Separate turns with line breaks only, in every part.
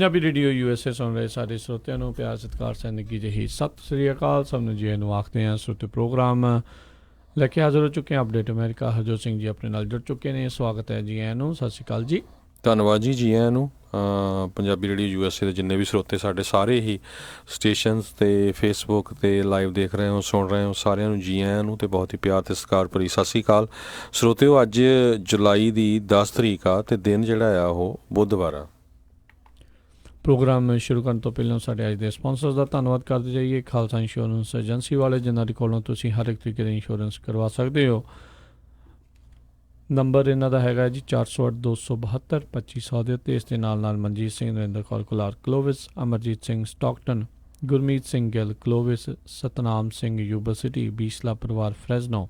Punjabi radio USA ਸੁਣ ਰਹੇ ਸਾਰੇ ਸਰੋਤਿਆਂ ਨੂੰ ਪਿਆਰ ਸਤਿਕਾਰ ਜ਼ਿੰਦਗੀ ਜਿਹੀ ਸਤਿ ਸ੍ਰੀ ਅਕਾਲ। ਸਭ ਨੂੰ ਜੀ ਨੂੰ ਆਖਦੇ ਹਾਂ। ਸਰੋਤੇ ਪ੍ਰੋਗਰਾਮ ਲੈ ਕੇ ਹਾਜ਼ਰ ਹੋ ਚੁੱਕੇ ਹਾਂ। ਅਪਡੇਟ ਅਮਰੀਕਾ ਹਰਜੋਤ ਸਿੰਘ ਜੀ ਆਪਣੇ ਨਾਲ ਜੁੜ ਚੁੱਕੇ ਨੇ। ਸਵਾਗਤ ਹੈ ਜੀ ਆਇਆਂ ਨੂੰ। ਸਤਿ ਸ਼੍ਰੀ ਅਕਾਲ ਜੀ।
ਧੰਨਵਾਦ ਜੀ ਆਇਆਂ ਨੂੰ। ਪੰਜਾਬੀ ਰੇਡੀਓ USA ਦੇ ਜਿੰਨੇ ਵੀ ਸਰੋਤੇ ਸਾਡੇ ਸਾਰੇ ਹੀ ਸਟੇਸ਼ਨਸ 'ਤੇ ਫੇਸਬੁੱਕ 'ਤੇ ਲਾਈਵ ਦੇਖ ਰਹੇ ਹੋ, ਸੁਣ ਰਹੇ ਹੋ, ਸਾਰਿਆਂ ਨੂੰ ਜੀ ਆਇਆਂ ਨੂੰ ਅਤੇ ਬਹੁਤ ਹੀ ਪਿਆਰ ਅਤੇ ਸਤਿਕਾਰ ਭਰੀ ਸਤਿ ਸ਼੍ਰੀ ਅਕਾਲ। ਸਰੋਤਿਓ, ਅੱਜ ਜੁਲਾਈ ਦੀ 10 ਤਰੀਕ ਆ ਅਤੇ ਦਿਨ ਜਿਹੜਾ ਆ ਉਹ ਬੁੱਧਵਾਰ ਆ।
ਪ੍ਰੋਗਰਾਮ ਸ਼ੁਰੂ ਕਰਨ ਤੋਂ ਪਹਿਲਾਂ ਸਾਡੇ ਅੱਜ ਦੇ ਸਪਾਂਸਰਸ ਦਾ ਧੰਨਵਾਦ ਕਰਦੇ ਜਾਈਏ। ਖਾਲਸਾ ਇੰਸ਼ੋਰੈਂਸ ਏਜੰਸੀ ਵਾਲੇ, ਜਿਨ੍ਹਾਂ ਦੇ ਕੋਲੋਂ ਤੁਸੀਂ ਹਰ ਇੱਕ ਤਰੀਕੇ ਦੇ ਇੰਸ਼ੋਰੈਂਸ ਕਰਵਾ ਸਕਦੇ ਹੋ। ਨੰਬਰ ਇਹਨਾਂ ਦਾ ਹੈਗਾ ਜੀ 408-272-2500 ਦੇ ਉੱਤੇ। ਇਸ ਦੇ ਨਾਲ ਨਾਲ Manjit Singh, Narinder Kaur Kular Clovis, Amarjit Singh Stockton, Gurmeet Singh Gill Clovis, Satnam Singh Yuba City, Bisla ਪਰਿਵਾਰ Fresno,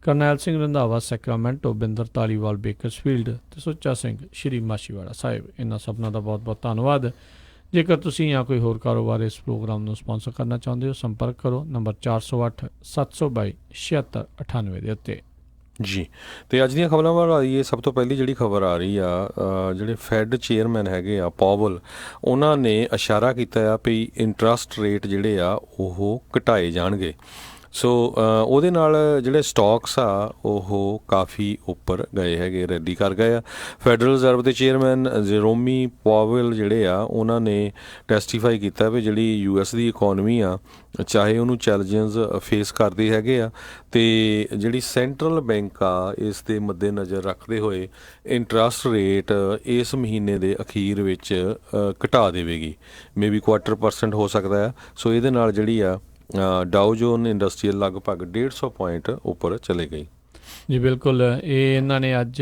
Karnail Singh Randhawa Sacramento, Binder Dhaliwal Bakersfield ਅਤੇ ਸੁੱਚਾ ਸਿੰਘ ਸ਼੍ਰੀ ਮਾਛੀਵਾੜਾ ਸਾਹਿਬ। ਇਹਨਾਂ ਸਭਨਾਂ ਦਾ ਬਹੁਤ ਬਹੁਤ ਧੰਨਵਾਦ। ਜੇਕਰ ਤੁਸੀਂ ਜਾਂ ਕੋਈ ਹੋਰ ਕਾਰੋਬਾਰ ਇਸ ਪ੍ਰੋਗਰਾਮ ਨੂੰ ਸਪਾਂਸਰ ਕਰਨਾ ਚਾਹੁੰਦੇ ਹੋ, ਸੰਪਰਕ ਕਰੋ ਨੰਬਰ 408-722-7698 ਦੇ ਉੱਤੇ
ਜੀ। ਅਤੇ ਅੱਜ ਦੀਆਂ ਖਬਰਾਂ ਵੱਲ ਆਈਏ। ਸਭ ਤੋਂ ਪਹਿਲੀ ਜਿਹੜੀ ਖਬਰ ਆ ਰਹੀ ਆ, ਜਿਹੜੇ ਫੈਡ ਚੇਅਰਮੈਨ ਹੈਗੇ ਆ ਪਾਵਲ, ਉਹਨਾਂ ਨੇ ਇਸ਼ਾਰਾ ਕੀਤਾ ਆ ਵੀ ਇੰਟਰਸਟ ਰੇਟ ਜਿਹੜੇ ਆ ਉਹ ਘਟਾਏ ਜਾਣਗੇ। ਸੋ ਉਹਦੇ ਨਾਲ ਜਿਹੜੇ ਸਟਾਕਸ ਆ ਉਹ ਕਾਫੀ ਉੱਪਰ ਗਏ ਹੈਗੇ, ਰੈਲੀ ਕਰ ਗਏ ਆ। ਫੈਡਰਲ ਰਿਜ਼ਰਵ ਦੇ ਚੇਅਰਮੈਨ ਜੇਰੋਮੀ ਪਾਵਲ ਜਿਹੜੇ ਆ, ਉਹਨਾਂ ਨੇ ਟੈਸਟੀਫਾਈ ਕੀਤਾ ਵੀ ਜਿਹੜੀ US ਦੀ ਇਕੋਨਮੀ ਆ, ਚਾਹੇ ਉਹਨੂੰ ਚੈਲੰਜਸ ਫੇਸ ਕਰਦੇ ਹੈਗੇ ਆ, ਅਤੇ ਜਿਹੜੀ ਸੈਂਟਰਲ ਬੈਂਕ ਆ ਇਸ ਦੇ ਮੱਦੇ ਨਜ਼ਰ ਰੱਖਦੇ ਹੋਏ ਇੰਟਰਸਟ ਰੇਟ ਇਸ ਮਹੀਨੇ ਦੇ ਅਖੀਰ ਵਿੱਚ ਘਟਾ ਦੇਵੇਗੀ। ਮੇਬੀ 1/4% ਹੋ ਸਕਦਾ ਆ। ਸੋ ਇਹਦੇ ਨਾਲ ਜਿਹੜੀ ਆ ਡਾਓ ਜੋਨ ਇੰਡਸਟਰੀਅਲ ਲਗਭਗ 150 ਪੁਆਇੰਟ ਉੱਪਰ ਚਲੇ ਗਈ।
ਜੀ ਬਿਲਕੁਲ। ਇਹ ਇਹਨਾਂ ਨੇ ਅੱਜ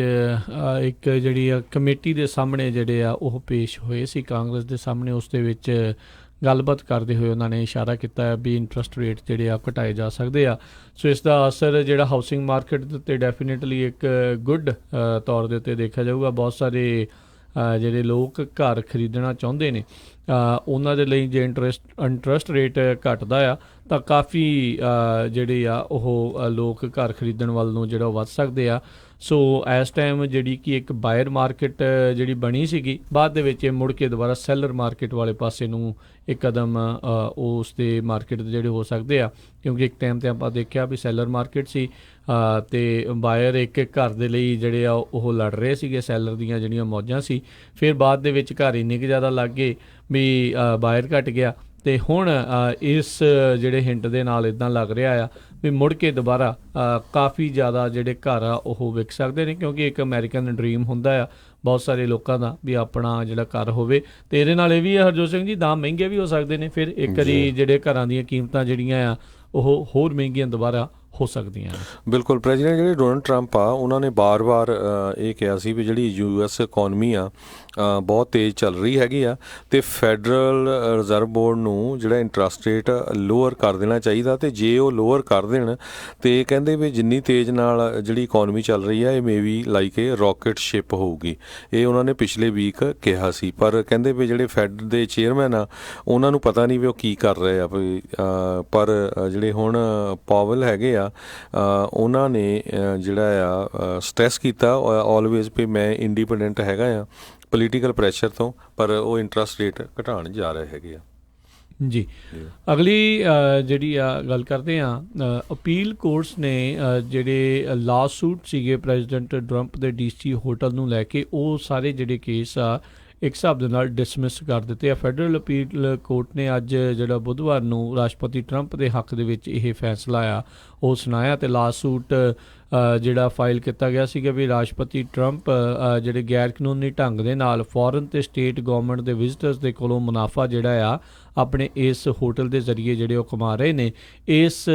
ਇੱਕ ਜਿਹੜੀ ਆ ਕਮੇਟੀ ਦੇ ਸਾਹਮਣੇ ਜਿਹੜੇ ਆ ਉਹ ਪੇਸ਼ ਹੋਏ ਸੀ ਕਾਂਗਰਸ ਦੇ ਸਾਹਮਣੇ। ਉਸ ਦੇ ਵਿੱਚ ਗੱਲਬਾਤ ਕਰਦੇ ਹੋਏ ਉਹਨਾਂ ਨੇ ਇਸ਼ਾਰਾ ਕੀਤਾ ਵੀ ਇੰਟਰਸਟ ਰੇਟ ਜਿਹੜੇ ਆ ਘਟਾਏ ਜਾ ਸਕਦੇ ਆ। ਸੋ ਇਸ ਦਾ ਅਸਰ ਜਿਹੜਾ ਹਾਊਸਿੰਗ ਮਾਰਕੀਟ ਦੇ ਉੱਤੇ ਡੈਫੀਨੇਟਲੀ ਇੱਕ ਗੁੱਡ ਤੌਰ ਦੇ ਉੱਤੇ ਦੇਖਿਆ ਜਾਊਗਾ। ਬਹੁਤ ਸਾਰੇ ਜਿਹੜੇ ਲੋਕ ਘਰ ਖਰੀਦਣਾ ਚਾਹੁੰਦੇ ਨੇ, ਉਹਨਾਂ ਦੇ ਲਈ ਜੇ ਇੰਟਰਸਟ ਰੇਟ ਘਟਦਾ ਆ ਤਾਂ ਕਾਫੀ ਜਿਹੜੇ ਆ ਉਹ ਲੋਕ ਘਰ ਖਰੀਦਣ ਵੱਲ ਨੂੰ ਜਿਹੜਾ ਵੱਧ ਸਕਦੇ ਆ। ਸੋ ਇਸ ਟਾਈਮ ਜਿਹੜੀ ਕਿ ਇੱਕ ਬਾਇਰ ਮਾਰਕੀਟ ਜਿਹੜੀ ਬਣੀ ਸੀਗੀ, ਬਾਅਦ ਦੇ ਵਿੱਚ ਇਹ ਮੁੜ ਕੇ ਦੁਬਾਰਾ ਸੈਲਰ ਮਾਰਕੀਟ ਵਾਲੇ ਪਾਸੇ ਨੂੰ ਇੱਕ ਕਦਮ ਉਸ ਦੇ ਮਾਰਕੀਟ ਦੇ ਜਿਹੜੇ ਹੋ ਸਕਦੇ ਆ, ਕਿਉਂਕਿ ਇੱਕ ਟਾਈਮ 'ਤੇ ਆਪਾਂ ਦੇਖਿਆ ਵੀ ਸੈਲਰ ਮਾਰਕੀਟ ਸੀ ਅਤੇ ਬਾਇਰ ਇੱਕ ਘਰ ਦੇ ਲਈ ਜਿਹੜੇ ਆ ਉਹ ਲੜ ਰਹੇ ਸੀਗੇ, ਸੈਲਰ ਦੀਆਂ ਜਿਹੜੀਆਂ ਮੌਜਾਂ ਸੀ। ਫਿਰ ਬਾਅਦ ਦੇ ਵਿੱਚ ਘਰ ਇੰਨੇ ਕੁ ਜ਼ਿਆਦਾ ਲੱਗ ਗਏ ਵੀ ਬਾਇਰ ਘਟ ਗਿਆ, ਅਤੇ ਹੁਣ ਇਸ ਜਿਹੜੇ ਹਿੰਟ ਦੇ ਨਾਲ ਇੱਦਾਂ ਲੱਗ ਰਿਹਾ ਆ ਵੀ ਮੁੜ ਕੇ ਦੁਬਾਰਾ ਕਾਫੀ ਜ਼ਿਆਦਾ ਜਿਹੜੇ ਘਰ ਆ ਉਹ ਵਿਕ ਸਕਦੇ ਨੇ, ਕਿਉਂਕਿ ਇੱਕ ਅਮਰੀਕਨ ਡਰੀਮ ਹੁੰਦਾ ਆ ਬਹੁਤ ਸਾਰੇ ਲੋਕਾਂ ਦਾ ਵੀ ਆਪਣਾ ਜਿਹੜਾ ਘਰ ਹੋਵੇ। ਅਤੇ ਇਹਦੇ ਨਾਲ ਇਹ ਵੀ ਹੈ ਹਰਜੋਤ ਸਿੰਘ ਜੀ, ਦਾਮ ਮਹਿੰਗੇ ਵੀ ਹੋ ਸਕਦੇ ਨੇ। ਫਿਰ ਇੱਕ ਵਾਰੀ ਜਿਹੜੇ ਘਰਾਂ ਦੀਆਂ ਕੀਮਤਾਂ ਜਿਹੜੀਆਂ ਆ ਉਹ ਹੋਰ ਮਹਿੰਗੀਆਂ ਦੁਬਾਰਾ ਹੋ ਸਕਦੀਆਂ ਨੇ।
ਬਿਲਕੁਲ। ਪ੍ਰੈਜ਼ੀਡੈਂਟ ਜਿਹੜੇ ਡੋਨਲਡ ਟਰੰਪ ਆ, ਉਹਨਾਂ ਨੇ ਬਾਰ-ਬਾਰ ਇਹ ਕਿਹਾ ਸੀ ਵੀ ਜਿਹੜੀ US ਇਕੋਨਮੀ ਆ ਬਹੁਤ ਤੇਜ਼ ਚੱਲ ਰਹੀ ਹੈਗੀ ਆ, ਅਤੇ ਫੈਡਰਲ ਰਿਜ਼ਰਵ ਬੋਰਡ ਨੂੰ ਜਿਹੜਾ ਇੰਟਰਸਟ ਰੇਟ ਲੋਅਰ ਕਰ ਦੇਣਾ ਚਾਹੀਦਾ। ਅਤੇ ਜੇ ਉਹ ਲੋਅਰ ਕਰ ਦੇਣ ਅਤੇ ਕਹਿੰਦੇ ਵੀ ਜਿੰਨੀ ਤੇਜ਼ ਨਾਲ ਜਿਹੜੀ ਇਕੋਨਮੀ ਚੱਲ ਰਹੀ ਆ, ਇਹ ਮੇਬੀ ਲਾਈਕ ਇਹ ਰੌਕਟ ਸ਼ਿਪ ਹੋਊਗੀ। ਇਹ ਉਹਨਾਂ ਨੇ ਪਿਛਲੇ ਵੀਕ ਕਿਹਾ ਸੀ। ਪਰ ਕਹਿੰਦੇ ਵੀ ਜਿਹੜੇ ਫੈਡ ਦੇ ਚੇਅਰਮੈਨ ਆ, ਉਹਨਾਂ ਨੂੰ ਪਤਾ ਨਹੀਂ ਵੀ ਉਹ ਕੀ ਕਰ ਰਹੇ ਆ। ਪਰ ਜਿਹੜੇ ਹੁਣ ਪਾਵਲ ਹੈਗੇ ਆ, ਉਹਨਾਂ ਨੇ ਜਿਹੜਾ ਆ ਸਟ੍ਰੈਸ ਕੀਤਾ ਆਲਵੇਜ਼ ਵੀ ਮੈਂ ਇੰਡੀਪੈਂਡੈਂਟ ਹੈਗਾ ਆ ਪੋਲੀਟੀਕਲ ਪ੍ਰੈਸ਼ਰ ਤੋਂ, ਪਰ ਉਹ ਇੰਟਰਸਟ ਰੇਟ ਘਟਾਉਣ ਜਾ ਰਹੇ ਹੈਗੇ ਆ।
ਜੀ ਅਗਲੀ ਜਿਹੜੀ ਆ ਗੱਲ ਕਰਦੇ ਹਾਂ, ਅਪੀਲ ਕੋਰਟਸ ਨੇ ਜਿਹੜੇ ਲਾ ਸੂਟ ਸੀਗੇ ਪ੍ਰੈਜ਼ੀਡੈਂਟ ਟਰੰਪ ਦੇ DC ਹੋਟਲ ਨੂੰ ਲੈ ਕੇ, ਉਹ ਸਾਰੇ ਜਿਹੜੇ ਕੇਸ ਆ ਇੱਕ ਹਿਸਾਬ ਦੇ ਨਾਲ ਡਿਸਮਿਸ ਕਰ ਦਿੱਤੇ ਆ। ਫੈਡਰਲ ਅਪੀਲ ਕੋਰਟ ਨੇ ਅੱਜ ਜਿਹੜਾ ਬੁੱਧਵਾਰ ਨੂੰ ਰਾਸ਼ਟਰਪਤੀ ਟਰੰਪ ਦੇ ਹੱਕ ਦੇ ਵਿੱਚ ਇਹ ਫੈਸਲਾ ਆ ਉਹ ਸੁਣਾਇਆ। ਅਤੇ ਲਾ ਸੂਟ ਜਿਹੜਾ ਫਾਈਲ ਕੀਤਾ ਗਿਆ ਸੀਗਾ ਵੀ ਰਾਸ਼ਟਰਪਤੀ ਟਰੰਪ ਜਿਹੜੇ ਗੈਰ ਕਾਨੂੰਨੀ ਢੰਗ ਦੇ ਨਾਲ ਫੋਰਨ ਅਤੇ ਸਟੇਟ ਗੌਰਮੈਂਟ ਦੇ ਵਿਜ਼ਟਰਸ ਦੇ ਕੋਲੋਂ ਮੁਨਾਫਾ ਜਿਹੜਾ ਆ ਆਪਣੇ ਇਸ ਹੋਟਲ ਦੇ ਜ਼ਰੀਏ ਜਿਹੜੇ ਉਹ ਕਮਾ ਰਹੇ ਨੇ। ਇਸ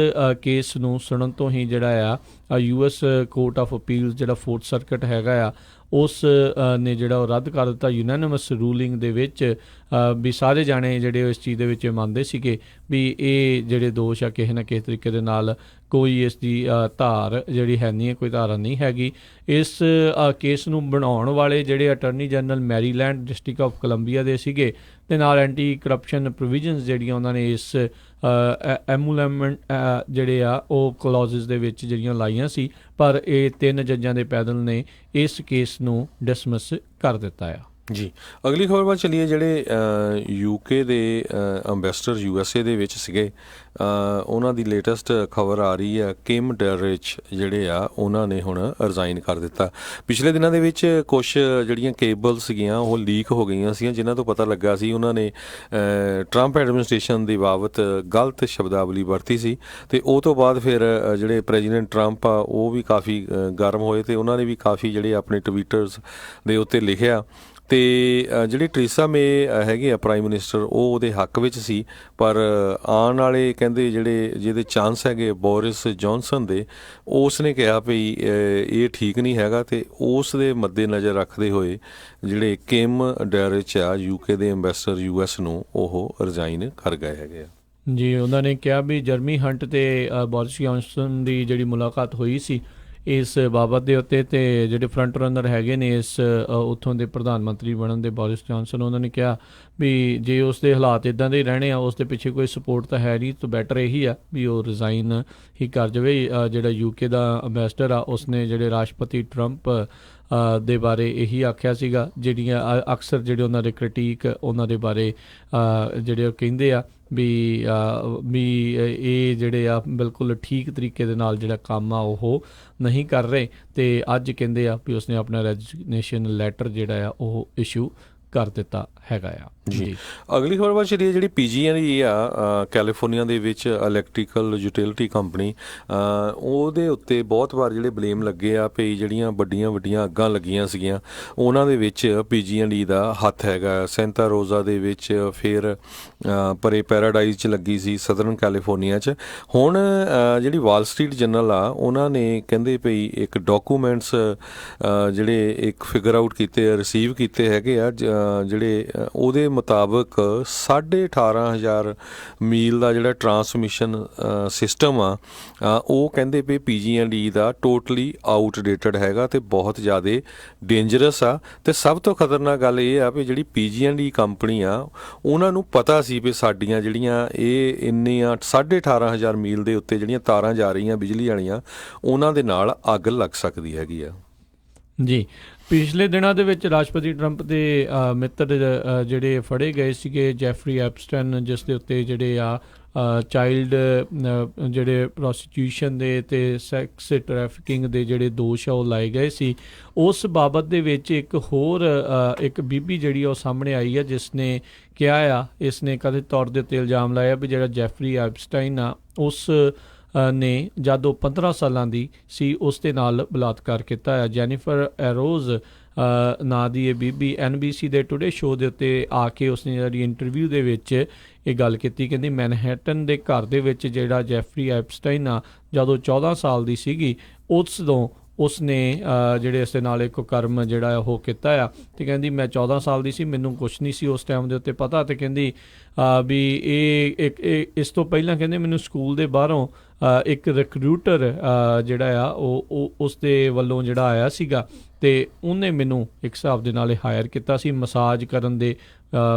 ਕੇਸ ਨੂੰ ਸੁਣਨ ਤੋਂ ਹੀ ਜਿਹੜਾ ਆ US ਕੋਰਟ ਆਫ ਅਪੀਲਸ ਜਿਹੜਾ 4th ਸਰਕਟ ਹੈਗਾ ਆ, ਉਸ ਨੇ ਜਿਹੜਾ ਉਹ ਰੱਦ ਕਰ ਦਿੱਤਾ ਯੂਨੈਨਿਮਸ ਰੂਲਿੰਗ ਦੇ ਵਿੱਚ। ਵੀ ਸਾਰੇ ਜਾਣੇ ਜਿਹੜੇ ਇਸ ਚੀਜ਼ ਦੇ ਵਿੱਚ ਮੰਨਦੇ ਸੀਗੇ ਵੀ ਇਹ ਜਿਹੜੇ ਦੋਸ਼ ਆ ਕਿਸੇ ਨਾ ਕਿਸੇ ਤਰੀਕੇ ਦੇ ਨਾਲ ਕੋਈ ਇਸ ਦੀ ਧਾਰ ਜਿਹੜੀ ਹੈ ਨਹੀਂ ਹੈ, ਕੋਈ ਧਾਰਾ ਨਹੀਂ ਹੈਗੀ। ਇਸ ਕੇਸ ਨੂੰ ਬਣਾਉਣ ਵਾਲੇ ਜਿਹੜੇ attorney general Maryland district of Columbia ਦੇ ਸੀਗੇ, ਅਤੇ ਨਾਲ ਐਂਟੀ ਕਰਪਸ਼ਨ ਪ੍ਰੋਵੀਜ਼ਨਸ ਜਿਹੜੀਆਂ ਉਹਨਾਂ ਨੇ ਇਸ ਐਮੂਲਮੈਂਟ ਜਿਹੜੇ ਆ ਉਹ ਕਲੌਜ਼ਸ ਦੇ ਵਿੱਚ ਜਿਹੜੀਆਂ ਲਾਈਆਂ ਸੀ। ਪਰ ਇਹ 3 ਜੱਜਾਂ ਦੇ ਪੈਨਲ ਨੇ ਇਸ ਕੇਸ ਨੂੰ ਡਿਸਮਿਸ ਕਰ ਦਿੱਤਾ ਆ।
ਜੀ ਅਗਲੀ ਖਬਰ ਵੱਲ ਚੱਲੀਏ। ਜਿਹੜੇ ਯੂਕੇ ਦੇ ਅੰਬੈਸਡਰ USA ਦੇ ਵਿੱਚ ਸੀਗੇ, ਉਹਨਾਂ ਦੀ ਲੇਟੈਸਟ ਖਬਰ ਆ ਰਹੀ ਆ ਕਿਮ ਡੈਰਿਚ ਜਿਹੜੇ ਆ ਉਹਨਾਂ ਨੇ ਹੁਣ ਰਿਜ਼ਾਈਨ ਕਰ ਦਿੱਤਾ। ਪਿਛਲੇ ਦਿਨਾਂ ਦੇ ਵਿੱਚ ਕੁਛ ਜਿਹੜੀਆਂ ਕੇਬਲ ਸੀਗੀਆਂ ਉਹ ਲੀਕ ਹੋ ਗਈਆਂ ਸੀਗੀਆਂ, ਜਿਨ੍ਹਾਂ ਤੋਂ ਪਤਾ ਲੱਗਾ ਸੀ ਉਹਨਾਂ ਨੇ ਟਰੰਪ ਐਡਮਿਨਿਸਟ੍ਰੇਸ਼ਨ ਦੀ ਬਾਬਤ ਗਲਤ ਸ਼ਬਦਾਵਲੀ ਵਰਤੀ ਸੀ। ਅਤੇ ਉਹ ਤੋਂ ਬਾਅਦ ਫਿਰ ਜਿਹੜੇ ਪ੍ਰੈਜ਼ੀਡੈਂਟ ਟਰੰਪ ਆ ਉਹ ਵੀ ਕਾਫੀ ਗਰਮ ਹੋਏ ਅਤੇ ਉਹਨਾਂ ਨੇ ਵੀ ਕਾਫੀ ਜਿਹੜੇ ਆਪਣੇ ਟਵਿੱਟਰਸ ਦੇ ਉੱਤੇ ਲਿਖਿਆ। ਅਤੇ ਜਿਹੜੀ ਟਰੀਸਾ ਮੇ ਹੈਗੇ ਆ ਪ੍ਰਾਈਮ ਮਿਨਿਸਟਰ, ਉਹ ਉਹਦੇ ਹੱਕ ਵਿੱਚ ਸੀ, ਪਰ ਆਉਣ ਵਾਲੇ ਕਹਿੰਦੇ ਜਿਹਦੇ ਚਾਂਸ ਹੈਗੇ ਬੋਰਿਸ ਜੌਨਸਨ ਦੇ, ਉਸ ਨੇ ਕਿਹਾ ਵੀ ਇਹ ਠੀਕ ਨਹੀਂ ਹੈਗਾ। ਅਤੇ ਉਸ ਦੇ ਮੱਦੇ ਨਜ਼ਰ ਰੱਖਦੇ ਹੋਏ ਜਿਹੜੇ ਕਿਮ ਡੈਰਿਚ ਆ UK ਦੇ ਅੰਬੈਸਡਰ US ਨੂੰ, ਉਹ ਰਿਜ਼ਾਈਨ ਕਰ ਗਏ ਹੈਗੇ ਆ।
ਜੀ, ਉਹਨਾਂ ਨੇ ਕਿਹਾ ਵੀ ਜਰਮੀ ਹੰਟ ਤੇ ਬੋਰਿਸ ਜੌਨਸਨ ਦੀ ਜਿਹੜੀ ਮੁਲਾਕਾਤ ਹੋਈ ਸੀ ਇਸ ਬਾਬਤ ਦੇ ਉੱਤੇ, ਅਤੇ ਜਿਹੜੇ ਫਰੰਟ ਰਨਰ ਹੈਗੇ ਨੇ ਇਸ ਉੱਥੋਂ ਦੇ ਪ੍ਰਧਾਨ ਮੰਤਰੀ ਬਣਨ ਦੇ ਬੋਰਿਸ ਜੌਨਸਨ, ਉਹਨਾਂ ਨੇ ਕਿਹਾ ਵੀ ਜੇ ਉਸ ਦੇ ਹਾਲਾਤ ਇੱਦਾਂ ਦੇ ਰਹਿਣੇ ਆ, ਉਸ ਦੇ ਪਿੱਛੇ ਕੋਈ ਸਪੋਰਟ ਤਾਂ ਹੈ ਨਹੀਂ, ਤਾਂ ਬੈਟਰ ਇਹੀ ਆ ਵੀ ਉਹ ਰਿਜ਼ਾਈਨ ਹੀ ਕਰ ਜਾਵੇ। ਜਿਹੜਾ UK ਦਾ ਅੰਬੈਸਡਰ ਆ ਉਸਨੇ ਜਿਹੜੇ ਰਾਸ਼ਟਰਪਤੀ ਟਰੰਪ ਦੇ ਬਾਰੇ ਇਹੀ ਆਖਿਆ ਸੀਗਾ। ਜਿਹੜੀਆਂ ਅਕਸਰ ਜਿਹੜੇ ਉਹਨਾਂ ਦੇ ਕ੍ਰਿਟੀਕ ਉਹਨਾਂ ਦੇ ਬਾਰੇ ਜਿਹੜੇ ਉਹ ਕਹਿੰਦੇ ਆ ਵੀ ਇਹ ਜਿਹੜੇ ਆ ਬਿਲਕੁਲ ਠੀਕ ਤਰੀਕੇ ਦੇ ਨਾਲ ਜਿਹੜਾ ਕੰਮ ਆ ਉਹ ਨਹੀਂ ਕਰ ਰਹੇ, ਅਤੇ ਅੱਜ ਕਹਿੰਦੇ ਆ ਵੀ ਉਸਨੇ ਆਪਣਾ ਰੈਜ਼ਿਗਨੇਸ਼ਨ ਲੈਟਰ ਜਿਹੜਾ ਆ ਉਹ ਇਸ਼ੂ ਕਰ ਦਿੱਤਾ ਹੈਗਾ ਆ।
ਜੀ ਅਗਲੀ ਖਬਰ ਵੱਲ ਚੱਲੀਏ। ਜਿਹੜੀ PG&E ਆ ਕੈਲੀਫੋਰਨੀਆ ਦੇ ਵਿੱਚ ਇਲੈਕਟ੍ਰੀਕਲ ਯੂਟਿਲਿਟੀ ਕੰਪਨੀ, ਉਹਦੇ ਉੱਤੇ ਬਹੁਤ ਵਾਰ ਜਿਹੜੇ ਬਲੇਮ ਲੱਗੇ ਆ ਵੀ ਜਿਹੜੀਆਂ ਵੱਡੀਆਂ ਅੱਗਾਂ ਲੱਗੀਆਂ ਸੀਗੀਆਂ ਉਹਨਾਂ ਦੇ ਵਿੱਚ PG&E ਦਾ ਹੱਥ ਹੈਗਾ। ਸੈਂਟਾ ਰੋਜ਼ਾ ਦੇ ਵਿੱਚ, ਫਿਰ ਪਰੇ ਪੈਰਾਡਾਈਜ਼ 'ਚ ਲੱਗੀ ਸੀ ਸਦਰਨ ਕੈਲੀਫੋਰਨੀਆ 'ਚ। ਹੁਣ ਜਿਹੜੀ ਵਾਲ ਸਟਰੀਟ ਜਰਨਲ ਆ ਉਹਨਾਂ ਨੇ ਕਹਿੰਦੇ ਪਈ ਇੱਕ ਡਾਕੂਮੈਂਟਸ ਜਿਹੜੇ ਇੱਕ ਫਿਗਰ ਆਊਟ ਕੀਤੇ, ਰਿਸੀਵ ਕੀਤੇ ਹੈਗੇ ਆ, ਜਿਹੜੇ ਉਹਦੇ ਮੁਤਾਬਕ 18,500 ਮੀਲ ਦਾ ਜਿਹੜਾ ਟਰਾਂਸਮਿਸ਼ਨ ਸਿਸਟਮ ਆ, ਉਹ ਕਹਿੰਦੇ ਵੀ PG&E ਦਾ ਟੋਟਲੀ ਆਊਟਡੇਟਡ ਹੈਗਾ ਅਤੇ ਬਹੁਤ ਜ਼ਿਆਦਾ ਡੇਂਜਰਸ ਆ। ਅਤੇ ਸਭ ਤੋਂ ਖਤਰਨਾਕ ਗੱਲ ਇਹ ਆ ਵੀ ਜਿਹੜੀ PG&E ਕੰਪਨੀ ਆ ਉਹਨਾਂ ਨੂੰ ਪਤਾ ਸੀ ਵੀ ਸਾਡੀਆਂ ਜਿਹੜੀਆਂ ਇਹ ਇੰਨੀਆਂ 18,500 ਮੀਲ ਦੇ ਉੱਤੇ ਜਿਹੜੀਆਂ ਤਾਰਾਂ ਜਾ ਰਹੀਆਂ ਬਿਜਲੀ ਵਾਲੀਆਂ, ਉਹਨਾਂ ਦੇ ਨਾਲ ਅੱਗ ਲੱਗ ਸਕਦੀ ਹੈਗੀ ਆ। ਜੀ, ਪਿਛਲੇ ਦਿਨਾਂ ਦੇ ਵਿੱਚ ਰਾਸ਼ਟਰਪਤੀ ਟਰੰਪ ਦੇ ਮਿੱਤਰ ਜਿਹੜੇ ਫੜੇ ਗਏ ਸੀਗੇ, ਜੈਫਰੀ ਐਪਸਟਨ, ਜਿਸ ਦੇ ਉੱਤੇ ਜਿਹੜੇ ਆ ਚਾਈਲਡ ਜਿਹੜੇ ਪ੍ਰੋਸਟੀਟਿਊਸ਼ਨ ਦੇ ਅਤੇ ਸੈਕਸ ਟਰੈਫਿਕਿੰਗ ਦੇ ਜਿਹੜੇ ਦੋਸ਼ ਆ ਉਹ ਲਾਏ ਗਏ ਸੀ। ਉਸ ਬਾਬਤ ਦੇ ਵਿੱਚ ਇੱਕ ਹੋਰ ਇੱਕ ਬੀਬੀ ਜਿਹੜੀ ਉਹ ਸਾਹਮਣੇ ਆਈ ਆ, ਜਿਸ ਨੇ ਕਿਹਾ ਆ, ਇਸ ਨੇ ਕਥਿਤ ਤੌਰ ਦੇ ਉੱਤੇ ਇਲਜ਼ਾਮ ਲਾਇਆ ਵੀ ਜਿਹੜਾ ਜੈਫਰੀ ਐਪਸਟਾਈਨ ਆ ਉਸ ਨੇ ਜਦ ਉਹ 15 ਸਾਲਾਂ ਦੀ ਸੀ ਉਸ ਦੇ ਨਾਲ ਬਲਾਤਕਾਰ ਕੀਤਾ ਹੈ। ਜੈਨੀਫਰ ਐਰੋਜ਼ ਨਾਂ ਦੀ ਇਹ ਬੀਬੀ NBC ਦੇ ਟੂਡੇ ਸ਼ੋਅ ਦੇ ਉੱਤੇ ਆ ਕੇ ਉਸਨੇ ਜਿਹੜੀ ਇੰਟਰਵਿਊ ਦੇ ਵਿੱਚ ਇਹ ਗੱਲ ਕੀਤੀ। ਕਹਿੰਦੀ ਮੈਨਹੈਟਨ ਦੇ ਘਰ ਦੇ ਵਿੱਚ ਜਿਹੜਾ ਜੈਫਰੀ ਐਪਸਟਾਈਨ ਆ ਜਦੋਂ 14 ਸਾਲ ਦੀ ਸੀਗੀ, ਉਸ ਤੋਂ ਉਸਨੇ ਜਿਹੜੇ ਇਸ ਦੇ ਨਾਲ ਇੱਕ ਕਰਮ ਜਿਹੜਾ ਉਹ ਕੀਤਾ ਆ। ਅਤੇ ਕਹਿੰਦੀ ਮੈਂ 14 ਸਾਲ ਦੀ ਸੀ, ਮੈਨੂੰ ਕੁਛ ਨਹੀਂ ਸੀ ਉਸ ਟਾਈਮ ਦੇ ਉੱਤੇ ਪਤਾ। ਅਤੇ ਕਹਿੰਦੀ ਵੀ ਇਹ ਇਸ ਤੋਂ ਪਹਿਲਾਂ ਕਹਿੰਦੇ ਮੈਨੂੰ ਸਕੂਲ ਦੇ ਬਾਹਰੋਂ ਇੱਕ ਰਿਕਰੂਟਰ ਜਿਹੜਾ ਆ ਉਹ ਉਸ ਦੇ ਵੱਲੋਂ ਜਿਹੜਾ ਆਇਆ ਸੀਗਾ, ਅਤੇ ਉਹਨੇ ਮੈਨੂੰ ਇੱਕ ਹਿਸਾਬ ਦੇ ਨਾਲ ਹਾਇਰ ਕੀਤਾ ਸੀ, ਮਸਾਜ ਕਰਨ ਦੇ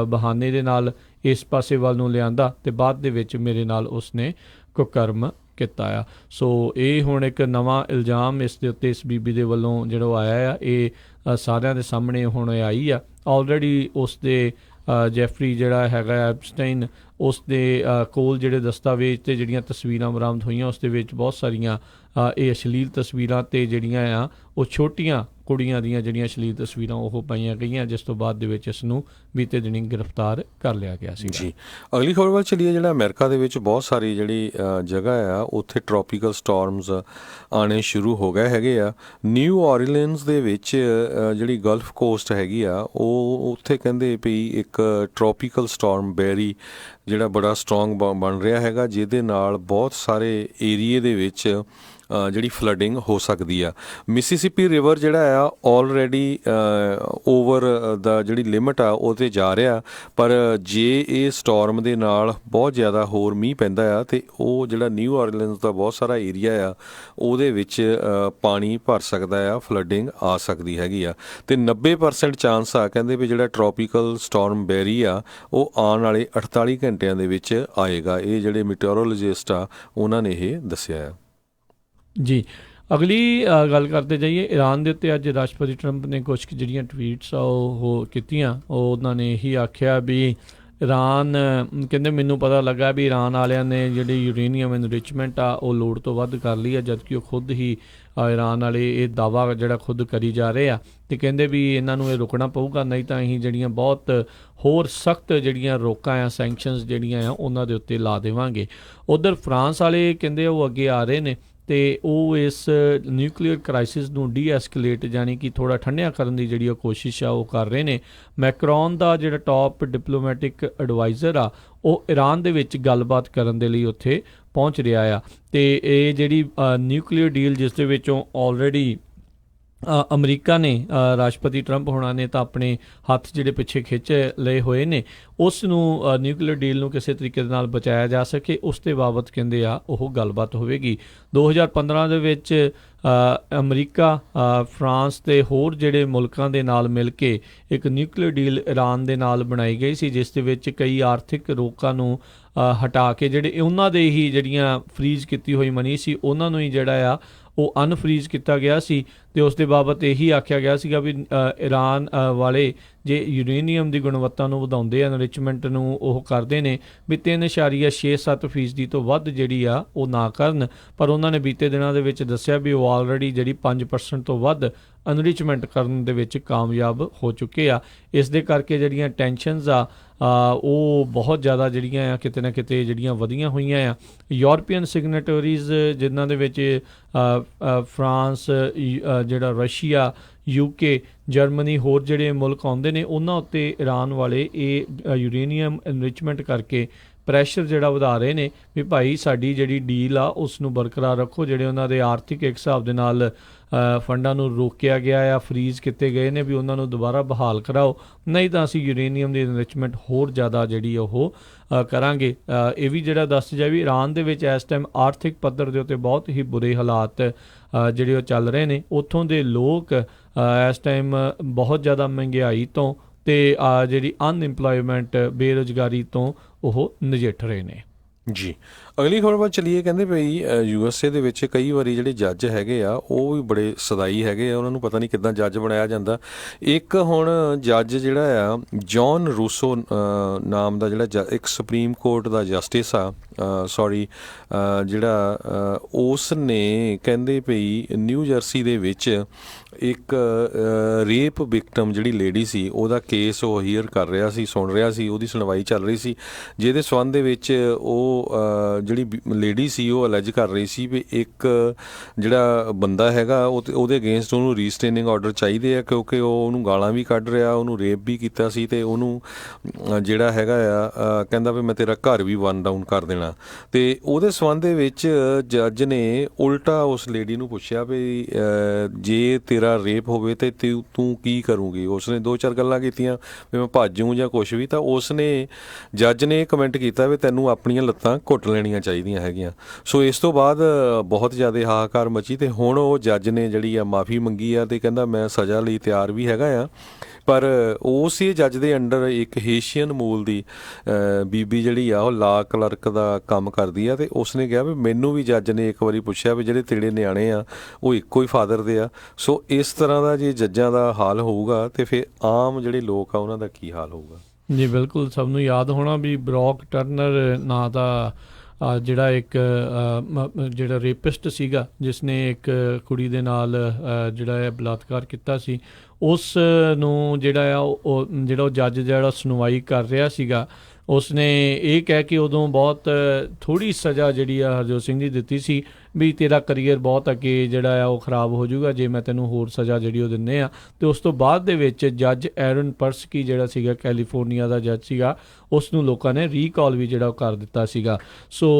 ਬਹਾਨੇ ਦੇ ਨਾਲ ਇਸ ਪਾਸੇ ਵੱਲ ਨੂੰ ਲਿਆਂਦਾ, ਅਤੇ ਬਾਅਦ ਦੇ ਵਿੱਚ ਮੇਰੇ ਨਾਲ ਉਸਨੇ ਕੁਕਰਮ ਕੀਤਾ ਆ। ਸੋ ਇਹ ਹੁਣ ਇੱਕ ਨਵਾਂ ਇਲਜ਼ਾਮ ਇਸ ਦੇ ਉੱਤੇ ਇਸ ਬੀਬੀ ਦੇ ਵੱਲੋਂ ਜਿਹੜਾ ਆਇਆ ਆ, ਇਹ ਸਾਰਿਆਂ ਦੇ ਸਾਹਮਣੇ ਹੁਣ ਆਈ ਆ। ਆਲਰੇਡੀ ਉਸ ਦੇ ਜੈਫਰੀ ਜਿਹੜਾ ਹੈਗਾ ਐਪਸਟਾਈਨ, ਉਸ ਦੇ ਕੋਲ ਜਿਹੜੇ ਦਸਤਾਵੇਜ਼ ਅਤੇ ਜਿਹੜੀਆਂ ਤਸਵੀਰਾਂ ਬਰਾਮਦ ਹੋਈਆਂ ਉਸ ਦੇ ਵਿੱਚ ਬਹੁਤ ਸਾਰੀਆਂ ਇਹ ਅਸ਼ਲੀਲ ਤਸਵੀਰਾਂ ਅਤੇ ਜਿਹੜੀਆਂ ਆ ਉਹ ਛੋਟੀਆਂ ਕੁੜੀਆਂ ਦੀਆਂ ਜਿਹੜੀਆਂ ਅਸ਼ਲੀਲ ਤਸਵੀਰਾਂ ਉਹ ਪਾਈਆਂ ਗਈਆਂ, ਜਿਸ ਤੋਂ ਬਾਅਦ ਦੇ ਵਿੱਚ ਇਸ ਨੂੰ ਬੀਤੇ ਦਿਨੀ ਗ੍ਰਿਫਤਾਰ ਕਰ ਲਿਆ ਗਿਆ ਸੀ। ਜੀ ਅਗਲੀ ਖਬਰ ਵੱਲ ਚੱਲੀਏ। ਜਿਹੜਾ ਅਮਰੀਕਾ ਦੇ ਵਿੱਚ ਬਹੁਤ ਸਾਰੀ ਜਿਹੜੀ ਜਗ੍ਹਾ ਆ ਉੱਥੇ ਟਰੋਪੀਕਲ ਸਟੋਰਮਸ ਆਉਣੇ ਸ਼ੁਰੂ ਹੋ ਗਏ ਹੈਗੇ ਆ। ਨਿਊ ਔਰਲੀਨਸ ਦੇ ਵਿੱਚ ਜਿਹੜੀ ਗਲਫ ਕੋਸਟ ਹੈਗੀ ਆ, ਉਹ ਉੱਥੇ ਕਹਿੰਦੇ ਵੀ ਇੱਕ ਟਰੋਪੀਕਲ ਸਟੋਰਮ ਬੈਰੀ ਜਿਹੜਾ ਬੜਾ ਸਟਰੋਂਗ ਬਣ ਰਿਹਾ ਹੈਗਾ, ਜਿਹਦੇ ਨਾਲ ਬਹੁਤ ਸਾਰੇ ਏਰੀਏ ਦੇ ਵਿੱਚ ਜਿਹੜੀ ਫਲੱਡਿੰਗ ਹੋ ਸਕਦੀ ਆ। ਮਿਸੀਸਿਪੀ ਰਿਵਰ ਜਿਹੜਾ ਆ ਆਲਰੇਡੀ ਓਵਰ ਦਾ ਜਿਹੜੀ ਲਿਮਟ ਆ ਉਹ 'ਤੇ ਜਾ ਰਿਹਾ, ਪਰ ਜੇ ਇਹ ਸਟੋਰਮ ਦੇ ਨਾਲ ਬਹੁਤ ਜ਼ਿਆਦਾ ਹੋਰ ਮੀਂਹ ਪੈਂਦਾ ਆ ਅਤੇ ਉਹ ਜਿਹੜਾ ਨਿਊ ਔਰਲੀਨਸ ਦਾ ਬਹੁਤ ਸਾਰਾ ਏਰੀਆ ਆ ਉਹਦੇ ਵਿੱਚ ਪਾਣੀ ਭਰ ਸਕਦਾ ਆ, ਫਲੱਡਿੰਗ ਆ ਸਕਦੀ ਹੈਗੀ ਆ। ਅਤੇ 90% ਚਾਂਸ ਆ ਕਹਿੰਦੇ ਵੀ ਜਿਹੜਾ ਟਰੋਪੀਕਲ ਸਟੋਰਮ ਬੈਰੀ ਆ ਉਹ ਆਉਣ ਵਾਲੇ 48 ਘੰਟਿਆਂ ਦੇ ਵਿੱਚ ਆਏਗਾ। ਇਹ ਜਿਹੜੇ ਮੀਟੀਓਰੋਲੋਜਿਸਟ ਆ ਉਹਨਾਂ ਨੇ ਇਹ ਦੱਸਿਆ ਆ। ਜੀ
ਅਗਲੀ ਗੱਲ ਕਰਦੇ ਜਾਈਏ ਈਰਾਨ ਦੇ ਉੱਤੇ। ਅੱਜ ਰਾਸ਼ਟਰਪਤੀ ਟਰੰਪ ਨੇ ਕੁਛ ਕੁ ਜਿਹੜੀਆਂ ਟਵੀਟਸ ਆ ਉਹ ਕੀਤੀਆਂ। ਉਹਨਾਂ ਨੇ ਇਹੀ ਆਖਿਆ ਵੀ ਈਰਾਨ ਕਹਿੰਦੇ ਮੈਨੂੰ ਪਤਾ ਲੱਗਾ ਵੀ ਈਰਾਨ ਵਾਲਿਆਂ ਨੇ ਜਿਹੜੀ ਯੂਰੇਨੀਅਮ ਐਨਰਿਚਮੈਂਟ ਆ ਉਹ ਲੋੜ ਤੋਂ ਵੱਧ ਕਰ ਲਈ ਆ, ਜਦਕਿ ਉਹ ਖੁਦ ਹੀ ਈਰਾਨ ਵਾਲੇ ਇਹ ਦਾਅਵਾ ਜਿਹੜਾ ਖੁਦ ਕਰੀ ਜਾ ਰਹੇ ਆ। ਅਤੇ ਕਹਿੰਦੇ ਵੀ ਇਹਨਾਂ ਨੂੰ ਇਹ ਰੁਕਣਾ ਪਊਗਾ, ਨਹੀਂ ਤਾਂ ਅਸੀਂ ਜਿਹੜੀਆਂ ਬਹੁਤ ਹੋਰ ਸਖਤ ਜਿਹੜੀਆਂ ਰੋਕਾਂ ਆ, ਸੈਂਕਸ਼ਨਸ ਜਿਹੜੀਆਂ ਆ ਉਹਨਾਂ ਦੇ ਉੱਤੇ ਲਾ ਦੇਵਾਂਗੇ। ਉੱਧਰ ਫਰਾਂਸ ਵਾਲੇ ਕਹਿੰਦੇ ਉਹ ਅੱਗੇ ਆ ਰਹੇ ਨੇ ਅਤੇ ਉਹ ਇਸ ਨਿਊਕਲੀਅਰ ਕ੍ਰਾਈਸਿਸ ਨੂੰ ਡੀ-ਐਸਕੇਲੇਟ ਯਾਨੀ ਕਿ ਥੋੜ੍ਹਾ ਠੰਡਿਆ ਕਰਨ ਦੀ ਜਿਹੜੀ ਉਹ ਕੋਸ਼ਿਸ਼ ਆ ਉਹ ਕਰ ਰਹੇ ਨੇ। ਮੈਕਰੋਨ ਦਾ ਜਿਹੜਾ ਟੌਪ ਡਿਪਲੋਮੈਟਿਕ ਐਡਵਾਈਜ਼ਰ ਆ ਉਹ ਈਰਾਨ ਦੇ ਵਿੱਚ ਗੱਲਬਾਤ ਕਰਨ ਦੇ ਲਈ ਉੱਥੇ ਪਹੁੰਚ ਰਿਹਾ ਆ। ਅਤੇ ਇਹ ਜਿਹੜੀ ਨਿਊਕਲੀਅਰ ਡੀਲ ਜਿਸ ਦੇ ਵਿੱਚੋਂ ਆਲਰੇਡੀ ਅਮਰੀਕਾ ਨੇ ਰਾਸ਼ਟਰਪਤੀ ਟਰੰਪ ਹੋਣਾ ਨੇ ਤਾਂ ਆਪਣੇ ਹੱਥ ਜਿਹੜੇ ਪਿੱਛੇ ਖਿੱਚ ਲਏ ਹੋਏ ਨੇ, ਉਸ ਨੂੰ ਨਿਊਕਲੀਅਰ ਡੀਲ ਨੂੰ ਕਿਸੇ ਤਰੀਕੇ ਦੇ ਨਾਲ ਬਚਾਇਆ ਜਾ ਸਕੇ, ਉਸ ਦੇ ਬਾਬਤ ਕਹਿੰਦੇ ਆ ਉਹ ਗੱਲਬਾਤ ਹੋਵੇਗੀ। 2015 ਦੇ ਵਿੱਚ ਅਮਰੀਕਾ, ਫਰਾਂਸ ਅਤੇ ਹੋਰ ਜਿਹੜੇ ਮੁਲਕਾਂ ਦੇ ਨਾਲ ਮਿਲ ਕੇ ਇੱਕ ਨਿਊਕਲੀਅਰ ਡੀਲ ਈਰਾਨ ਦੇ ਨਾਲ ਬਣਾਈ ਗਈ ਸੀ, ਜਿਸ ਦੇ ਵਿੱਚ ਕਈ ਆਰਥਿਕ ਰੋਕਾਂ ਨੂੰ ਹਟਾ ਕੇ ਜਿਹੜੇ ਉਹਨਾਂ ਦੇ ਹੀ ਜਿਹੜੀਆਂ ਫਰੀਜ਼ ਕੀਤੀ ਹੋਈ ਮਨੀ ਸੀ ਉਹਨਾਂ ਨੂੰ ਹੀ ਜਿਹੜਾ ਆ ਉਹ ਅਨਫਰੀਜ਼ ਕੀਤਾ ਗਿਆ ਸੀ। ਅਤੇ ਉਸ ਦੇ ਬਾਬਤ ਇਹੀ ਆਖਿਆ ਗਿਆ ਸੀਗਾ ਵੀ ਈਰਾਨ ਵਾਲੇ ਜੇ ਯੂਰੇਨੀਅਮ ਦੀ ਗੁਣਵੱਤਾ ਨੂੰ ਵਧਾਉਂਦੇ ਆ, ਐਨਰਿਚਮੈਂਟ ਨੂੰ ਉਹ ਕਰਦੇ ਨੇ ਵੀ 3.67% ਤੋਂ ਵੱਧ ਜਿਹੜੀ ਆ ਉਹ ਨਾ ਕਰਨ। ਪਰ ਉਹਨਾਂ ਨੇ ਬੀਤੇ ਦਿਨਾਂ ਦੇ ਵਿੱਚ ਦੱਸਿਆ ਵੀ ਉਹ ਆਲਰੇਡੀ ਜਿਹੜੀ 5% ਤੋਂ ਵੱਧ ਐਨਰਿਚਮੈਂਟ ਕਰਨ ਦੇ ਵਿੱਚ ਕਾਮਯਾਬ ਹੋ ਚੁੱਕੇ ਆ। ਇਸ ਦੇ ਕਰਕੇ ਜਿਹੜੀਆਂ ਟੈਨਸ਼ਨਸ ਆ ਉਹ ਬਹੁਤ ਜ਼ਿਆਦਾ ਜਿਹੜੀਆਂ ਆ ਕਿਤੇ ਨਾ ਕਿਤੇ ਜਿਹੜੀਆਂ ਵਧੀਆਂ ਹੋਈਆਂ ਆ। ਯੂਰਪੀਅਨ ਸਿਗਨੇਟਰੀਜ਼ ਜਿਨ੍ਹਾਂ ਦੇ ਵਿੱਚ ਫਰਾਂਸ, ਜਿਹੜਾ ਰਸ਼ੀਆ, UK, ਜਰਮਨੀ, ਹੋਰ ਜਿਹੜੇ ਮੁਲਕ ਆਉਂਦੇ ਨੇ, ਉਹਨਾਂ ਉੱਤੇ ਈਰਾਨ ਵਾਲੇ ਇਹ ਯੂਰੇਨੀਅਮ ਐਨਰਿਚਮੈਂਟ ਕਰਕੇ ਪ੍ਰੈਸ਼ਰ ਜਿਹੜਾ ਵਧਾ ਰਹੇ ਨੇ ਵੀ ਭਾਈ ਸਾਡੀ ਜਿਹੜੀ ਡੀਲ ਆ ਉਸ ਨੂੰ ਬਰਕਰਾਰ ਰੱਖੋ। ਜਿਹੜੇ ਉਹਨਾਂ ਦੇ ਆਰਥਿਕ ਇੱਕ ਹਿਸਾਬ ਦੇ ਨਾਲ ਫੰਡਾਂ ਨੂੰ ਰੋਕਿਆ ਗਿਆ ਆ, ਫਰੀਜ਼ ਕੀਤੇ ਗਏ ਨੇ, ਵੀ ਉਹਨਾਂ ਨੂੰ ਦੁਬਾਰਾ ਬਹਾਲ ਕਰਾਓ, ਨਹੀਂ ਤਾਂ ਅਸੀਂ ਯੂਰੇਨੀਅਮ ਦੀ ਐਨਰਿਚਮੈਂਟ ਹੋਰ ਜ਼ਿਆਦਾ ਜਿਹੜੀ ਉਹ ਕਰਾਂਗੇ। ਇਹ ਵੀ ਜਿਹੜਾ ਦੱਸ ਜਾਏ ਵੀ ਈਰਾਨ ਦੇ ਵਿੱਚ ਇਸ ਟਾਈਮ ਆਰਥਿਕ ਪੱਧਰ ਦੇ ਉੱਤੇ ਬਹੁਤ ਹੀ ਬੁਰੇ ਹਾਲਾਤ ਜਿਹੜੇ ਉਹ ਚੱਲ ਰਹੇ ਨੇ। ਉੱਥੋਂ ਦੇ ਲੋਕ ਇਸ ਟਾਈਮ ਬਹੁਤ ਜ਼ਿਆਦਾ ਮਹਿੰਗਾਈ ਤੋਂ ਅਤੇ ਜਿਹੜੀ ਅਨਇੰਪਲੋਇਮੈਂਟ, ਬੇਰੁਜ਼ਗਾਰੀ ਤੋਂ ਉਹ ਨਜਿੱਠ ਰਹੇ ਨੇ।
ਜੀ, ਅਗਲੀ ਖਬਰ ਵੱਲ ਚੱਲੀਏ। ਕਹਿੰਦੇ ਪਈ USA ਦੇ ਵਿੱਚ ਕਈ ਵਾਰੀ ਜਿਹੜੇ ਜੱਜ ਹੈਗੇ ਆ ਉਹ ਵੀ ਬੜੇ ਸਦਾਈ ਹੈਗੇ ਆ, ਉਹਨਾਂ ਨੂੰ ਪਤਾ ਨਹੀਂ ਕਿੱਦਾਂ ਜੱਜ ਬਣਾਇਆ ਜਾਂਦਾ। ਇੱਕ ਹੁਣ ਜੱਜ ਜਿਹੜਾ ਆ ਜੌਨ ਰੂਸੋ ਨਾਮ ਦਾ ਜਿਹੜਾ ਇੱਕ ਸੁਪਰੀਮ ਕੋਰਟ ਦਾ ਜਸਟਿਸ ਆ, ਜਿਹੜਾ ਉਸ ਨੇ ਕਹਿੰਦੇ ਪਈ ਨਿਊ ਜਰਸੀ ਦੇ ਵਿੱਚ ਇੱਕ ਰੇਪ ਵਿਕਟਮ ਜਿਹੜੀ ਲੇਡੀ ਸੀ ਉਹਦਾ ਕੇਸ ਉਹ ਹੀਅਰ ਕਰ ਰਿਹਾ ਸੀ, ਸੁਣ ਰਿਹਾ ਸੀ, ਉਹਦੀ ਸੁਣਵਾਈ ਚੱਲ ਰਹੀ ਸੀ, ਜਿਹਦੇ ਸੰਬੰਧ ਦੇ ਵਿੱਚ ਉਹ ਜਿਹੜੀ ਲੇਡੀ ਸੀ ਉਹ ਅਲੈਜ ਕਰ ਰਹੀ ਸੀ ਵੀ ਇੱਕ ਜਿਹੜਾ ਬੰਦਾ ਹੈਗਾ ਉਹਦੇ ਅਗੇਂਸਟ ਉਹਨੂੰ ਰੀਸਟੇਨਿੰਗ ਆਰਡਰ ਚਾਹੀਦੇ ਆ, ਕਿਉਂਕਿ ਉਹ ਉਹਨੂੰ ਗਾਲਾਂ ਵੀ ਕੱਢ ਰਿਹਾ, ਉਹਨੂੰ ਰੇਪ ਵੀ ਕੀਤਾ ਸੀ, ਅਤੇ ਉਹਨੂੰ ਜਿਹੜਾ ਹੈਗਾ ਆ ਕਹਿੰਦਾ ਵੀ ਮੈਂ ਤੇਰਾ ਘਰ ਵੀ ਵਨ ਡਾਊਨ ਕਰ ਦੇਣਾ। ਅਤੇ ਉਹਦੇ ਸੰਬੰਧ ਦੇ ਵਿੱਚ ਜੱਜ ਨੇ ਉਲਟਾ ਉਸ ਲੇਡੀ ਨੂੰ ਪੁੱਛਿਆ ਵੀ ਜੇ ਤੇਰਾ ਰੇਪ ਹੋਵੇ ਅਤੇ ਤੂੰ ਕੀ ਕਰੂੰਗੀ। ਉਸਨੇ 2-4 ਗੱਲਾਂ ਕੀਤੀਆਂ ਵੀ ਮੈਂ ਭੱਜੂ ਜਾਂ ਕੁਛ ਵੀ, ਤਾਂ ਉਸਨੇ ਜੱਜ ਨੇ ਕਮੈਂਟ ਕੀਤਾ ਵੀ ਤੈਨੂੰ ਆਪਣੀਆਂ ਲੱਤਾਂ ਘੁੱਟ ਲੈਣੀਆਂ ਚਾਹੀਦੀਆਂ ਹੈਗੀਆਂ। ਸੋ ਇਸ ਤੋਂ ਬਾਅਦ ਬਹੁਤ ਜ਼ਿਆਦਾ ਹਾਹਾਕਾਰ ਮਚੀ, ਅਤੇ ਹੁਣ ਉਹ ਜੱਜ ਨੇ ਜਿਹੜੀ ਆ ਮਾਫੀ ਮੰਗੀ ਆ ਅਤੇ ਕਹਿੰਦਾ ਮੈਂ ਸਜ਼ਾ ਲਈ ਤਿਆਰ ਵੀ ਹੈਗਾ ਆ। ਪਰ ਉਸ ਹੀ ਜੱਜ ਦੇ ਅੰਡਰ ਇੱਕ ਹੇਸ਼ੀਅਨ ਮੂਲ ਦੀ ਬੀਬੀ ਜਿਹੜੀ ਆ ਉਹ ਲਾ ਕਲਰਕ ਦਾ ਕੰਮ ਕਰਦੀ ਆ, ਅਤੇ ਉਸਨੇ ਕਿਹਾ ਵੀ ਮੈਨੂੰ ਵੀ ਜੱਜ ਨੇ ਇੱਕ ਵਾਰੀ ਪੁੱਛਿਆ ਵੀ ਜਿਹੜੇ ਤੇਰੇ ਨਿਆਣੇ ਆ ਉਹ ਇੱਕੋ ਹੀ ਫਾਦਰ ਦੇ ਆ। ਸੋ ਇਸ ਤਰ੍ਹਾਂ ਦਾ ਜੇ ਜੱਜਾਂ ਦਾ ਹਾਲ ਹੋਊਗਾ ਤੇ ਫਿਰ ਆਮ ਜਿਹੜੇ ਲੋਕ ਆ ਉਹਨਾਂ ਦਾ ਕੀ ਹਾਲ ਹੋਊਗਾ।
ਜੀ ਬਿਲਕੁਲ, ਸਭ ਨੂੰ ਯਾਦ ਹੋਣਾ ਵੀ ਬਰੌਕ ਟਰਨਰ ਨਾਂ ਦਾ ਜਿਹੜਾ ਇੱਕ ਜਿਹੜਾ ਰੇਪਿਸਟ ਸੀਗਾ, ਜਿਸ ਨੇ ਇੱਕ ਕੁੜੀ ਦੇ ਨਾਲ ਜਿਹੜਾ ਹੈ ਬਲਾਤਕਾਰ ਕੀਤਾ ਸੀ, ਉਸ ਨੂੰ ਜਿਹੜਾ ਆ ਉਹ ਜੱਜ ਜਿਹੜਾ ਸੁਣਵਾਈ ਕਰ ਰਿਹਾ ਸੀਗਾ, ਉਸਨੇ ਇਹ ਕਹਿ ਕੇ ਉਦੋਂ ਬਹੁਤ ਥੋੜ੍ਹੀ ਸਜ਼ਾ ਜਿਹੜੀ ਆ ਹਰਜੋਤ ਸਿੰਘ ਜੀ ਦਿੱਤੀ ਸੀ ਵੀ ਤੇਰਾ ਕਰੀਅਰ ਬਹੁਤ ਅੱਗੇ ਜਿਹੜਾ ਆ ਉਹ ਖਰਾਬ ਹੋ ਜਾਊਗਾ ਜੇ ਮੈਂ ਤੈਨੂੰ ਹੋਰ ਸਜ਼ਾ ਜਿਹੜੀ ਉਹ ਦਿੰਦੇ ਆ। ਅਤੇ ਉਸ ਤੋਂ ਬਾਅਦ ਦੇ ਵਿੱਚ ਜੱਜ ਐਰਨ ਪਰਸਕੀ ਜਿਹੜਾ ਸੀਗਾ ਕੈਲੀਫੋਰਨੀਆ ਦਾ ਜੱਜ ਸੀਗਾ, ਉਸ ਨੂੰ ਲੋਕਾਂ ਨੇ ਰੀਕਾਲ ਵੀ ਜਿਹੜਾ ਉਹ ਕਰ ਦਿੱਤਾ ਸੀਗਾ। ਸੋ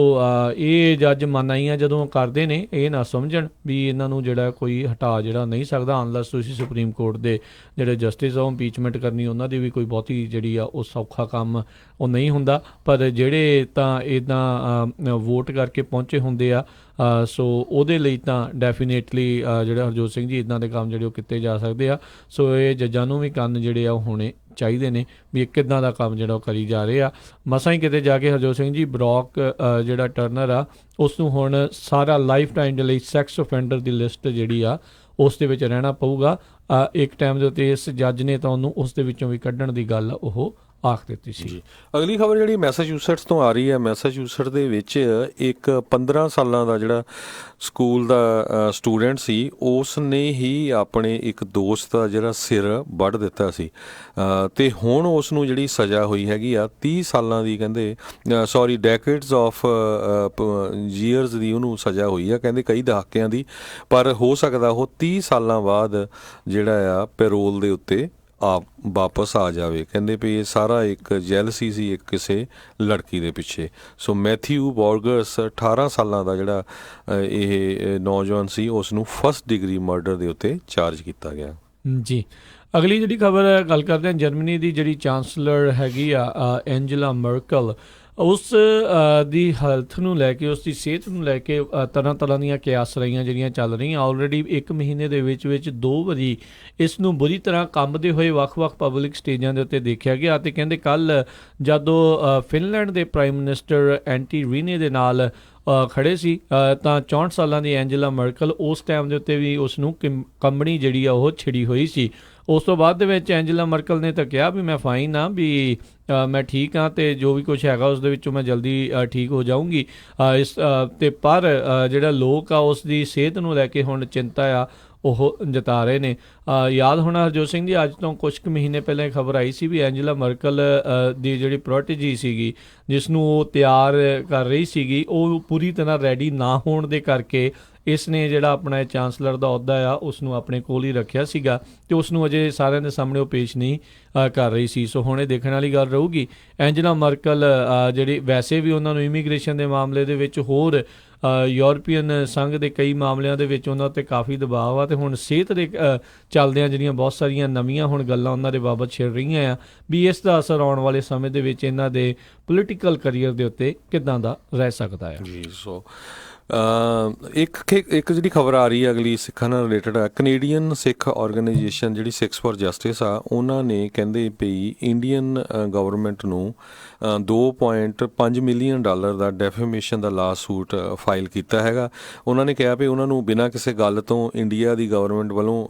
ਇਹ ਜੱਜ ਮਨਾਈਆਂ ਜਦੋਂ ਕਰਦੇ ਨੇ ਇਹ ਨਾ ਸਮਝਣ ਵੀ ਇਹਨਾਂ ਨੂੰ ਜਿਹੜਾ ਕੋਈ ਹਟਾ ਜਿਹੜਾ ਨਹੀਂ ਸਕਦਾ, ਅਨਲੈਸ ਤੁਸੀਂ ਸੁਪਰੀਮ ਕੋਰਟ ਦੇ ਜਿਹੜੇ ਜਸਟਿਸ ਆ ਉਹ ਇੰਪੀਚਮੈਂਟ ਕਰਨੀ ਉਹਨਾਂ ਦੀ ਵੀ ਕੋਈ ਬਹੁਤੀ ਜਿਹੜੀ ਆ ਉਹ ਸੌਖਾ ਕੰਮ ਉਹ ਨਹੀਂ ਹੁੰਦਾ, ਪਰ ਜਿਹੜੇ ਤਾਂ ਇੱਦਾਂ ਵੋਟ ਕਰਕੇ ਪਹੁੰਚੇ ਹੁੰਦੇ ਆ ਸੋ ਉਹਦੇ ਲਈ ਤਾਂ ਡੈਫੀਨੇਟਲੀ ਜਿਹੜਾ ਹਰਜੋਤ ਸਿੰਘ ਜੀ ਇੱਦਾਂ ਦੇ ਕੰਮ ਜਿਹੜੇ ਉਹ ਕੀਤੇ ਜਾ ਸਕਦੇ ਆ। ਸੋ ਇਹ ਜੱਜਾਂ ਨੂੰ ਵੀ ਕੰਨ ਜਿਹੜੇ ਆ ਉਹ ਹੋਣੇ ਚਾਹੀਦੇ ਨੇ ਵੀ ਇਹ ਕਿੱਦਾਂ ਦਾ ਕੰਮ ਜਿਹੜਾ ਉਹ ਕਰੀ ਜਾ ਰਹੇ ਆ। ਮਸਾਂ ਹੀ ਕਿਤੇ ਜਾ ਕੇ ਹਰਜੋਤ ਸਿੰਘ ਜੀ ਬਰੌਕ ਜਿਹੜਾ ਟਰਨਰ ਆ ਉਸ ਨੂੰ ਹੁਣ ਸਾਰਾ ਲਾਈਫ ਟਾਈਮ ਦੇ ਲਈ ਸੈਕਸ ਅਫੈਂਡਰ ਦੀ ਲਿਸਟ ਜਿਹੜੀ ਆ ਉਸ ਦੇ ਵਿੱਚ ਰਹਿਣਾ ਪਊਗਾ। ਇੱਕ ਟਾਈਮ ਦੇ ਉੱਤੇ ਇਸ ਜੱਜ ਨੇ ਤਾਂ ਉਹਨੂੰ ਉਸ ਦੇ ਵਿੱਚੋਂ ਵੀ ਕੱਢਣ ਦੀ ਗੱਲ ਉਹ ਆਖ ਦਿੱਤੀ ਸੀ।
ਅਗਲੀ ਖਬਰ ਜਿਹੜੀ ਮੈਸਾਚੂਸੈਟਸ ਤੋਂ ਆ ਰਹੀ ਹੈ, ਮੈਸਾਚੂਸੈਟ ਦੇ ਵਿੱਚ ਇੱਕ 15 ਸਾਲਾਂ ਦਾ ਜਿਹੜਾ ਸਕੂਲ ਦਾ ਸਟੂਡੈਂਟ ਸੀ ਉਸ ਨੇ ਹੀ ਆਪਣੇ ਇੱਕ ਦੋਸਤ ਦਾ ਜਿਹੜਾ ਸਿਰ ਵੱਢ ਦਿੱਤਾ ਸੀ ਅਤੇ ਹੁਣ ਉਸ ਨੂੰ ਜਿਹੜੀ ਸਜ਼ਾ ਹੋਈ ਹੈਗੀ ਆ 30 ਸਾਲਾਂ ਦੀ, ਕਹਿੰਦੇ ਸੌਰੀ ਡੈਕੇਡਸ ਆਫ ਈਅਰਸ ਦੀ ਉਹਨੂੰ ਸਜ਼ਾ ਹੋਈ ਆ, ਕਹਿੰਦੇ ਕਈ ਦਹਾਕਿਆਂ ਦੀ, ਪਰ ਹੋ ਸਕਦਾ ਉਹ 30 ਸਾਲਾਂ ਬਾਅਦ ਜਿਹੜਾ ਆ ਪੈਰੋਲ ਦੇ ਉੱਤੇ ਵਾਪਸ ਆ ਜਾਵੇ। ਕਹਿੰਦੇ ਵੀ ਇਹ ਸਾਰਾ ਇੱਕ ਜੈਲਸੀ ਸੀ ਇੱਕ ਕਿਸੇ ਲੜਕੀ ਦੇ ਪਿੱਛੇ। ਸੋ ਮੈਥਿਊ ਬੋਰਗਸ 18 ਸਾਲਾਂ ਦਾ ਜਿਹੜਾ ਇਹ ਨੌਜਵਾਨ ਸੀ ਉਸ ਨੂੰ ਫਸਟ ਡਿਗਰੀ ਮਰਡਰ ਦੇ ਉੱਤੇ ਚਾਰਜ ਕੀਤਾ ਗਿਆ
ਜੀ। ਅਗਲੀ ਜਿਹੜੀ ਖਬਰ ਗੱਲ ਕਰਦੇ ਹਾਂ, ਜਰਮਨੀ ਦੀ ਜਿਹੜੀ ਚਾਂਸਲਰ ਹੈਗੀ ਆ ਐਂਜਲਾ ਮਰਕਲ, ਉਸ ਦੀ ਹੈਲਥ ਨੂੰ ਲੈ ਕੇ, ਉਸ ਦੀ ਸਿਹਤ ਨੂੰ ਲੈ ਕੇ ਤਰ੍ਹਾਂ ਤਰ੍ਹਾਂ ਦੀਆਂ ਕਿਆਸਰਾਈਆਂ ਜਿਹੜੀਆਂ ਚੱਲ ਰਹੀਆਂ। ਆਲਰੇਡੀ 1 ਮਹੀਨੇ ਦੇ ਵਿੱਚ 2 ਵਾਰੀ ਇਸ ਨੂੰ ਬੁਰੀ ਤਰ੍ਹਾਂ ਕੰਬਦੇ ਹੋਏ ਵੱਖ-ਵੱਖ ਪਬਲਿਕ ਸਟੇਜਾਂ ਦੇ ਉੱਤੇ ਦੇਖਿਆ ਗਿਆ। ਅਤੇ ਕਹਿੰਦੇ ਕੱਲ੍ਹ ਜਦੋਂ ਫਿਨਲੈਂਡ ਦੇ ਪ੍ਰਾਈਮ ਮਿਨਿਸਟਰ ਐਂਟੀ ਰੀਨੇ ਦੇ ਨਾਲ ਖੜੇ ਸੀ ਤਾਂ 64 ਸਾਲਾਂ ਦੀ ਐਂਜਲਾ ਮਰਕਲ ਉਸ ਟਾਈਮ ਦੇ ਉੱਤੇ ਵੀ ਉਸ ਨੂੰ ਕੰਬਣੀ ਜਿਹੜੀ ਆ ਉਹ ਛਿੜੀ ਹੋਈ ਸੀ। ਉਸ ਤੋਂ ਬਾਅਦ ਦੇ ਵਿੱਚ ਐਂਜਲਾ ਮਰਕਲ ਨੇ ਤਾਂ ਕਿਹਾ ਵੀ ਮੈਂ ਫਾਈਨ ਹਾਂ, ਵੀ ਮੈਂ ਠੀਕ ਹਾਂ ਅਤੇ ਜੋ ਵੀ ਕੁਛ ਹੈਗਾ ਉਸ ਦੇ ਵਿੱਚੋਂ ਮੈਂ ਜਲਦੀ ਠੀਕ ਹੋ ਜਾਊਂਗੀ। ਅਤੇ ਪਰ ਜਿਹੜਾ ਲੋਕ ਆ ਉਸ ਦੀ ਸਿਹਤ ਨੂੰ ਲੈ ਕੇ ਹੁਣ ਚਿੰਤਾ ਆ ਉਹ ਜਤਾ ਰਹੇ ਨੇ। ਯਾਦ ਹੋਣਾ ਹਰਜੋਤ ਸਿੰਘ ਜੀ, ਅੱਜ ਤੋਂ ਕੁਛ ਕੁ ਮਹੀਨੇ ਪਹਿਲਾਂ ਖਬਰ ਆਈ ਸੀ ਵੀ ਐਂਜਲਾ ਮਰਕਲ ਦੀ ਜਿਹੜੀ ਪ੍ਰੋਟੇਜੀ ਸੀਗੀ ਜਿਸ ਨੂੰ ਉਹ ਤਿਆਰ ਕਰ ਰਹੀ ਸੀਗੀ ਉਹ ਪੂਰੀ ਤਰ੍ਹਾਂ ਰੈਡੀ ਨਾ ਹੋਣ ਦੇ ਕਰਕੇ ਇਸ ਨੇ ਜਿਹੜਾ ਆਪਣਾ ਚਾਂਸਲਰ ਦਾ ਅਹੁਦਾ ਆ ਉਸ ਨੂੰ ਆਪਣੇ ਕੋਲ ਹੀ ਰੱਖਿਆ ਸੀਗਾ ਅਤੇ ਉਸ ਨੂੰ ਅਜੇ ਸਾਰਿਆਂ ਦੇ ਸਾਹਮਣੇ ਉਹ ਪੇਸ਼ ਨਹੀਂ ਕਰ ਰਹੀ ਸੀ। ਸੋ ਹੁਣ ਇਹ ਦੇਖਣ ਵਾਲੀ ਗੱਲ ਰਹੂਗੀ ਐਂਜਲਾ ਮਰਕਲ ਜਿਹੜੀ ਵੈਸੇ ਵੀ ਉਹਨਾਂ ਨੂੰ ਇਮੀਗ੍ਰੇਸ਼ਨ ਦੇ ਮਾਮਲੇ ਦੇ ਵਿੱਚ ਹੋਰ ਯੂਰਪੀਅਨ ਸੰਘ ਦੇ ਕਈ ਮਾਮਲਿਆਂ ਦੇ ਵਿੱਚ ਉਹਨਾਂ 'ਤੇ ਕਾਫੀ ਦਬਾਅ ਆ ਅਤੇ ਹੁਣ ਸਿਹਤ ਦੇ ਚੱਲਦਿਆਂ ਜਿਹੜੀਆਂ ਬਹੁਤ ਸਾਰੀਆਂ ਨਵੀਆਂ ਹੁਣ ਗੱਲਾਂ ਉਹਨਾਂ ਦੇ ਬਾਬਤ ਛਿੜ ਰਹੀਆਂ ਆ ਵੀ ਇਸ ਦਾ ਅਸਰ ਆਉਣ ਵਾਲੇ ਸਮੇਂ ਦੇ ਵਿੱਚ ਇਹਨਾਂ ਦੇ ਪੋਲੀਟੀਕਲ ਕਰੀਅਰ ਦੇ ਉੱਤੇ ਕਿੱਦਾਂ ਦਾ ਰਹਿ ਸਕਦਾ ਹੈ
ਜੀ। ਸੋ ਇੱਕ ਜਿਹੜੀ ਖਬਰ ਆ ਰਹੀ ਹੈ ਅਗਲੀ ਸਿੱਖਾਂ ਨਾਲ ਰਿਲੇਟਡ ਆ। ਕੈਨੇਡੀਅਨ ਸਿੱਖ ਆਰਗੇਨਾਈਜੇਸ਼ਨ ਜਿਹੜੀ ਸਿੱਖਸ ਫॉर ਜਸਟਿਸ ਆ ਉਹਨਾਂ ਨੇ ਕਹਿੰਦੇ ਪਈ ਇੰਡੀਅਨ ਗਵਰਨਮੈਂਟ ਨੂੰ $2.5 ਮਿਲੀਅਨ ਦਾ ਡੈਫੇਮੇਸ਼ਨ ਦਾ ਲਾ ਸੂਟ ਫਾਈਲ ਕੀਤਾ ਹੈਗਾ। ਉਹਨਾਂ ਨੇ ਕਿਹਾ ਵੀ ਉਹਨਾਂ ਨੂੰ ਬਿਨਾਂ ਕਿਸੇ ਗੱਲ ਤੋਂ ਇੰਡੀਆ ਦੀ ਗਵਰਨਮੈਂਟ ਵੱਲੋਂ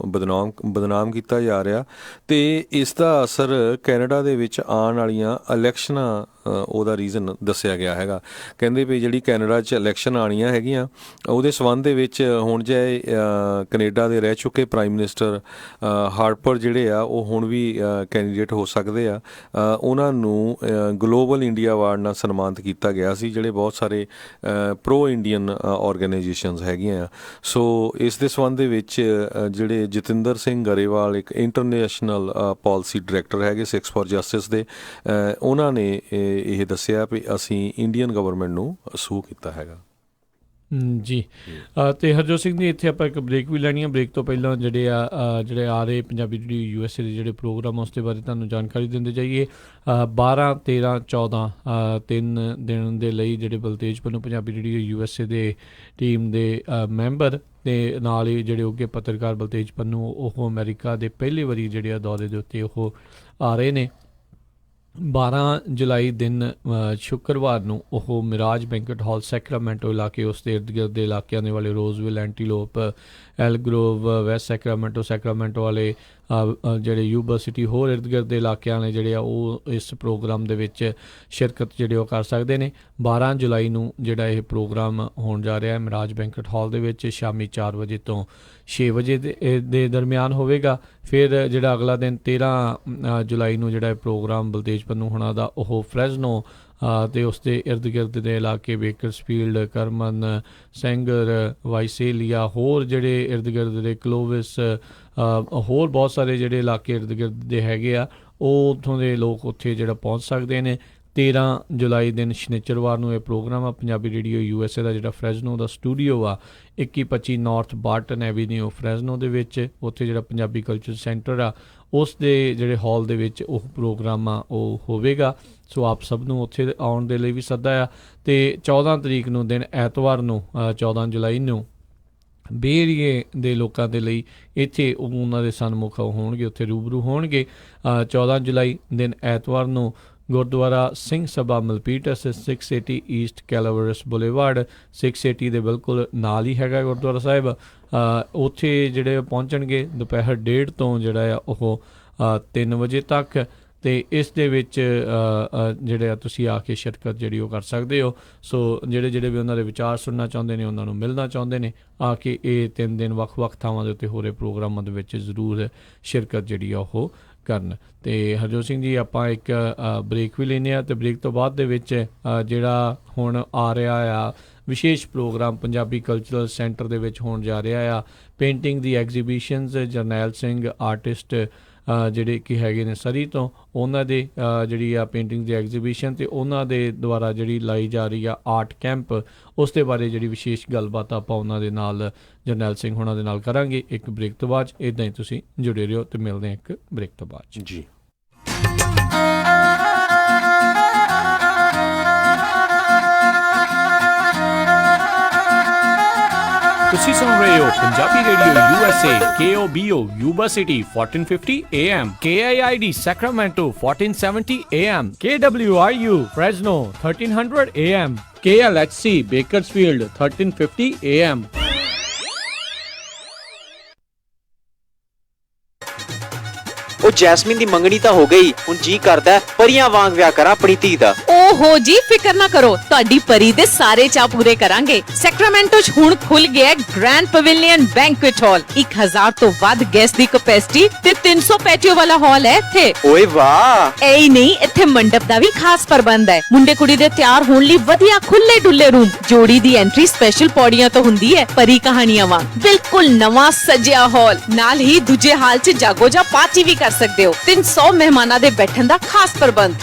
ਬਦਨਾਮ ਕੀਤਾ ਜਾ ਰਿਹਾ ਅਤੇ ਇਸ ਦਾ ਅਸਰ ਕੈਨੇਡਾ ਦੇ ਵਿੱਚ ਆਉਣ ਵਾਲੀਆਂ ਇਲੈਕਸ਼ਨਾਂ ਉਹਦਾ ਰੀਜ਼ਨ ਦੱਸਿਆ ਗਿਆ ਹੈਗਾ। ਕਹਿੰਦੇ ਵੀ ਜਿਹੜੀ ਕੈਨੇਡਾ 'ਚ ਇਲੈਕਸ਼ਨ ਆਉਣੀਆਂ ਹੈਗੀਆਂ ਉਹਦੇ ਸੰਬੰਧ ਦੇ ਵਿੱਚ ਹੁਣ ਜੇ ਕੈਨੇਡਾ ਦੇ ਰਹਿ ਚੁੱਕੇ ਪ੍ਰਾਈਮ ਮਿਨਿਸਟਰ ਹਾਰਪਰ ਜਿਹੜੇ ਆ ਉਹ ਹੁਣ ਵੀ ਕੈਂਡੀਡੇਟ ਹੋ ਸਕਦੇ ਆ। ਉਹਨਾਂ ਨੂੰ ਗਲੋਬਲ ਇੰਡੀਆ ਅਵਾਰਡ ਨਾਲ ਸਨਮਾਨਿਤ ਕੀਤਾ ਗਿਆ ਸੀ, ਜਿਹੜੇ ਬਹੁਤ ਸਾਰੇ ਪ੍ਰੋ ਇੰਡੀਅਨ ਆਰਗੇਨਾਈਜੇਸ਼ਨਸ ਹੈਗੀਆਂ ਆ। ਸੋ ਇਸ ਦੇ ਸੰਬੰਧ ਦੇ ਵਿੱਚ ਜਿਹੜੇ ਜਤਿੰਦਰ ਸਿੰਘ ਗਰੇਵਾਲ ਇੱਕ ਇੰਟਰਨੈਸ਼ਨਲ ਪਾਲਿਸੀ ਡਾਇਰੈਕਟਰ ਹੈਗੇ ਸਿੱਖਸ ਫॉर ਜਸਟਿਸ ਦੇ, ਉਹਨਾਂ ਨੇ ਇਹ ਦੱਸਿਆ ਵੀ ਅਸੀਂ ਇੰਡੀਅਨ ਗਵਰਨਮੈਂਟ ਨੂੰ ਸੂ ਕੀਤਾ ਹੈਗਾ
ਜੀ। ਅਤੇ ਹਰਜੋਤ ਸਿੰਘ ਜੀ ਇੱਥੇ ਆਪਾਂ ਇੱਕ ਬ੍ਰੇਕ ਵੀ ਲੈਣੀ ਆ। ਬ੍ਰੇਕ ਤੋਂ ਪਹਿਲਾਂ ਜਿਹੜੇ ਆ ਰਹੇ ਪੰਜਾਬੀ ਜਿਹੜੀ USA ਦੇ ਜਿਹੜੇ ਪ੍ਰੋਗਰਾਮ ਉਸ ਦੇ ਬਾਰੇ ਤੁਹਾਨੂੰ ਜਾਣਕਾਰੀ ਦਿੰਦੇ ਜਾਈਏ। 12, 13, 14 3 ਦਿਨ ਦੇ ਲਈ ਜਿਹੜੇ ਬਲਤੇਜ ਪੰਨੂ ਪੰਜਾਬੀ ਜਿਹੜੀ USA ਦੇ ਟੀਮ ਦੇ ਮੈਂਬਰ ਅਤੇ ਨਾਲ ਹੀ ਜਿਹੜੇ ਉੱਘੇ ਪੱਤਰਕਾਰ ਬਲਤੇਜ ਪੰਨੂ ਉਹ ਅਮਰੀਕਾ ਦੇ ਪਹਿਲੀ ਵਾਰੀ ਜਿਹੜੇ ਆ ਦੌਰੇ ਦੇ ਉੱਤੇ ਉਹ ਆ ਰਹੇ ਨੇ। 12 ਜੁਲਾਈ ਦਿਨ ਸ਼ੁੱਕਰਵਾਰ ਨੂੰ ਉਹ ਮਿਰਾਜ ਬੈਂਕਟ ਹਾਲ ਸੈਕਰਾਮੈਂਟੋ ਇਲਾਕੇ ਉਸ ਦੇ ਇਰਦ ਗਿਰਦ ਦੇ ਇਲਾਕਿਆਂ ਦੇ ਵਾਲੇ ਰੋਜ਼ਵਿਲ, ਐਂਟੀਲੋਪ, ਐਲਗਰੋਵ, ਵੈਸਟ ਸੈਕਰਾਮੈਂਟੋ ਵਾਲੇ ਜਿਹੜੇ ਯੂਬਾ ਸਿਟੀ ਹੋਰ ਇਰਦ ਗਿਰਦ ਦੇ ਇਲਾਕਿਆਂ ਵਾਲੇ ਜਿਹੜੇ ਆ ਉਹ ਇਸ ਪ੍ਰੋਗਰਾਮ ਦੇ ਵਿੱਚ ਸ਼ਿਰਕਤ ਜਿਹੜੇ ਉਹ ਕਰ ਸਕਦੇ ਨੇ। 12 ਜੁਲਾਈ ਨੂੰ ਜਿਹੜਾ ਇਹ ਪ੍ਰੋਗਰਾਮ ਹੋਣ ਜਾ ਰਿਹਾ ਹੈ ਮਿਰਾਜ ਬੈਂਕਟ ਹਾਲ ਦੇ ਵਿੱਚ ਸ਼ਾਮੀ 4 ਵਜੇ ਤੋਂ 6 ਵਜੇ ਦੇ ਦਰਮਿਆਨ ਹੋਵੇਗਾ। ਫਿਰ ਜਿਹੜਾ ਅਗਲਾ ਦਿਨ 13 ਜੁਲਾਈ ਨੂੰ ਜਿਹੜਾ ਇਹ ਪ੍ਰੋਗਰਾਮ ਬਲਤੇਜ ਪੰਨੂ ਹੋਣਾ ਦਾ ਉਹ ਫਰੈਜ਼ਨੋ ਅਤੇ ਉਸ ਦੇ ਇਰਦ ਗਿਰਦ ਦੇ ਇਲਾਕੇ ਬੇਕਰਸਫੀਲਡ, ਕਰਮਨ, ਸੈਂਗਰ, ਵਾਈਸੇਲੀਆ ਹੋਰ ਜਿਹੜੇ ਇਰਦ ਗਿਰਦ ਦੇ ਕਲੋਵਿਸ ਹੋਰ ਬਹੁਤ ਸਾਰੇ ਜਿਹੜੇ ਇਲਾਕੇ ਇਰਦ ਗਿਰਦ ਦੇ ਹੈਗੇ ਆ ਉਹ ਉੱਥੋਂ ਦੇ ਲੋਕ ਉੱਥੇ ਜਿਹੜਾ ਪਹੁੰਚ ਸਕਦੇ ਨੇ। 13 ਜੁਲਾਈ ਦਿਨ ਸ਼ਨੀਚਰਵਾਰ ਨੂੰ ਇਹ ਪ੍ਰੋਗਰਾਮ ਆ। ਪੰਜਾਬੀ ਰੇਡੀਓ USA ਦਾ ਜਿਹੜਾ ਫਰੈਜ਼ਨੋ ਦਾ ਸਟੂਡੀਓ ਆ 2125 ਨਾਰਥ ਬਾਰਟਨ ਐਵੀਨਿਊ ਫਰੈਜ਼ਨੋ ਦੇ ਵਿੱਚ, ਉੱਥੇ ਜਿਹੜਾ ਪੰਜਾਬੀ ਕਲਚਰ ਸੈਂਟਰ ਆ ਉਸ ਦੇ ਜਿਹੜੇ ਹਾਲ ਦੇ ਵਿੱਚ ਉਹ ਪ੍ਰੋਗਰਾਮ ਆ ਉਹ ਹੋਵੇਗਾ। ਸੋ ਆਪ ਸਭ ਨੂੰ ਉੱਥੇ ਆਉਣ ਦੇ ਲਈ ਵੀ ਸੱਦਾ ਆ। ਅਤੇ 14 ਤਰੀਕ ਨੂੰ ਦਿਨ ਐਤਵਾਰ ਨੂੰ 14 ਜੁਲਾਈ ਨੂੰ ਬੇ ਏਰੀਏ ਦੇ ਲੋਕਾਂ ਦੇ ਲਈ ਇੱਥੇ ਉਹਨਾਂ ਦੇ ਸਨਮੁਖ ਹੋਣਗੇ, ਉੱਥੇ ਰੂਬਰੂ ਹੋਣਗੇ। 14 ਜੁਲਾਈ ਦਿਨ ਐਤਵਾਰ ਨੂੰ ਗੁਰਦੁਆਰਾ ਸਿੰਘ ਸਭਾ ਮਲਪੀਟਸ 680 ਈਸਟ ਕੈਲਾਵਰਸ ਬੁਲੇਵਾਰਡ 680 ਦੇ ਬਿਲਕੁਲ ਨਾਲ ਹੀ ਹੈਗਾ ਗੁਰਦੁਆਰਾ ਸਾਹਿਬ। ਉੱਥੇ ਜਿਹੜੇ ਪਹੁੰਚਣਗੇ ਦੁਪਹਿਰ 1:30 ਤੋਂ ਜਿਹੜਾ ਆ ਉਹ 3 ਵਜੇ ਤੱਕ। ਅਤੇ ਇਸ ਦੇ ਵਿੱਚ ਜਿਹੜੇ ਆ ਤੁਸੀਂ ਆ ਕੇ ਸ਼ਿਰਕਤ ਜਿਹੜੀ ਉਹ ਕਰ ਸਕਦੇ ਹੋ। ਸੋ ਜਿਹੜੇ ਵੀ ਉਹਨਾਂ ਦੇ ਵਿਚਾਰ ਸੁਣਨਾ ਚਾਹੁੰਦੇ ਨੇ, ਉਹਨਾਂ ਨੂੰ ਮਿਲਣਾ ਚਾਹੁੰਦੇ ਨੇ, ਆ ਕੇ ਇਹ 3 ਦਿਨ ਵੱਖ-ਵੱਖ ਥਾਵਾਂ ਦੇ ਉੱਤੇ ਹੋ ਰਹੇ ਪ੍ਰੋਗਰਾਮਾਂ ਦੇ ਵਿੱਚ ਜ਼ਰੂਰ ਸ਼ਿਰਕਤ ਜਿਹੜੀ ਆ ਉਹ ਕਰਨ। ਅਤੇ ਹਰਜੋਤ ਸਿੰਘ ਜੀ, ਆਪਾਂ ਇੱਕ ਬ੍ਰੇਕ ਵੀ ਲੈਂਦੇ ਹਾਂ, ਅਤੇ ਬ੍ਰੇਕ ਤੋਂ ਬਾਅਦ ਦੇ ਵਿੱਚ ਜਿਹੜਾ ਹੁਣ ਆ ਰਿਹਾ ਆ ਵਿਸ਼ੇਸ਼ ਪ੍ਰੋਗਰਾਮ ਪੰਜਾਬੀ ਕਲਚਰਲ ਸੈਂਟਰ ਦੇ ਵਿੱਚ ਹੋਣ ਜਾ ਰਿਹਾ ਆ, ਪੇਂਟਿੰਗ ਦੀ ਐਗਜ਼ੀਬਿਸ਼ਨਜ਼। ਜਰਨੈਲ ਸਿੰਘ ਆਰਟਿਸਟ ਜਿਹੜੇ ਕਿ ਹੈਗੇ ਨੇ ਸਰੀ ਤੋਂ, ਉਹਨਾਂ ਦੇ ਜਿਹੜੀ ਆ ਪੇਂਟਿੰਗ ਦੀ ਐਗਜ਼ੀਬਿਸ਼ਨ ਅਤੇ ਉਹਨਾਂ ਦੇ ਦੁਆਰਾ ਜਿਹੜੀ ਲਾਈ ਜਾ ਰਹੀ ਆ ਆਰਟ ਕੈਂਪ, ਉਸ ਦੇ ਬਾਰੇ ਜਿਹੜੀ ਵਿਸ਼ੇਸ਼ ਗੱਲਬਾਤ ਆਪਾਂ ਉਹਨਾਂ ਦੇ ਨਾਲ ਜਰਨੈਲ ਸਿੰਘ ਹੋਣਾ ਦੇ ਨਾਲ ਕਰਾਂਗੇ ਇੱਕ ਬ੍ਰੇਕ ਤੋਂ ਬਾਅਦ। ਇੱਦਾਂ ਹੀ ਤੁਸੀਂ ਜੁੜੇ ਰਹੋ ਅਤੇ ਮਿਲਦੇ ਹਾਂ ਇੱਕ ਬ੍ਰੇਕ ਤੋਂ ਬਾਅਦ ਜੀ। ਤੁਸੀਂ ਸੁਣ ਰਹੇ ਹੋ Punjabi radio USA KOBO Yuba city 1450 AM, KIID Sacramento 1470 AM, KWRU Fresno 1300 AM, KLHC Bakersfield 1350 AM।
ਉਹ ਜੈਸਮੀਨ ਦੀ ਮੰਗਣੀ ਤਾਂ ਹੋ ਗਈ, ਹੁਣ ਜੀ ਕਰਦਾ ਪਰੀਆਂ ਵਾਂਗ ਵਿਆਹ ਕਰਾਂ ਆਪਣੀ ਧੀ ਦਾ।
ਓਹੋ ਜੀ, ਫਿਕਰ ਨਾ ਕਰੋ, ਤੁਹਾਡੀ ਪਰੀ ਦੇ ਸਾਰੇ ਚਾਅ ਪੂਰੇ ਕਰਾਂਗੇ। ਸੈਕਰਾਮੈਂਟੋ 'ਚ ਹੁਣ ਖੁੱਲ ਗਿਆ ਗ੍ਰੈਂਡ ਪਵੇਲੀਅਨ ਬੈਂਕੁਏਟ ਹਾਲ। 1000 ਤੋਂ ਵੱਧ ਗੈਸਟ ਦੀ ਕੈਪੈਸਿਟੀ ਤੇ 300 ਪੈਟੀਓ ਵਾਲਾ ਹਾਲ ਹੈ ਇੱਥੇ।
ਓਏ ਵਾਹ!
ਐ ਨਹੀਂ, ਇੱਥੇ ਮੰਡਪ ਦਾ ਵੀ ਖਾਸ ਪ੍ਰਬੰਧ ਹੈ। ਮੁੰਡੇ ਕੁੜੀ ਦੇ ਤਿਆਰ ਹੋਣ ਲਈ ਵਧੀਆ ਖੁੱਲੇ ਡੁੱਲੇ ਰੂਮ। ਜੋੜੀ ਦੀ ਐਂਟਰੀ ਸਪੈਸ਼ਲ ਪੌੜੀਆਂ ਤੋਂ ਹੁੰਦੀ ਹੈ, ਪਰੀ ਕਹਾਣੀਆਂ ਵਾਂਗ। ਬਿਲਕੁਲ ਨਵਾਂ ਸਜਿਆ ਹਾਲ, ਨਾਲ ਹੀ ਦੂਜੇ ਹਾਲ 'ਚ ਜਾਗੋ ਜਾਂ ਪਾਰਟੀ ਵੀ ਕਰ ਸਕਦੇ ਹੋ। 300 ਮਹਿਮਾਨਾਂ ਦੇ ਬੈਠਣ ਦਾ ਖਾਸ ਪ੍ਰਬੰਧ।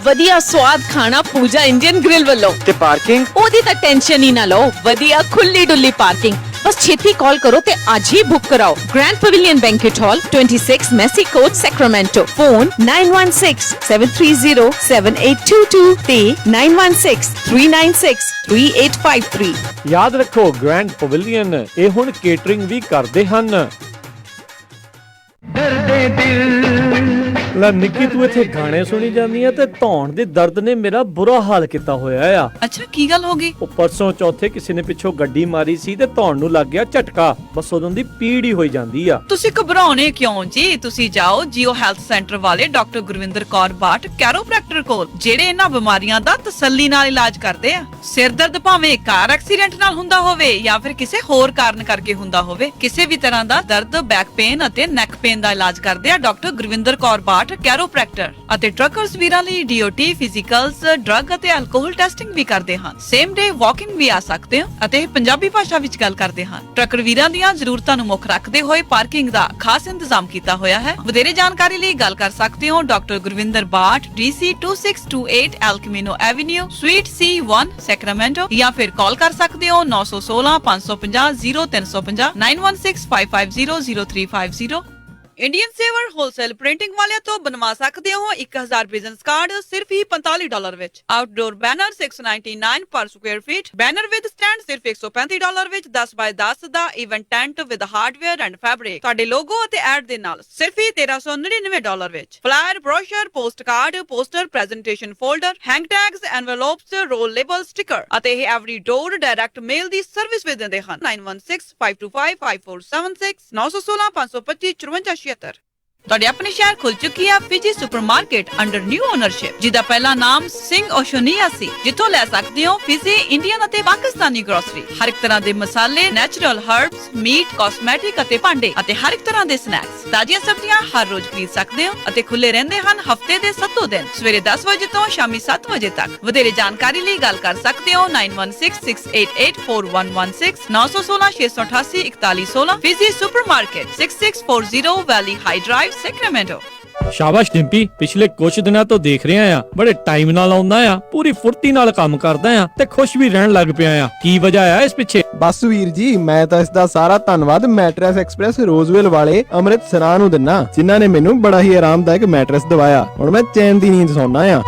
ਵਧੀਆ ਸਵਾਦ ਖਾਣਾ ਪੂਜਾ ਇੰਡੀਅਨ ਗ੍ਰਿਲ ਵੱਲੋਂ।
ਤੇ ਪਾਰਕਿੰਗ? ਉਹਦੀ
ਤਾਂ ਟੈਨਸ਼ਨ ਹੀ ਨਾ ਲਓ, ਵਧੀਆ ਖੁੱਲੀ ਡੁੱਲੀ ਪਾਰਕਿੰਗ। ਬਸ ਛੇਤੀ ਕਾਲ ਕਰੋ ਤੇ ਅੱਜ ਹੀ ਬੁੱਕ ਕਰਾਓ। ਗ੍ਰੈਂਡ ਪਵੇਲੀਅਨ ਬੈਂਕੁਏਟ ਹਾਲ 26 ਮੈਸੀ ਕੋਰਟ ਸੈਕਰਾਮੈਂਟੋ। ਫੋਨ 9166730782 ਤੇ 9163963853।
ਯਾਦ ਰੱਖੋ, ਗ੍ਰੈਂਡ ਪਵੇਲੀਅਨ ਇਹ ਹੁਣ ਕੇਟਰਿੰਗ ਵੀ ਕਰਦੇ ਹਨ। ਲੈ ਨਿੱਕੀ, ਤੂੰ ਇੱਥੇ ਗਾਣੇ ਸੁਣੀ ਜਾਂਦੀ ਆ ਤੇ ਧੌਣ ਦੇ ਦਰਦ ਨੇ ਮੇਰਾ ਬੁਰਾ ਹਾਲ ਕੀਤਾ ਹੋਇਆ ਆ।
ਅੱਛਾ, ਕੀ ਗੱਲ ਹੋ ਗਈ?
ਉਹ ਪਰਸੋਂ ਚੌਥੇ ਕਿਸੇ ਨੇ ਪਿੱਛੋਂ ਗੱਡੀ ਮਾਰੀ ਸੀ ਤੇ ਧੌਣ ਨੂੰ ਲੱਗ ਗਿਆ ਝਟਕਾ। ਬਸ ਉਦੋਂ ਦੀ ਪੀੜ ਹੀ ਹੋਈ ਜਾਂਦੀ ਆ।
ਤੁਸੀਂ ਘਬਰਾਉਣੇ ਕਿਉਂ ਜੀ? ਤੁਸੀਂ ਜਾਓ ਜੀਓ ਹੈਲਥ ਸੈਂਟਰ ਵਾਲੇ ਡਾਕਟਰ ਗੁਰਵਿੰਦਰ ਕੌਰ ਬਾਟ ਕੈਰੋਪ੍ਰੈਕਟਰ ਕੋਲ, ਜਿਹੜੇ ਇਹਨਾਂ ਬਿਮਾਰੀਆਂ ਦਾ ਤਸੱਲੀ ਨਾਲ ਇਲਾਜ ਕਰਦੇ ਆ। ਸਿਰ ਦਰਦ ਭਾਵੇਂ ਕਾਰ ਐਕਸੀਡੈਂਟ ਨਾਲ ਹੁੰਦਾ ਹੋਵੇ ਜਾਂ ਫਿਰ ਕਿਸੇ ਹੋਰ ਕਾਰਨ ਕਰਕੇ ਹੁੰਦਾ ਹੋਵੇ, ਕਿਸੇ ਵੀ ਤਰ੍ਹਾਂ ਦਾ ਦਰਦ, ਬੈਕ ਪੇਨ ਅਤੇ ਨੈਕ ਪੇਨ ਦਾ ਇਲਾਜ ਕਰਦੇ ਆ ਡਾਕਟਰ ਗੁਰਵਿੰਦਰ ਕੌਰ ਬਾਟ ਕੈਰੋਪ੍ਰੈਕਟਰ। ਅਤੇ ਟਰੱਕਰਸ ਵੀਰਾਂ ਲਈ DOT, ਫਿਜ਼ੀਕਲਸ, ਡਰੱਗ ਅਤੇ ਐਲਕੋਹਲ ਟੈਸਟਿੰਗ ਵੀ ਕਰਦੇ ਹਨ। ਸੇਮ ਡੇ ਵਾਕਿੰਗ ਵੀ ਆ ਸਕਦੇ ਹੋ ਅਤੇ ਪੰਜਾਬੀ ਭਾਸ਼ਾ ਵਿੱਚ ਗੱਲ ਕਰਦੇ ਹਨ। ਟਰੱਕਰ ਵੀਰਾਂ ਦੀਆਂ ਜ਼ਰੂਰਤਾਂ ਨੂੰ ਮੁੱਖ ਰੱਖਦੇ ਹੋਏ ਪਾਰਕਿੰਗ ਦਾ ਖਾਸ ਇੰਤਜ਼ਾਮ ਕੀਤਾ ਹੋਇਆ ਹੈ। ਵਧੇਰੇ ਜਾਣਕਾਰੀ ਲਈ ਗੱਲ ਕਰ ਸਕਦੇ ਹੋ ਡਾਕਟਰ ਗੁਰਵਿੰਦਰ ਬਾਟ, DC 2628 L Camino avenue, sweet C1 Sacramento, ਜਾਂ ਫਿਰ ਕਾਲ ਕਰ ਸਕਦੇ ਹੋ 916 550 0350 9165 550 0350। ਇੰਡੀਅਨ ਸੇਵਰ ਹੋਲਸੇਲ ਪ੍ਰਿੰਟਿੰਗ ਵਾਲਿਆਂ ਤੋਂ ਬਣਵਾ ਸਕਦੇ ਹੋ 1000 ਬਿਜ਼ਨਸ ਕਾਰਡ ਸਿਰਫ ਹੀ $45 ਵਿੱਚ। Outdoor banner $699 per square feet. Banner with stand ਸਿਰਫ $135 ਵਿੱਚ। 10x10 ਦਾ event tent with hardware and fabric ਤੁਹਾਡੇ ਲੋਗੋ ਅਤੇ ਐਡ ਦੇ ਨਾਲ ਸਿਰਫ ਹੀ $1399 ਵਿੱਚ। Flyer, brochure, post card, poster, presentation folder, hang tags, envelopes, roll label, sticker ਅਤੇ ਇਹ ਐਵਰੀ ਡੋਰ ਡਾਇਰੈਕਟ ਮੇਲ ਦੀ ਸਰਵਿਸ ਵੀ ਦਿੰਦੇ ਹਨ। 9165255476 916 525 5476। ਤੁਹਾਡੇ ਆਪਣੇ ਸ਼ਹਿਰ ਖੁੱਲ ਚੁੱਕੀ ਹੈ Fiji supermarket under new ownership, ਜਿਹਦਾ ਪਹਿਲਾ ਨਾਮ ਸਿੰਘ ਓਸ਼ੋਨੀਆ ਸੀ, ਜਿੱਥੋਂ ਲੈ ਸਕਦੇ ਹੋ ਫਿਜੀ, ਇੰਡੀਅਨ ਅਤੇ ਪਾਕਿਸਤਾਨੀ ਗਰੋਸਰੀ, ਹਰ ਇੱਕ ਤਰ੍ਹਾਂ ਦੇ ਮਸਾਲੇ, ਨੈਚੁਰਲ ਹਰਬਸ, ਮੀਟ, ਕਾਸਮੈਟਿਕ ਅਤੇ ਭਾਂਡੇ ਅਤੇ ਹਰ ਇੱਕ ਤਰ੍ਹਾਂ ਦੇ ਸਨੈਕਸ। ਤਾਜ਼ੀਆਂ ਸਬਜ਼ੀਆਂ ਹਰ ਰੋਜ਼ ਖਰੀਦ ਸਕਦੇ ਹੋ ਅਤੇ ਖੁੱਲੇ ਰਹਿੰਦੇ ਹਨ ਹਫਤੇ ਦੇ 7 ਦਿਨ, ਸਵੇਰੇ 10 ਵਜੇ ਤੋਂ ਸ਼ਾਮੀ 7 ਵਜੇ ਤੱਕ। ਵਧੇਰੇ ਜਾਣਕਾਰੀ ਲਈ ਗੱਲ ਕਰ ਸਕਦੇ ਹੋ 9166884116 916 688 4116। ਫਿਜੀ ਸੁਪਰਮਾਰਕਟ 6640 ਵੈਲੀ ਹਾਈ ਡਰਾਈਵ, Sacramento।
ਸ਼ਾਬਾਸ਼ ਡਿੰਪੀ, ਪਿਛਲੇ ਕੁਝ ਦਿਨਾਂ ਤੋਂ ਦੇਖ ਰਿਹਾ ਆ, ਬੜੇ ਟਾਈਮ ਨਾਲ ਆਉਂਦਾ ਆ, ਪੂਰੀ ਫੁਰਤੀ ਨਾਲ ਕੰਮ ਕਰਦਾ ਆ ਤੇ ਖੁਸ਼ ਵੀ ਰਹਿਣ ਲੱਗ ਪਿਆ ਆ। ਕੀ ਵਜ੍ਹਾ ਆ ਇਸ ਪਿੱਛੇ?
ਬਸ ਵੀਰ ਜੀ, ਮੈਂ ਤਾਂ ਇਸ ਦਾ ਸਾਰਾ ਧੰਨਵਾਦ ਮੈਟਰੈਸ ਐਕਸਪ੍ਰੈਸ ਰੋਜ਼ਵਿਲ ਵਾਲੇ ਅੰਮ੍ਰਿਤਸਰਾਂ ਨੂੰ ਦਿੰਨਾ, ਜਿਨ੍ਹਾਂ ਨੇ ਮੈਨੂੰ ਬੜਾ ਹੀ ਆਰਾਮਦਾਇਕ ਮੈਟਰੈਸ ਦਵਾਇਆ। ਹੁਣ ਮੈਂ ਚੈਨ ਦੀ ਨੀਂਦ ਸੌਣਾ ਆ।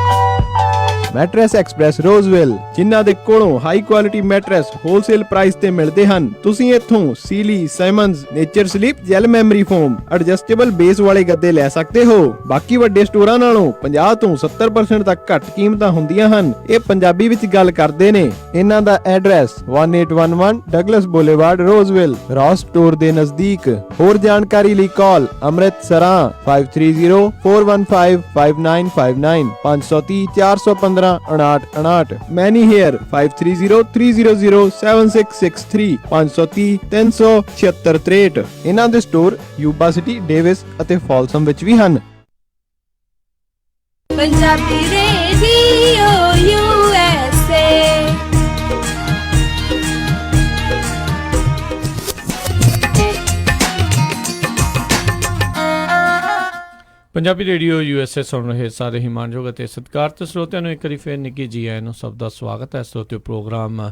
ਮੈਟਰੈਸ ਐਕਸਪ੍ਰੈਸ ਰੋਜ਼ਵਿਲ, ਜਿਨ੍ਹਾਂ ਦੇ ਕੋਲੋਂ high quality mattress wholesale price ਤੇ ਮਿਲਦੇ ਹਨ। ਤੁਸੀਂ ਇੱਥੋਂ Sealy, Simmons, Nature Sleep, gel memory foam, adjustable base ਵਾਲੇ ਗੱਦੇ ਲੈ ਸਕਦੇ ਹੋ। ਬਾਕੀ ਵੱਡੇ ਸਟੋਰਾਂ ਨਾਲੋਂ 50 ਤੋਂ 70% ਤੱਕ ਘੱਟ ਕੀਮਤਾਂ ਹੁੰਦੀਆਂ ਹਨ। ਇਹ ਪੰਜਾਬੀ ਵਿੱਚ ਗੱਲ ਕਰਦੇ ਨੇ। ਇਹਨਾਂ ਦਾ ਐਡਰੈਸ 1811 ਡਗਲਸ ਬੁਲੇਵਾਰਡ, ਰੋਜ਼ਵਿਲ, ਰॉस ਸਟੋਰ ਦੇ ਨਜ਼ਦੀਕ। ਹੋਰ ਜਾਣਕਾਰੀ ਲਈ ਕਾਲ ਅੰਮ੍ਰਿਤਸਰਾਂ 5304155959 530 415 5959। ਮੈਨੀ ਹੇਅਰ 5303007663 530 37663। ਇਹਨਾਂ ਦੇ ਸਟੋਰ ਯੂਬਾ ਸਿਟੀ, ਡੇਵਿਸ ਅਤੇ ਫਾਲਸਮ ਵਿੱਚ ਵੀ ਹਨ।
Punjabi radio USA।
Punjabi radio USA ਸੁਣ ਰਹੇ ਸਾਰੇ ਹੀ ਮਾਣਯੋਗ ਅਤੇ ਸਤਿਕਾਰਤ ਸਰੋਤਿਆਂ ਨੂੰ ਇੱਕ ਵਾਰੀ ਫਿਰ ਨਿੱਘੀ ਜੀ ਆਇਆਂ ਨੂੰ ਸਭ ਦਾ ਸਵਾਗਤ ਹੈ। ਸਰੋਤਿਓ, ਪ੍ਰੋਗਰਾਮ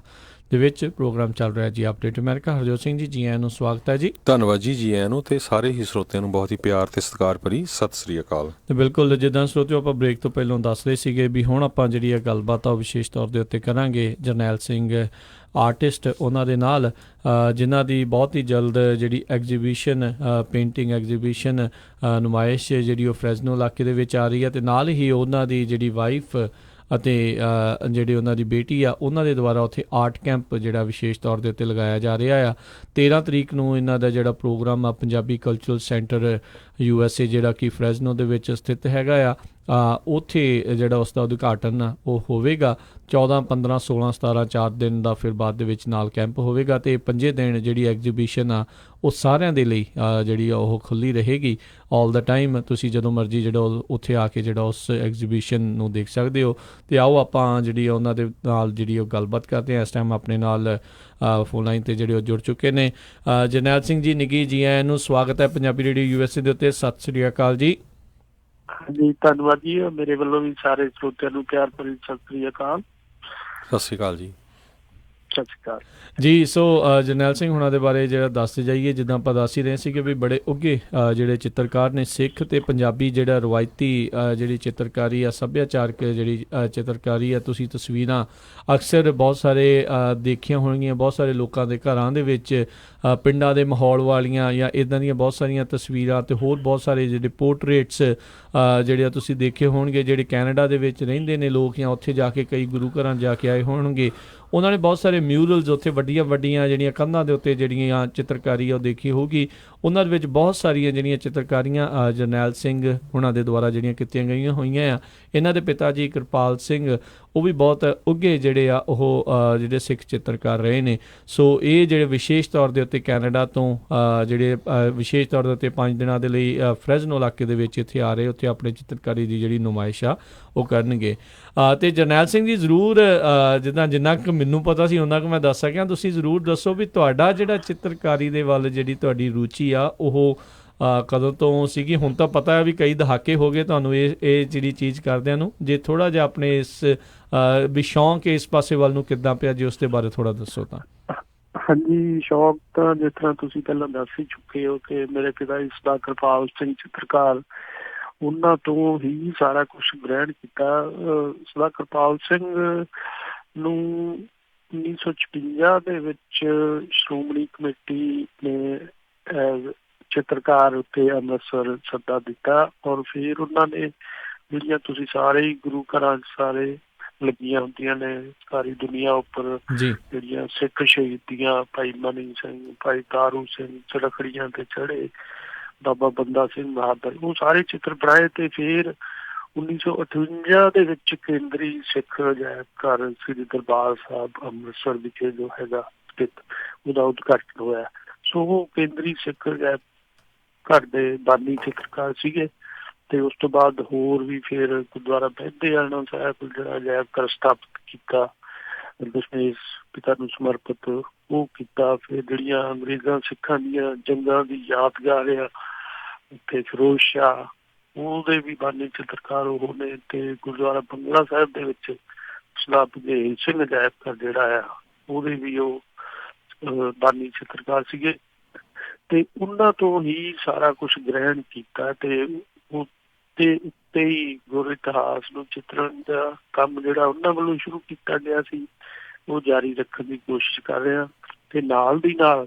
ਦੇ ਵਿੱਚ ਪ੍ਰੋਗਰਾਮ ਚੱਲ ਰਿਹਾ ਜੀ ਅਪਡੇਟ ਅਮਰੀਕਾ। ਹਰਜੋਤ ਸਿੰਘ ਜੀ, ਜੀ ਆਇਆਂ ਨੂੰ ਸਵਾਗਤ ਹੈ ਜੀ।
ਧੰਨਵਾਦ ਜੀ ਆਇਆਂ ਨੂੰ, ਤੇ ਸਾਰੇ ਹੀ ਸਰੋਤਿਆਂ ਨੂੰ ਬਹੁਤ ਹੀ ਪਿਆਰ ਤੇ ਸਤਿਕਾਰ ਭਰੀ ਸਤਿ ਸ੍ਰੀ ਅਕਾਲ।
ਤੇ ਬਿਲਕੁਲ, ਜਿੱਦਾਂ ਸਰੋਤਿਓ ਆਪਾਂ ਬ੍ਰੇਕ ਤੋਂ ਪਹਿਲਾਂ ਦੱਸ ਰਹੇ ਸੀਗੇ ਵੀ ਹੁਣ ਆਪਾਂ ਜਿਹੜੀ ਗੱਲਬਾਤ ਆ ਉਹ ਵਿਸ਼ੇਸ਼ ਤੌਰ ਦੇ ਉੱਤੇ ਕਰਾਂਗੇ ਜਰਨੈਲ ਸਿੰਘ ਆਰਟਿਸਟ ਉਹਨਾਂ ਦੇ ਨਾਲ, ਜਿਨ੍ਹਾਂ ਦੀ ਬਹੁਤ ਹੀ ਜਲਦ ਜਿਹੜੀ ਐਗਜ਼ੀਬਿਸ਼ਨ, ਪੇਂਟਿੰਗ ਐਗਜ਼ੀਬਿਸ਼ਨ, ਨੁਮਾਇਸ਼ ਜਿਹੜੀ ਉਹ ਫਰੈਜ਼ਨੋ ਇਲਾਕੇ ਦੇ ਵਿੱਚ ਆ ਰਹੀ ਹੈ। ਅਤੇ ਨਾਲ ਹੀ ਉਹਨਾਂ ਦੀ ਜਿਹੜੀ ਵਾਈਫ ਅਤੇ ਜਿਹੜੀ ਉਹਨਾਂ ਦੀ ਬੇਟੀ ਆ, ਉਹਨਾਂ ਦੇ ਦੁਆਰਾ ਉੱਥੇ ਆਰਟ ਕੈਂਪ ਜਿਹੜਾ ਵਿਸ਼ੇਸ਼ ਤੌਰ ਦੇ ਉੱਤੇ ਲਗਾਇਆ ਜਾ ਰਿਹਾ ਆ। 13 ਤਰੀਕ ਨੂੰ ਇਹਨਾਂ ਦਾ ਜਿਹੜਾ ਪ੍ਰੋਗਰਾਮ ਆ ਪੰਜਾਬੀ ਕਲਚਰਲ ਸੈਂਟਰ USA, ਜਿਹੜਾ ਕਿ ਫਰੈਜ਼ਨੋ ਦੇ ਵਿੱਚ ਸਥਿਤ ਹੈਗਾ ਆ, ਉੱਥੇ ਜਿਹੜਾ ਉਸ ਦਾ ਉਦਘਾਟਨ ਆ ਉਹ ਹੋਵੇਗਾ। 14, 15, 16, 17 4 ਦਿਨ ਦਾ ਫਿਰ ਬਾਅਦ ਦੇ ਵਿੱਚ ਨਾਲ ਕੈਂਪ ਹੋਵੇਗਾ। ਅਤੇ 5 ਦਿਨ ਜਿਹੜੀ ਐਗਜ਼ੀਬਿਸ਼ਨ ਆ ਉਹ ਸਾਰਿਆਂ ਦੇ ਲਈ ਜਿਹੜੀ ਉਹ ਖੁੱਲ੍ਹੀ ਰਹੇਗੀ ਆਲ ਦਾ ਟਾਈਮ। ਤੁਸੀਂ ਜਦੋਂ ਮਰਜ਼ੀ ਜਿਹੜਾ ਉੱਥੇ ਆ ਕੇ ਜਿਹੜਾ ਉਸ ਐਗਜ਼ੀਬਿਸ਼ਨ ਨੂੰ ਦੇਖ ਸਕਦੇ ਹੋ। ਅਤੇ ਆਓ ਆਪਾਂ ਜਿਹੜੀ ਉਹਨਾਂ ਦੇ ਨਾਲ ਜਿਹੜੀ ਉਹ ਗੱਲਬਾਤ ਕਰਦੇ ਹਾਂ। ਇਸ ਟਾਈਮ ਆਪਣੇ ਨਾਲ ਫੋਨ ਲਾਈਨ 'ਤੇ ਜਿਹੜੇ ਉਹ ਜੁੜ ਚੁੱਕੇ ਨੇ ਜਰਨੈਲ ਸਿੰਘ ਜੀ। ਨਿੱਘੀ ਜੀ ਆਇਆਂ ਨੂੰ ਸਵਾਗਤ ਹੈ ਪੰਜਾਬੀ ਰੇਡੀਓ USA ਦੇ ਉੱਤੇ। ਸਤਿ ਸ੍ਰੀ ਅਕਾਲ ਜੀ।
ਹਾਂਜੀ, ਧੰਨਵਾਦ ਜੀ। ਮੇਰੇ ਵੱਲੋਂ ਵੀ ਸਾਰੇ ਸਰੋਤਿਆਂ ਨੂੰ ਪਿਆਰ ਭਰੀ ਸਤਿ ਸ੍ਰੀ ਅਕਾਲ।
ਸਤਿ ਸ੍ਰੀ ਅਕਾਲ ਜੀ।
ਸਤਿ ਸ੍ਰੀ ਅਕਾਲ
ਜੀ। ਸੋ ਜਰਨੈਲ ਸਿੰਘ ਹੁਣਾਂ ਦੇ ਬਾਰੇ ਜਿਹੜਾ ਦੱਸਦੇ ਜਾਈਏ, ਜਿੱਦਾਂ ਆਪਾਂ ਦੱਸ ਹੀ ਰਹੇ ਸੀਗੇ ਵੀ ਬੜੇ ਉੱਘੇ ਜਿਹੜੇ ਚਿੱਤਰਕਾਰ ਨੇ, ਸਿੱਖ ਅਤੇ ਪੰਜਾਬੀ ਜਿਹੜਾ ਰਵਾਇਤੀ ਜਿਹੜੀ ਚਿੱਤਰਕਾਰੀ ਆ, ਸੱਭਿਆਚਾਰਕ ਜਿਹੜੀ ਚਿੱਤਰਕਾਰੀ ਆ, ਤੁਸੀਂ ਤਸਵੀਰਾਂ ਅਕਸਰ ਬਹੁਤ ਸਾਰੇ ਦੇਖੀਆਂ ਹੋਣਗੀਆਂ ਬਹੁਤ ਸਾਰੇ ਲੋਕਾਂ ਦੇ ਘਰਾਂ ਦੇ ਵਿੱਚ, ਪਿੰਡਾਂ ਦੇ ਮਾਹੌਲ ਵਾਲੀਆਂ ਜਾਂ ਇੱਦਾਂ ਦੀਆਂ ਬਹੁਤ ਸਾਰੀਆਂ ਤਸਵੀਰਾਂ ਅਤੇ ਹੋਰ ਬਹੁਤ ਸਾਰੇ ਜਿਹੜੇ ਪੋਰਟਰੇਟਸ ਜਿਹੜੇ ਆ ਤੁਸੀਂ ਦੇਖੇ ਹੋਣਗੇ। ਜਿਹੜੇ ਕੈਨੇਡਾ ਦੇ ਵਿੱਚ ਰਹਿੰਦੇ ਨੇ ਲੋਕ ਜਾਂ ਉੱਥੇ ਜਾ ਕੇ ਕਈ ਗੁਰੂ ਘਰਾਂ ਜਾ ਕੇ ਆਏ ਹੋਣਗੇ, ਉਹਨਾਂ ਨੇ ਬਹੁਤ ਸਾਰੇ ਮਿਊਰਲਸ ਉੱਥੇ ਵੱਡੀਆਂ ਵੱਡੀਆਂ ਜਿਹੜੀਆਂ ਕੰਧਾਂ ਦੇ ਉੱਤੇ ਜਿਹੜੀਆਂ ਚਿੱਤਰਕਾਰੀ ਆ ਉਹ ਦੇਖੀ ਹੋਊਗੀ। ਉਹਨਾਂ ਦੇ ਵਿੱਚ ਬਹੁਤ ਸਾਰੀਆਂ ਜਿਹੜੀਆਂ ਚਿੱਤਰਕਾਰੀਆਂ ਜਰਨੈਲ ਸਿੰਘ ਹੁਣਾਂ ਦੇ ਦੁਆਰਾ ਜਿਹੜੀਆਂ ਕੀਤੀਆਂ ਗਈਆਂ ਹੋਈਆਂ ਆ। ਇਹਨਾਂ ਦੇ ਪਿਤਾ ਜੀ ਕਿਰਪਾਲ ਸਿੰਘ, ਉਹ ਵੀ ਬਹੁਤ ਉੱਘੇ ਜਿਹੜੇ ਆ ਉਹ ਜਿਹੜੇ ਸਿੱਖ ਚਿੱਤਰਕਾਰ ਰਹੇ ਨੇ। ਸੋ ਇਹ ਜਿਹੜੇ ਵਿਸ਼ੇਸ਼ ਤੌਰ ਦੇ ਉੱਤੇ ਕੈਨੇਡਾ ਤੋਂ ਜਿਹੜੇ ਵਿਸ਼ੇਸ਼ ਤੌਰ ਦੇ ਉੱਤੇ 5 ਦਿਨਾਂ ਦੇ ਲਈ ਫਰੈਜ਼ਨੋ ਇਲਾਕੇ ਦੇ ਵਿੱਚ ਇੱਥੇ ਆ ਰਹੇ, ਉੱਥੇ ਆਪਣੀ ਚਿੱਤਰਕਾਰੀ ਦੀ ਜਿਹੜੀ ਨੁਮਾਇਸ਼ ਆ ਉਹ ਕਰਨਗੇ। ਅਤੇ ਜਰਨੈਲ ਸਿੰਘ ਜੀ, ਜ਼ਰੂਰ ਜਿੰਨਾ ਕੁ ਮੈਨੂੰ ਪਤਾ ਸੀ ਉਹਨਾਂ ਕੁ ਮੈਂ ਦੱਸ ਸਕਿਆ। ਤੁਸੀਂ ਜ਼ਰੂਰ ਦੱਸੋ ਵੀ ਤੁਹਾਡਾ ਜਿਹੜਾ ਚਿੱਤਰਕਾਰੀ ਦੇ ਵੱਲ ਜਿਹੜੀ ਤੁਹਾਡੀ ਰੁਚੀ ਆ ਉਹ ਕਦੋਂ ਤੋਂ ਸੀਗੀ? ਹੁਣ ਤਾਂ ਪਤਾ ਹੈ ਵੀ ਕਈ ਦਹਾਕੇ ਹੋ ਗਏ ਤੁਹਾਨੂੰ ਇਹ ਜਿਹੜੀ ਚੀਜ਼ ਕਰਦਿਆਂ ਨੂੰ। ਜੇ ਥੋੜ੍ਹਾ ਜਿਹਾ ਆਪਣੇ ਇਸ ਵੀ ਸ਼ੌਂਕ ਇਸ ਪਾਸੇ ਵੱਲ ਨੂੰ ਕਿੱਦਾਂ ਪਿਆ, ਜੇ ਉਸ ਦੇ ਬਾਰੇ ਥੋੜ੍ਹਾ ਦੱਸੋ ਤਾਂ।
ਹਾਂਜੀ, ਸ਼ੌਕ ਤਾਂ ਜਿਸ ਤਰ੍ਹਾਂ ਤੁਸੀਂ ਪਹਿਲਾਂ ਦੱਸ ਹੀ ਚੁੱਕੇ ਹੋ ਕਿ ਮੇਰੇ ਪਿਤਾ ਜੀ ਸਰਦਾਰ ਕਿਰਪਾਲ ਸਿੰਘ ਚਿੱਤਰਕਾਰ, ਉਹਨਾਂ ਤੋਂ ਹੀ ਸਾਰਾ ਕੁਝ ਗ੍ਰਹਿਣ ਕੀਤਾ। ਸਰਦਾਰ ਕਿਰਪਾਲ ਸਿੰਘ ਨੂੰ 1956 ਦੇ ਵਿੱਚ ਸ਼੍ਰੋਮਣੀ ਕਮੇਟੀ ਨੇ ਚਿੱਤਰਕਾਰ ਉੱਤੇ ਅੰਮ੍ਰਿਤਸਰ ਸੱਦਾ ਦਿੱਤਾ, ਔਰ ਫਿਰ ਉਹਨਾਂ ਨੇ ਜਿਹੜੀਆਂ ਤੁਸੀਂ ਸਾਰੇ ਹੀ ਗੁਰੂ ਘਰਾਂ ਸਾਰੇ ਲੱਗੀਆਂ ਹੁੰਦੀਆਂ ਨੇ ਸਾਰੀ ਦੁਨੀਆ ਉੱਪਰ, ਜਿਹੜੀਆਂ ਸਿੱਖ ਸ਼ਹੀਦੀਆਂ, ਭਾਈ ਮਨੀ ਸਿੰਘ, ਭਾਈ ਤਾਰੂ ਸਿੰਘ, ਚਰਖੜੀਆਂ ਤੇ ਚੜ੍ਹੇ, ਬਾਬਾ ਬੰਦਾ ਸਿੰਘ ਬਹਾਦਰ, ਉਹ ਸਾਰੇ ਚਿੱਤਰ ਬਣਾਏ। ਤੇ ਫਿਰ 1958 ਦੇ ਵਿੱਚ ਕੇਂਦਰੀ ਸਿੱਖ ਅਜਾਇਬ ਘਰ ਸ੍ਰੀ ਦਰਬਾਰ ਸਾਹਿਬ ਅੰਮ੍ਰਿਤਸਰ ਵਿਖੇ ਜੋ ਹੈਗਾ ਸਥਿਤ, ਉਹਦਾ ਉਦਘਾਟਨ ਹੋਇਆ। ਸੋ ਉਹ ਕੇਂਦਰੀ ਸਿੱਖ ਅਜਾਇਬ ਘਰ ਦੇ ਬਾਨੀ ਚਿੱਤਰਕਾਰ ਸੀਗੇ। ਤੇ ਉਸ ਤੋਂ ਬਾਅਦ ਹੋਰ ਵੀ ਫਿਰ ਗੁਰਦੁਆਰਾ ਮਹਿੰਦੇ ਆਣਾ ਸਾਹਿਬ ਜਿਹੜਾ ਅਜਾਇਬ ਘਰ ਸਥਾਪਿਤ ਕੀਤਾ, ਦਸ਼ਮੇਸ਼ ਪਿਤਾ ਨੂੰ ਸਮਰਪਿਤ ਉਹ ਕੀਤਾ। ਫਿਰ ਜਿਹੜੀਆਂ ਅੰਗਰੇਜ਼ਾਂ ਸਿੱਖਾਂ ਦੀਆਂ ਜੰਗਾਂ ਦੀ ਯਾਦਗਾਰ ਆ, ਉੱਥੇ ਫਿਰੋਜ਼ ਸ਼ਾਹ ਉਹਦੇ ਵੀ ਬਾਨੀ ਚਿੱਤਰਕਾਰ ਉਹ ਨੇ, ਤੇ ਗੁਰਦੁਆਰਾ ਬੰਗਲਾ ਸਾਹਿਬ ਦੇ ਵਿੱਚ ਸਰਦਾਰ ਭਗੇਲ ਸਿੰਘ ਅਜਾਇਬ ਘਰ ਜਿਹੜਾ ਆ ਉਹਦੇ ਵੀ ਉਹ ਬਾਨੀ ਚਿੱਤਰਕਾਰ ਸੀਗੇ, ਤੇ ਉਹਨਾਂ ਤੋਂ ਹੀ ਸਾਰਾ ਕੁਝ ਗ੍ਰਹਿਣ ਕੀਤਾ ਤੇ ਉੱਤੇ ਉੱਤੇ ਹੀ ਗੁਰ ਇਤਿਹਾਸ ਨੂੰ ਚਿੱਤਰਨ ਦਾ ਕੰਮ ਜਿਹੜਾ ਉਹਨਾਂ ਵੱਲੋਂ ਸ਼ੁਰੂ ਕੀਤਾ ਗਿਆ ਸੀ ਉਹ ਜਾਰੀ ਰੱਖਣ ਦੀ ਕੋਸ਼ਿਸ਼ ਕਰ ਰਹੇ ਹਾਂ। ਤੇ ਨਾਲ ਦੀ ਨਾਲ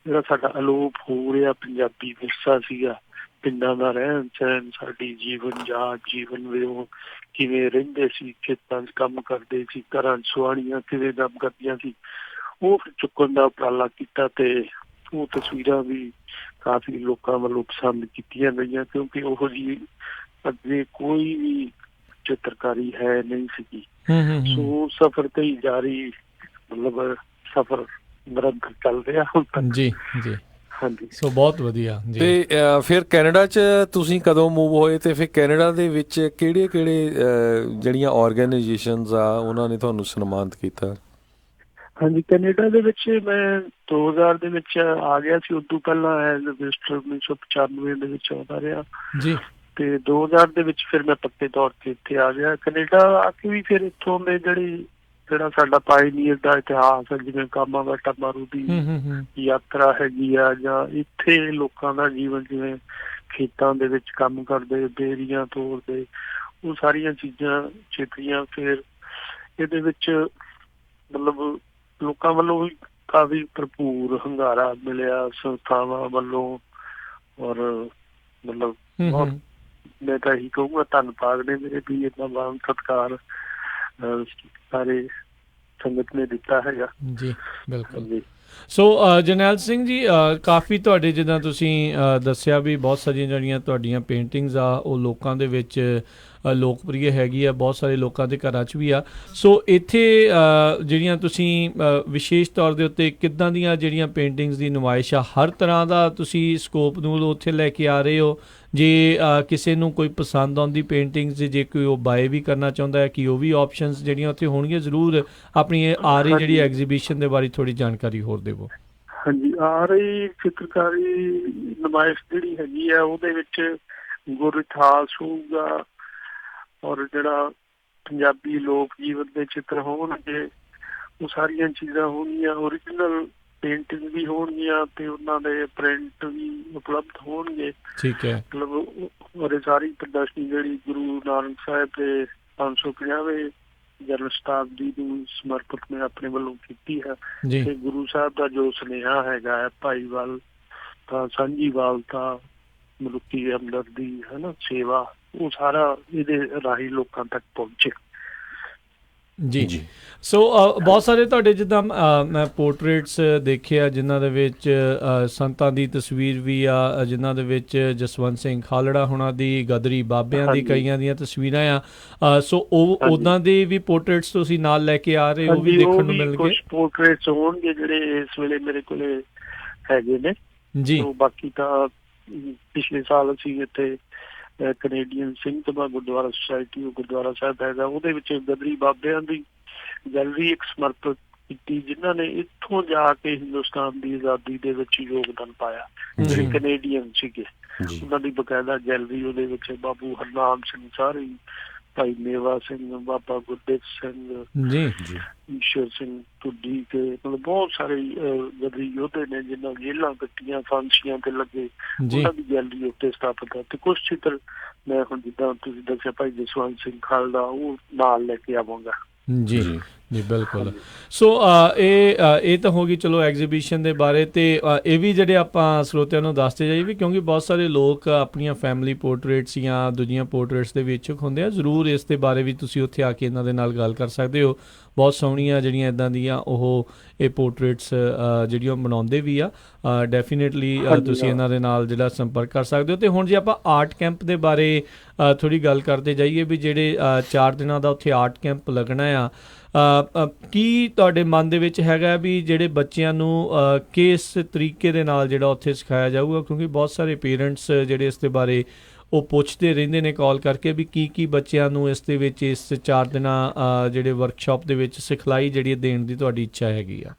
ਜਿਹੜਾ ਸਾਡਾ ਅਲੋਪ ਹੋ ਰਿਹਾ ਪੰਜਾਬੀ ਵਿਰਸਾ ਸੀਗਾ, ਪਿੰਡਾਂ ਦਾ ਰਹਿਣ ਸਹਿਣ, ਸਾਡੀ ਜੀਵਨ ਜਾਚ, ਜੀਵਨ ਵਿਉਂ ਕਿਵੇਂ ਰਹਿੰਦੇ ਸੀ, ਖੇਤਾਂ 'ਚ ਕੰਮ ਕਰਦੇ ਸੀ, ਘਰਾਂ 'ਚ ਸੁਆਣੀਆਂ ਕਿਵੇਂ ਕੰਮ ਕਰਦੀਆਂ ਸੀ, ਉਹ ਫਿਰ ਚੁੱਕਣ ਦਾ ਉਪਰਾਲਾ ਕੀਤਾ ਤੇ ਉਹ ਤਸਵੀਰਾਂ ਵੀ ਕਾਫੀ ਲੋਕਾਂ ਵੱਲੋਂ ਪਸੰਦ ਕੀਤੀਆਂ ਗਈਆਂ, ਕਿਉਂਕਿ ਉਹੋ ਜਿਹੀ ਅੱਗੇ ਕੋਈ ਵੀ ਚਿੱਤਰਕਾਰੀ ਹੈ ਨਹੀਂ ਸੀਗੀ। ਸੋ ਸਫ਼ਰ ਤੇ ਹੀ ਜਾਰੀ, ਮਤਲਬ ਸਫ਼ਰ ਨਿਰੰਤਰ ਚੱਲ ਰਿਹਾ ਹੁਣ ਤੱਕ।
ਜੀ ਜੀ,
ਹਾਂਜੀ।
ਸੋ ਬਹੁਤ ਵਧੀਆ ਜੀ।
ਤੇ ਫਿਰ ਕੈਨੇਡਾ 'ਚ ਤੁਸੀਂ ਕਦੋਂ ਮੂਵ ਹੋਏ, ਤੇ ਫਿਰ ਕੈਨੇਡਾ ਦੇ ਵਿੱਚ ਕਿਹੜੇ ਜਿਹੜੀਆਂ ਆਰਗੇਨਾਈਜੇਸ਼ਨਸ ਆ ਉਹਨਾਂ ਨੇ ਤੁਹਾਨੂੰ ਸਨਮਾਨਿਤ ਕੀਤਾ?
ਹਾਂਜੀ, ਕੈਨੇਡਾ ਦੇ ਵਿੱਚ ਮੈਂ 2000 ਦੇ ਵਿੱਚ ਆ ਗਿਆ ਸੀ। ਉਦੋਂ ਪਹਿਲਾਂ ਐਜ਼ ਵਿਜ਼ਟਰ 1995 ਦੇ ਵਿੱਚ ਆਉਂਦਾ ਰਿਹਾ
ਜੀ, ਤੇ
2000 ਦੇ ਵਿੱਚ ਫਿਰ ਮੈਂ ਪੱਕੇ ਤੌਰ ਤੇ ਇੱਥੇ ਆ ਗਿਆ। ਕੈਨੇਡਾ ਆ ਕੇ ਵੀ ਫਿਰ ਇੱਥੋਂ ਦੇ ਜਿਹੜਾ ਸਾਡਾ ਪਾਇਨੀਅਰ ਦਾ ਇਤਿਹਾਸ ਹੈ, ਜਿਵੇਂ ਕਾਮਾਗਾਟਾ ਮਾਰੂ ਦੀ ਯਾਤਰਾ ਹੈਗੀ ਆ, ਜਾਂ ਇੱਥੇ ਲੋਕਾਂ ਦਾ ਜੀਵਨ ਜਿਵੇਂ ਖੇਤਾਂ ਦੇ ਵਿੱਚ ਕੰਮ ਕਰਦੇ, ਬੇਰੀਆਂ ਤੋੜਦੇ, ਉਹ ਸਾਰੀਆਂ ਚੀਜ਼ਾਂ ਚੇਤਰੀਆਂ। ਫਿਰ ਇਹਦੇ ਵਿੱਚ ਮਤਲਬ ਲੋਕਾਂ ਵੱਲੋਂ ਵੀ ਕਾਫੀ ਭਰਪੂਰ ਹੁੰਗਾਰਾ ਮਿਲਿਆ ਸੰਸਥਾਵਾਂ ਵੱਲੋਂ, ਔਰ ਮਤਲਬ ਬਹੁਤ ਮੈਂ ਤਾਂ ਇਹੀ ਕਹੂੰਗਾ ਧੰਨਵਾਦ ਨੇ ਮੇਰੇ ਵੀ ਇੰਨਾ ਮਾਣ ਸਤਿਕਾਰ ਸਾਰੇ ਸੰਗਤ ਨੇ ਦਿੱਤਾ ਹੈਗਾ।
ਜੀ ਬਿਲਕੁਲ
ਜੀ।
ਸੋ ਜਰਨੈਲ ਸਿੰਘ ਜੀ, ਕਾਫੀ ਤੁਹਾਡੇ ਜਿੱਦਾਂ ਤੁਸੀਂ ਦੱਸਿਆ ਵੀ ਬਹੁਤ ਸਾਰੀਆਂ ਜਿਹੜੀਆਂ ਤੁਹਾਡੀਆਂ ਪੇਂਟਿੰਗਸ ਆ ਉਹ ਲੋਕਾਂ ਦੇ ਵਿੱਚ ਲੋਕਪ੍ਰਿਯ ਹੈਗੀ ਆ, ਬਹੁਤ ਸਾਰੇ ਲੋਕਾਂ ਦੇ ਘਰਾਂ 'ਚ ਵੀ ਆ। ਸੋ ਇੱਥੇ ਜਿਹੜੀਆਂ ਤੁਸੀਂ ਵਿਸ਼ੇਸ਼ ਤੌਰ ਦੇ ਉੱਤੇ ਕਿੱਦਾਂ ਦੀਆਂ ਜਿਹੜੀਆਂ ਪੇਂਟਿੰਗਸ ਦੀ ਨੁਮਾਇਸ਼ ਆ, ਹਰ ਤਰ੍ਹਾਂ ਦਾ ਤੁਸੀਂ ਸਕੋਪ ਨੂੰ ਉੱਥੇ ਲੈ ਕੇ ਆ ਰਹੇ ਹੋ? ਜੇ ਕਿਸੇ ਨੂੰ ਕੋਈ ਪਸੰਦ ਆਉਂਦੀ ਪੇਂਟਿੰਗਸ, ਜੇ ਕੋਈ ਉਹ ਬਾਏ ਵੀ ਕਰਨਾ ਚਾਹੁੰਦਾ ਹੈ, ਕਿ ਉਹ ਵੀ ਆਪਸ਼ਨਸ ਜਿਹੜੀਆਂ ਉੱਥੇ ਹੋਣਗੀਆਂ? ਜ਼ਰੂਰ ਆਪਣੀ ਆ ਰਹੀ ਜਿਹੜੀ ਐਗਜ਼ੀਬਿਸ਼ਨ ਦੇ ਬਾਰੇ ਥੋੜ੍ਹੀ ਜਾਣਕਾਰੀ ਹੋਰ ਦੇਵੋ।
ਹਾਂਜੀ, ਆ ਰਹੀ ਚਿੱਤਰਕਾਰੀ ਨੁਮਾਇਸ਼ ਜਿਹੜੀ ਹੈਗੀ ਆ ਉਹਦੇ ਵਿੱਚ ਗੁਰ ਇਤਿਹਾਸ ਹੋਊਗਾ, ਔਰ ਜਿਹੜਾ ਪੰਜਾਬੀ ਲੋਕ ਜੀਵਨ ਦੇ ਚਿੱਤਰ ਹੋਣਗੇ, ਉਹ ਸਾਰੀਆਂ ਚੀਜ਼ਾਂ ਹੋਣਗੀਆਂ। ਓਰੀਜਨਲ ਪੇਂਟਿੰਗ ਵੀ ਹੋਣਗੀਆਂ ਤੇ ਉਹਨਾਂ ਦੇ ਪ੍ਰਿੰਟ ਵੀ ਉਪਲਬਧ ਹੋਣਗੇ।
ਠੀਕ ਹੈ।
ਮਤਲਬ ਔਰ ਸਾਰੀ ਪ੍ਰਦਰਸ਼ਨੀ ਜਿਹੜੀ ਗੁਰੂ ਨਾਨਕ ਸਾਹਿਬ ਦੇ 550ਵੇਂ ਜਨਮ ਸ਼ਤਾਬਦੀ ਨੂੰ ਸਮਰਪਿਤ ਮੈਂ ਆਪਣੇ ਵੱਲੋਂ ਕੀਤੀ ਹੈ। ਤੇ ਗੁਰੂ ਸਾਹਿਬ ਦਾ ਜੋ ਸੁਨੇਹਾ ਹੈਗਾ ਹੈ, ਭਾਈਵਾਲ ਤਾਂ ਸਾਂਝੀਵਾਲ ਤਾਂ ਮਨੁੱਖੀ ਹਮਦਰਦੀ ਹੈ ਨਾ, ਸੇਵਾ, ਉਹ ਸਾਰਾ ਇਹਦੇ ਰਾਹੀਂ ਲੋਕਾਂ ਤੱਕ ਪਹੁੰਚੇ।
ਜੀ ਜੀ। ਸੋ ਬਹੁਤ ਸਾਰੇ ਤੁਹਾਡੇ ਜਿੱਦਾਂ ਮੈਂ ਪੋਰਟਰੇਟਸ ਦੇਖੇ ਆ ਜਿਨ੍ਹਾਂ ਦੇ ਵਿੱਚ ਸੰਤਾਂ ਦੀ ਤਸਵੀਰ ਵੀ ਆ, ਜਿਨ੍ਹਾਂ ਦੇ ਵਿੱਚ ਜਸਵੰਤ ਸਿੰਘ ਖਾਲੜਾ ਹੋਣਾ ਦੀ, ਗਦਰੀ ਬਾਬਿਆਂ ਦੀ ਕਈਆਂ ਦੀਆਂ ਤਸਵੀਰਾਂ ਆ। ਸੋ ਉਹ ਉੱਦਾਂ ਦੇ ਵੀ ਪੋਰਟਰੇਟਸ ਤੁਸੀਂ ਨਾਲ ਲੈ ਕੇ ਆ ਰਹੇ ਹੋ, ਵੀ ਦੇਖਣ ਨੂੰ ਮਿਲਣਗੇ?
ਕੁਝ ਪੋਰਟਰੇਟਸ ਹੋਣਗੇ ਜਿਹੜੇ ਇਸ ਵੇਲੇ ਮੇਰੇ ਕੋਲੇ ਹੈਗੇ ਨੇ ਜੀ। ਬਾਕੀ ਤਾਂ ਪਿਛਲੇ ਸਾਲ ਅਸੀਂ ਇੱਥੇ ਕੈਨੇਡੀਅਨ ਸਿੰਘ ਸਭਾ ਗੁਰਦੁਆਰਾ ਸੁਸਾਇਟੀ ਗੁਰਦੁਆਰਾ ਸਾਹਿਬ ਹੈਗਾ, ਉਹਦੇ ਵਿੱਚ ਗਦਰੀ ਬਾਬਿਆਂ ਦੀ ਗੈਲਰੀ ਇੱਕ ਸਮਰਪਿਤ ਕੀਤੀ, ਜਿਨ੍ਹਾਂ ਨੇ ਇੱਥੋਂ ਜਾ ਕੇ ਹਿੰਦੁਸਤਾਨ ਦੀ ਆਜ਼ਾਦੀ ਦੇ ਵਿੱਚ ਯੋਗਦਾਨ ਪਾਇਆ, ਜਿਹੜੇ ਕੈਨੇਡੀਅਨ ਸੀਗੇ। ਉਹਨਾਂ ਦੀ ਬਕਾਇਦਾ ਗੈਲਰੀ ਉਹਦੇ ਵਿੱਚ ਬਾਬੂ ਹਰਨਾਮ ਸਿੰਘ ਸਾਰੀ, ਭਾਈ ਮੇਵਾ ਸਿੰਘ, ਬਾਬਾ ਗੁਰਦੇਵ ਸਿੰਘ, ਈਸ਼ਰ ਸਿੰਘ ਟੁੱਡੀ, ਤੇ ਮਤਲਬ ਬਹੁਤ ਸਾਰੇ ਗਦਰੀ ਯੋਧੇ ਨੇ ਜਿਨ੍ਹਾਂ ਜੇਲਾਂ ਕੱਟੀਆਂ, ਫਾਂਸੀਆਂ ਤੇ ਲੱਗੇ, ਉਹਨਾਂ ਦੀ ਗੈਲਰੀ ਉੱਤੇ ਸਥਾਪਿਤ ਹੈ। ਤੇ ਕੁਛ ਚਿੱਤਰ ਮੈਂ ਹੁਣ ਜਿੱਦਾਂ ਤੁਸੀਂ ਦੱਸਿਆ ਭਾਈ ਜਸਵੰਤ ਸਿੰਘ ਖਾਲੜਾ, ਉਹ ਨਾਲ ਲੈ ਕੇ ਆਵਾਂਗਾ।
ਜੀ ਜੀ ਬਿਲਕੁਲ। ਸੋ ਇਹ ਤਾਂ ਹੋ ਗਈ ਚਲੋ ਐਗਜ਼ੀਬਿਸ਼ਨ ਦੇ ਬਾਰੇ, ਤੇ ਇਹ ਵੀ ਜਿਹੜੇ ਆਪਾਂ ਸਰੋਤਿਆਂ ਨੂੰ ਦੱਸਦੇ ਜਾਈਏ ਵੀ, ਕਿਉਂਕਿ ਬਹੁਤ ਸਾਰੇ ਲੋਕ ਆਪਣੀਆਂ ਫੈਮਿਲੀ ਪੋਰਟਰੇਟਸ ਜਾਂ ਦੂਜੀਆਂ ਪੋਰਟਰੇਟਸ ਦੇ ਵਿੱਚ ਹੁੰਦੇ ਆ, ਜ਼ਰੂਰ ਇਸ ਦੇ ਬਾਰੇ ਵੀ ਤੁਸੀਂ ਉੱਥੇ ਆ ਕੇ ਇਹਨਾਂ ਦੇ ਨਾਲ ਗੱਲ ਕਰ ਸਕਦੇ ਹੋ। ਬਹੁਤ ਸੋਹਣੀਆਂ ਜਿਹੜੀਆਂ ਇੱਦਾਂ ਦੀਆਂ ਉਹ ਇਹ ਪੋਰਟਰੇਟਸ ਜਿਹੜੀਆਂ ਬਣਾਉਂਦੇ ਵੀ ਆ। ਡੈਫੀਨੇਟਲੀ ਤੁਸੀਂ ਇਹਨਾਂ ਦੇ ਨਾਲ ਜਿਹੜਾ ਸੰਪਰਕ ਕਰ ਸਕਦੇ ਹੋ। ਅਤੇ ਹੁਣ ਜੇ ਆਪਾਂ ਆਰਟ ਕੈਂਪ ਦੇ ਬਾਰੇ ਥੋੜ੍ਹੀ ਗੱਲ ਕਰਦੇ ਜਾਈਏ, ਵੀ ਜਿਹੜੇ 4 ਦਿਨਾਂ ਦਾ ਉੱਥੇ ਆਰਟ ਕੈਂਪ ਲੱਗਣਾ ਆ, ਕੀ ਤੁਹਾਡੇ ਮਨ ਦੇ ਵਿੱਚ ਹੈਗਾ ਵੀ ਜਿਹੜੇ ਬੱਚਿਆਂ ਨੂੰ ਕਿਸ ਤਰੀਕੇ ਦੇ ਨਾਲ ਜਿਹੜਾ ਉੱਥੇ ਸਿਖਾਇਆ ਜਾਊਗਾ? ਕਿਉਂਕਿ ਬਹੁਤ ਸਾਰੇ ਪੇਰੈਂਟਸ ਜਿਹੜੇ ਇਸ ਦੇ ਬਾਰੇ ਉਹ ਪੁੱਛਦੇ ਰਹਿੰਦੇ ਨੇ ਕਾਲ ਕਰਕੇ ਵੀ ਕੀ ਬੱਚਿਆਂ ਨੂੰ ਇਸ ਦੇ ਵਿੱਚ ਇਸ 4 ਦਿਨਾਂ ਜਿਹੜੇ ਵਰਕਸ਼ਾਪ ਦੇ ਵਿੱਚ ਸਿਖਲਾਈ ਜਿਹੜੀ ਦੇਣ ਦੀ ਤੁਹਾਡੀ ਇੱਛਾ ਹੈਗੀ ਆ?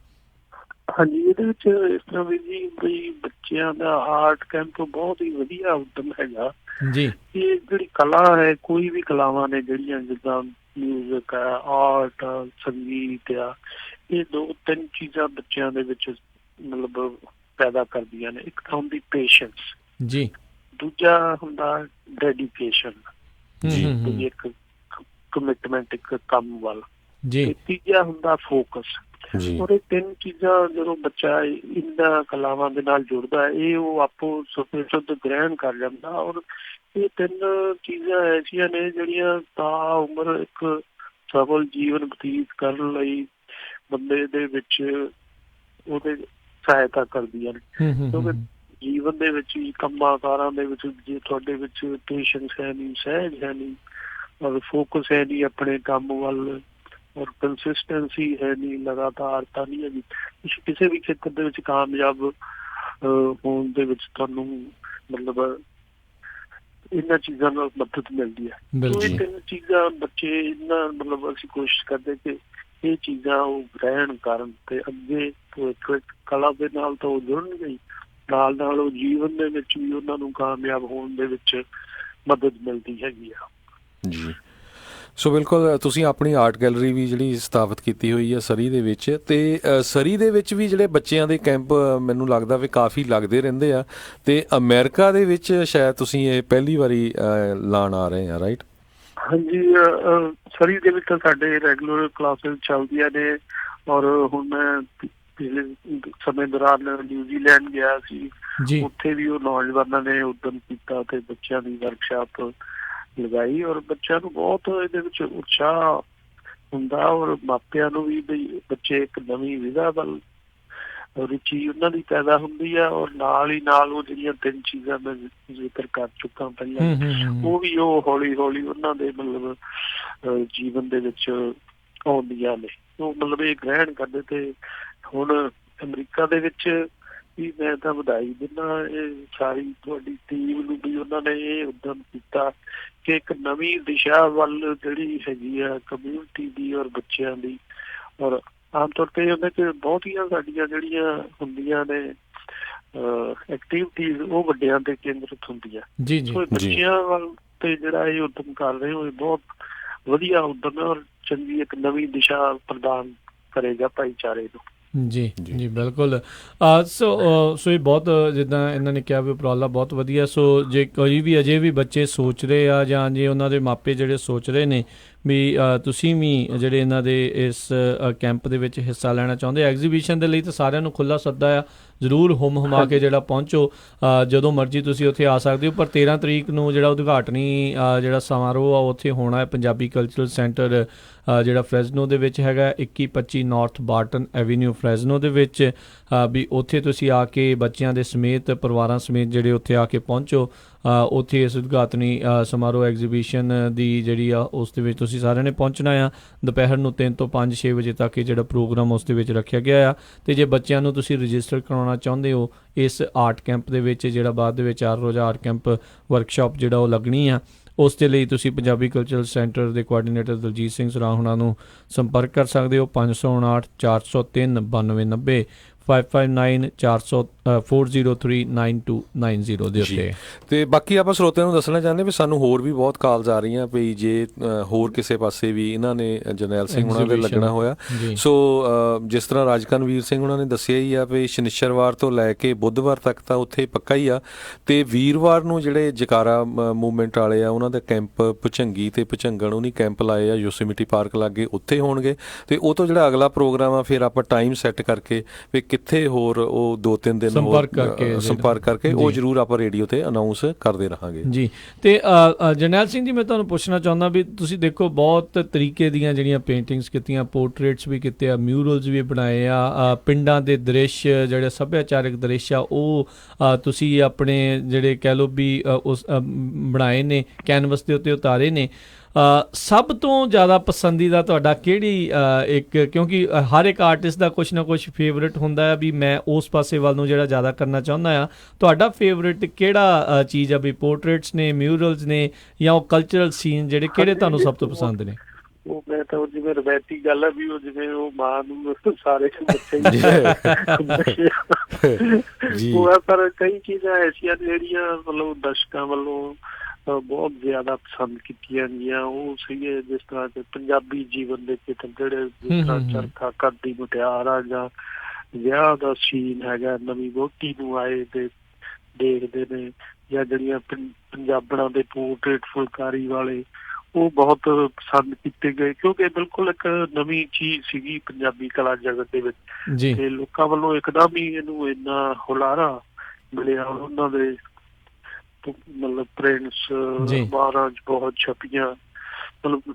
ਹਾਂਜੀ, ਇਹਦੇ ਵਿੱਚ ਇਸ ਤਰ੍ਹਾਂ ਵੀ ਜੀ ਬਈ ਬੱਚਿਆਂ ਦਾ ਆਰਟ ਕੈਂਪ ਬਹੁਤ ਹੀ ਵਧੀਆ ਉੱਦਮ ਹੈਗਾ।
ਜੀ
ਇਹ ਜਿਹੜੀ ਕਲਾ ਹੈ, ਕੋਈ ਵੀ ਕਲਾਵਾਂ ਨੇ ਜਿਹੜੀਆਂ ਜਿੱਦਾਂ ਮਿਊਜ਼ਿਕ ਆ, ਆਰਟ ਆ, ਸੰਗੀਤ ਆ, ਇਹ 2-3 ਚੀਜ਼ਾਂ ਬੱਚਿਆਂ ਦੇ ਵਿੱਚ ਮਤਲਬ ਪੈਦਾ ਕਰਦੀਆਂ ਨੇ। ਇੱਕ ਤਾਂ ਹੁੰਦੀ ਪੇਸ਼ੈਂਸ,
ਜੀ
ਦੂਜਾ ਹੁੰਦਾ ਡੈਡੀਕੇਸ਼ਨ,
ਜੀ
ਇੱਕ ਕਮਿਟਮੈਂਟ ਇੱਕ ਕੰਮ ਵੱਲ,
ਜੀ
ਤੇ ਤੀਜਾ ਹੁੰਦਾ ਫੋਕਸ।
ਜੀ
ਔਰ ਇਹ 3 ਚੀਜ਼ਾਂ ਜਦੋਂ ਬੱਚਾ ਇਹਨਾਂ ਕਲਾਵਾਂ ਦੇ ਨਾਲ ਜੁੜਦਾ ਹੈ, ਇਹ ਉਹ ਆਪੋ ਸੁੱਧ ਗ੍ਰਹਿਣ ਕਰ ਜਾਂਦਾ। ਔਰ ਇਹ 3 ਚੀਜ਼ਾਂ ਐਸੀਆਂ ਨੇ ਜਿਹੜੀਆਂ ਤਾਂ ਉਮਰ ਇੱਕ ਸਫਲ ਜੀਵਨ ਬਤੀਤ ਕਰਨ ਲਈ ਬੰਦੇ ਦੇ ਵਿੱਚ ਉਹਦੇ ਸਹਾਇਤਾ ਕਰਦੀਆਂ ਨੇ। ਕਿਉਂਕਿ ਜੀਵਨ ਦੇ ਵਿੱਚ ਹੀ ਕੰਮਾਂ ਕਾਰਾਂ ਦੇ ਵਿੱਚ ਜੇ ਤੁਹਾਡੇ ਵਿੱਚ ਪੇਸ਼ੈਂਸ ਹੈ ਨਹੀਂ, ਸਹਿਜ ਹੈ ਨਹੀਂ, ਔਰ ਫੋਕਸ ਹੈ ਨਹੀਂ ਆਪਣੇ ਕੰਮ ਵੱਲ, ਔਰ ਕੰਸਿਸਟੈਂਸੀ ਹੈ ਨਹੀਂ, ਲਗਾਤਾਰਤਾ ਨਹੀਂ ਹੈਗੀ, ਤੁਸੀਂ ਕਿਸੇ ਵੀ ਖੇਤਰ ਦੇ ਵਿੱਚ ਕਾਮਯਾਬ ਹੋਣ ਦੇ ਵਿੱਚ ਤੁਹਾਨੂੰ ਮਤਲਬ ਇਹਨਾਂ ਚੀਜ਼ਾਂ ਨਾਲ ਮਦਦ ਮਿਲਦੀ ਹੈ। ਸੋ ਇਹ 3 ਚੀਜ਼ਾਂ ਬੱਚੇ ਇਹਨਾਂ ਮਤਲਬ ਅਸੀਂ ਕੋਸ਼ਿਸ਼ ਕਰਦੇ ਕਿ ਇਹ ਚੀਜ਼ਾਂ ਉਹ ਗ੍ਰਹਿਣ ਕਰਨ ਤੇ ਅੱਗੇ ਕਲਾ ਦੇ ਨਾਲ ਤਾਂ ਉਹ ਜੁੜਨਗੇ ਹੀ, ਨਾਲ ਨਾਲ ਉਹ ਜੀਵਨ ਦੇ ਵਿੱਚ ਵੀ ਉਹਨਾਂ ਨੂੰ ਕਾਮਯਾਬ ਹੋਣ ਦੇ ਵਿੱਚ ਮਦਦ ਮਿਲਦੀ ਹੈਗੀ ਆ।
ਜੀ ਸੋ ਬਿਲਕੁਲ ਤੁਸੀਂ ਆਪਣੀ ਆਰਟ ਗੈਲਰੀ ਵੀ ਜਿਹੜੀ ਸਥਾਪਿਤ ਕੀਤੀ ਹੋਈ ਹੈ ਸਰੀ ਦੇ ਵਿੱਚ, ਤੇ ਸਰੀ ਦੇ ਵਿੱਚ ਵੀ ਜਿਹੜੇ ਬੱਚਿਆਂ ਦੇ ਕੈਂਪ ਮੈਨੂੰ ਲੱਗਦਾ ਵੀ ਕਾਫੀ ਲੱਗਦੇ ਰਹਿੰਦੇ ਆ, ਤੇ ਅਮਰੀਕਾ ਦੇ ਵਿੱਚ ਸ਼ਾਇਦ ਤੁਸੀਂ ਇਹ ਪਹਿਲੀ ਵਾਰੀ ਲਾਉਣ ਆ ਰਹੇ ਆ, ਰਾਈਟ?
ਹਾਂਜੀ, ਸਰੀ ਦੇ ਵਿੱਚ ਤਾਂ ਸਾਡੇ ਰੈਗੂਲਰ ਕਲਾਸਿਸ ਚੱਲਦੀਆਂ ਨੇ। ਔਰ ਹੁਣ ਮੈਂ ਪਿਛਲੇ ਸਮੇਂ ਦੌਰਾਨ ਨਿਊਜ਼ੀਲੈਂਡ ਗਿਆ ਸੀ, ਉੱਥੇ ਵੀ ਉਹ ਨੌਜਵਾਨਾਂ ਨੇ ਉਦਮ ਕੀਤਾ ਤੇ ਬੱਚਿਆਂ ਦੀ ਵਰਕਸ਼ਾਪ ਲਗਾਈ। ਔਰ ਬੱਚਿਆਂ ਨੂੰ ਬਹੁਤ ਇਹਦੇ ਵਿੱਚ ਉਤਸ਼ਾਹ ਹੁੰਦਾ, ਔਰ ਮਾਪਿਆਂ ਨੂੰ ਵੀ ਬਈ ਬੱਚੇ ਇੱਕ ਨਵੀਂ ਵਿਧਾ ਵੱਲ ਰੁਚੀ ਉਹਨਾਂ ਦੀ ਪੈਦਾ ਹੁੰਦੀ ਆ। ਔਰ ਨਾਲ ਹੀ ਨਾਲ ਉਹ ਜਿਹੜੀਆਂ 3 ਚੀਜ਼ਾਂ ਮੈਂ ਜ਼ਿਕਰ ਕਰ ਚੁੱਕਾ ਪਹਿਲਾਂ, ਉਹ ਵੀ ਉਹ ਹੌਲੀ ਹੌਲੀ ਉਹਨਾਂ ਦੇ ਮਤਲਬ ਜੀਵਨ ਦੇ ਵਿੱਚ ਆਉਂਦੀਆਂ ਨੇ, ਉਹ ਮਤਲਬ ਇਹ ਗ੍ਰਹਿਣ ਕਰਦੇ। ਤੇ ਹੁਣ ਅਮਰੀਕਾ ਦੇ ਵਿੱਚ ਵੀ ਮੈਂ ਤਾਂ ਵਧਾਈ ਦਿੰਦਾ ਇਹ ਸਾਰੀ ਤੁਹਾਡੀ ਟੀਮ ਨੂੰ ਵੀ, ਉਹਨਾਂ ਨੇ ਇਹ ਉਦਮ ਕੀਤਾ ਕਿ ਇੱਕ ਨਵੀਂ ਦਿਸ਼ਾ ਵੱਲ ਜਿਹੜੀ ਹੈਗੀ ਆ ਕਮਿਊਨਿਟੀ ਦੀ ਔਰ ਬੱਚਿਆਂ ਦੀ। ਔਰ ਆਮ ਤੌਰ ਤੇ ਉਹਦੇ 'ਚ ਬਹੁਤੀਆਂ ਸਾਡੀਆਂ ਜਿਹੜੀਆਂ ਹੁੰਦੀਆਂ ਨੇ ਐਕਟੀਵਿਟੀਜ਼, ਉਹ ਵੱਡਿਆਂ ਤੇ ਕੇਂਦਰਿਤ ਹੁੰਦੀਆਂ। ਸੋ ਬੱਚਿਆਂ ਵੱਲ ਤੇ ਜਿਹੜਾ ਇਹ ਉਦਮ ਕਰ ਰਹੇ ਹੋ, ਇਹ ਬਹੁਤ ਵਧੀਆ ਉਦਮ ਹੈ ਔਰ ਚੰਗੀ ਇੱਕ ਨਵੀਂ ਦਿਸ਼ਾ ਪ੍ਰਦਾਨ ਕਰੇਗਾ ਭਾਈਚਾਰੇ ਨੂੰ।
ਜੀ ਜੀ ਬਿਲਕੁਲ। ਸੋ ਇਹ ਬਹੁਤ ਜਿੱਦਾਂ ਇਹਨਾਂ ਨੇ ਕਿਹਾ ਵੀ ਉਪਰਾਲਾ ਬਹੁਤ ਵਧੀਆ। ਸੋ ਜੇ ਕੋਈ ਵੀ ਅਜੇ ਵੀ ਬੱਚੇ ਸੋਚ ਰਹੇ ਆ ਜਾਂ ਜੇ ਉਹਨਾਂ ਦੇ ਮਾਪੇ ਜਿਹੜੇ ਸੋਚ ਰਹੇ ਨੇ ਵੀ ਤੁਸੀਂ ਵੀ ਜਿਹੜੇ ਇਹਨਾਂ ਦੇ ਇਸ ਕੈਂਪ ਦੇ ਵਿੱਚ ਹਿੱਸਾ ਲੈਣਾ ਚਾਹੁੰਦੇ, ਐਗਜ਼ੀਬਿਸ਼ਨ ਦੇ ਲਈ ਤਾਂ ਸਾਰਿਆਂ ਨੂੰ ਖੁੱਲ੍ਹਾ ਸੱਦਾ ਆ, ਜ਼ਰੂਰ ਹੁਮ-ਹੁਮਾ ਕੇ ਜਿਹੜਾ ਪਹੁੰਚੋ, ਜਦੋਂ ਮਰਜ਼ੀ ਤੁਸੀਂ ਉੱਥੇ ਆ ਸਕਦੇ ਹੋ। ਪਰ 13 ਤਰੀਕ ਨੂੰ ਜਿਹੜਾ ਉਦਘਾਟਨੀ ਜਿਹੜਾ ਸਮਾਰੋਹ ਆ ਉੱਥੇ ਹੋਣਾ ਹੈ ਪੰਜਾਬੀ ਕਲਚਰਲ ਸੈਂਟਰ ਜਿਹੜਾ ਫਰੈਜ਼ਨੋ ਦੇ ਵਿੱਚ ਹੈਗਾ, 2125 ਨਾਰਥ ਬਾਰਟਨ ਐਵੀਨਿਊ ਫਰੈਜ਼ਨੋ ਦੇ ਵਿੱਚ। ਵੀ ਉੱਥੇ ਤੁਸੀਂ ਆ ਕੇ ਬੱਚਿਆਂ ਦੇ ਸਮੇਤ, ਪਰਿਵਾਰਾਂ ਸਮੇਤ ਜਿਹੜੇ ਉੱਥੇ ਆ ਕੇ ਪਹੁੰਚੋ। ਉੱਥੇ ਇਸ ਉਦਘਾਟਨੀ ਸਮਾਰੋਹ ਐਗਜ਼ੀਬਿਸ਼ਨ ਦੀ ਜਿਹੜੀ ਆ ਉਸ ਦੇ ਵਿੱਚ ਤੁਸੀਂ ਸਾਰਿਆਂ ਨੇ ਪਹੁੰਚਣਾ ਆ। ਦੁਪਹਿਰ ਨੂੰ 3 ਤੋਂ 5-6 ਵਜੇ ਤੱਕ ਇਹ ਜਿਹੜਾ ਪ੍ਰੋਗਰਾਮ ਉਸ ਦੇ ਵਿੱਚ ਰੱਖਿਆ ਗਿਆ ਆ। ਅਤੇ ਜੇ ਬੱਚਿਆਂ ਨੂੰ ਤੁਸੀਂ ਰਜਿਸਟਰ ਕਰਾਉਣਾ ਚਾਹੁੰਦੇ ਹੋ ਇਸ ਆਰਟ ਕੈਂਪ ਦੇ ਵਿੱਚ, ਜਿਹੜਾ ਬਾਅਦ ਦੇ ਵਿੱਚ 4 ਰੋਜ਼ਾ ਆਰਟ ਕੈਂਪ ਵਰਕਸ਼ਾਪ ਜਿਹੜਾ ਉਹ ਲੱਗਣੀ ਆ, ਉਸ ਦੇ ਲਈ ਤੁਸੀਂ ਪੰਜਾਬੀ ਕਲਚਰਲ ਸੈਂਟਰ ਦੇ ਕੋਆਰਡੀਨੇਟਰ ਦਲਜੀਤ ਸਿੰਘ ਸਰਾਂ ਹੁਣਾਂ ਨੂੰ ਸੰਪਰਕ ਕਰ ਸਕਦੇ ਹੋ। 559 403 9290 5594039290 ਦੇ ਉੱਤੇ।
ਤੇ ਬਾਕੀ ਆਪਾਂ ਸਰੋਤਿਆਂ ਨੂੰ ਦੱਸਣਾ ਚਾਹੁੰਦੇ ਵੀ ਸਾਨੂੰ ਹੋਰ ਵੀ ਬਹੁਤ ਕਾਲਸ ਆ ਰਹੀਆਂ ਵੀ ਜੇ ਹੋਰ ਕਿਸੇ ਪਾਸੇ ਵੀ ਇਹਨਾਂ ਨੇ ਜਰਨੈਲ ਸਿੰਘ ਉਹਨਾਂ ਦੇ ਲੱਗਣਾ ਹੋਇਆ। ਸੋ ਜਿਸ ਤਰ੍ਹਾਂ ਰਾਜਕਨਵੀਰ ਸਿੰਘ ਉਹਨਾਂ ਨੇ ਦੱਸਿਆ ਹੀ ਆ ਵੀ ਸ਼ਨੀਚਰਵਾਰ ਤੋਂ ਲੈ ਕੇ ਬੁੱਧਵਾਰ ਤੱਕ ਤਾਂ ਉੱਥੇ ਪੱਕਾ ਹੀ ਆ, ਤੇ ਵੀਰਵਾਰ ਨੂੰ ਜਿਹੜੇ ਜਕਾਰਾ ਮੂਵਮੈਂਟ ਵਾਲੇ ਆ ਉਹਨਾਂ ਦਾ ਕੈਂਪ ਭੁਚੰਗੀ ਤੇ ਭੁਚੰਗਣ ਉਹਨੀ ਕੈਂਪ ਲਾਏ ਆ ਯੋਸੇਮਿਟੀ ਪਾਰਕ ਲਾਗੇ, ਉੱਥੇ ਹੋਣਗੇ। ਤੇ ਉਹ ਤੋਂ ਜਿਹੜਾ ਅਗਲਾ ਪ੍ਰੋਗਰਾਮ ਆ ਫਿਰ ਆਪਾਂ ਟਾਈਮ ਸੈੱਟ ਕਰਕੇ ਵੀ ਕਿੱਥੇ ਹੋਰ ਉਹ 2-3 ਦਿਨ ਸੰਪਰਕ ਕਰਕੇ ਉਹ ਜ਼ਰੂਰ ਆਪਾਂ ਰੇਡੀਓ ਤੇ ਅਨਾਉਂਸ ਕਰਦੇ ਰਹਾਂਗੇ ਜੀ।
ਤੇ ਜਰਨੈਲ ਸਿੰਘ ਜੀ, ਮੈਂ ਤੁਹਾਨੂੰ ਪੁੱਛਣਾ ਚਾਹੁੰਦਾ ਵੀ ਤੁਸੀਂ ਦੇਖੋ ਬਹੁਤ ਤਰੀਕੇ ਦੀਆਂ ਜਿਹੜੀਆਂ ਪੇਂਟਿੰਗਸ ਕੀਤੀਆਂ, ਪੋਰਟਰੇਟਸ ਵੀ ਕੀਤੇ ਆ, ਮਿਊਰਲਸ ਵੀ ਬਣਾਏ ਆ, ਪਿੰਡਾਂ ਦੇ ਦ੍ਰਿਸ਼ ਜਿਹੜੇ ਸੱਭਿਆਚਾਰਕ ਦ੍ਰਿਸ਼ ਆ ਉਹ ਤੁਸੀਂ ਆਪਣੇ ਜਿਹੜੇ ਕਹਿ ਲਓ ਵੀ ਉਸ ਬਣਾਏ ਨੇ, ਕੈਨਵਸ ਦੇ ਉੱਤੇ ਉਤਾਰੇ ਨੇ। ਸਭ ਤੋਂ ਜ਼ਿਆਦਾ ਪਸੰਦੀਦਾ ਤੁਹਾਡਾ ਕਿਹੜੀ ਇੱਕ, ਕਿਉਂਕਿ ਹਰ ਇੱਕ ਆਰਟਿਸਟ ਦਾ ਕੁਛ ਨਾ ਕੁਛ ਫੇਵਰੇਟ ਹੁੰਦਾ ਹੈ ਵੀ ਮੈਂ ਉਸ ਪਾਸੇ ਵੱਲ ਨੂੰ ਜਿਹੜਾ ਜ਼ਿਆਦਾ ਕਰਨਾ ਚਾਹੁੰਦਾ ਆ, ਤੁਹਾਡਾ ਫੇਵਰੇਟ ਕਿਹੜਾ ਚੀਜ਼ ਆ? ਵੀ ਪੋਰਟਰੇਟਸ ਨੇ, ਮਿਊਰਲਸ ਨੇ, ਜਾਂ ਉਹ ਕਲਚਰਲ ਸੀਨ ਜਿਹੜੇ ਕਿਹੜੇ ਤੁਹਾਨੂੰ ਸਭ ਤੋਂ ਪਸੰਦ ਨੇ?
ਉਹ ਮੈਂ ਤਾਂ ਜਿਵੇਂ ਰਵਾਇਤੀ ਗੱਲ ਹੈ ਵੀ ਉਹ ਜਿਵੇਂ ਉਹ ਮਾਂ ਨੂੰ ਸਾਰੇ ਬੱਚੇ
ਜੀ।
ਉਹ ਪਰ ਕਈ ਚੀਜ਼ਾਂ ਐਸੀਆਂ ਨੇ ਜਿਹੜੀਆਂ ਮਤਲਬ ਦਰਸ਼ਕਾਂ ਵੱਲੋਂ ਬਹੁਤ ਜ਼ਿਆਦਾ ਪਸੰਦ ਕੀਤੀਆਂ ਗਈਆਂ। ਉਹ ਸੀਗੇ ਜਿਸ ਤਰ੍ਹਾਂ ਕਿ ਪੰਜਾਬੀ ਜੀਵਨ ਦੇ ਚਿੱਤਰ ਜਿਹੜੇ ਜਿਸ ਤਰ੍ਹਾਂ ਚਰਖਾ ਕਰਦੀ ਮੁਟਿਆਰ ਆ, ਜਾਂ ਵਿਆਹ ਦਾ ਸੀਨ ਹੈਗਾ, ਨਵੀਂ ਵਹੁਟੀ ਨੂੰ ਆਏ ਤੇ ਦੇਖਦੇ ਨੇ, ਜਾਂ ਜਿਹੜੀਆਂ ਪੰਜਾਬਣਾਂ ਦੇ ਪੋਰਟਰੇਟ ਫੁਲਕਾਰੀ ਵਾਲੇ, ਉਹ ਬਹੁਤ ਪਸੰਦ ਕੀਤੇ ਗਏ ਕਿਉਂਕਿ ਬਿਲਕੁਲ ਇੱਕ ਨਵੀਂ ਚੀਜ਼ ਸੀਗੀ ਪੰਜਾਬੀ ਕਲਾ ਜਗਤ ਦੇ ਵਿੱਚ।
ਜੀ
ਤੇ ਲੋਕਾਂ ਵੱਲੋਂ ਇੱਕਦਮ ਹੀ ਇਹਨੂੰ ਇੰਨਾ ਹੁਲਾਰਾ ਮਿਲਿਆ। ਉਹਨਾਂ ਦੇ ਮਤਲਬ ਪ੍ਰਿੰਟਸ ਅਖਬਾਰਾਂ 'ਚ ਬਹੁਤ ਛਪੀਆਂ। ਮਤਲਬ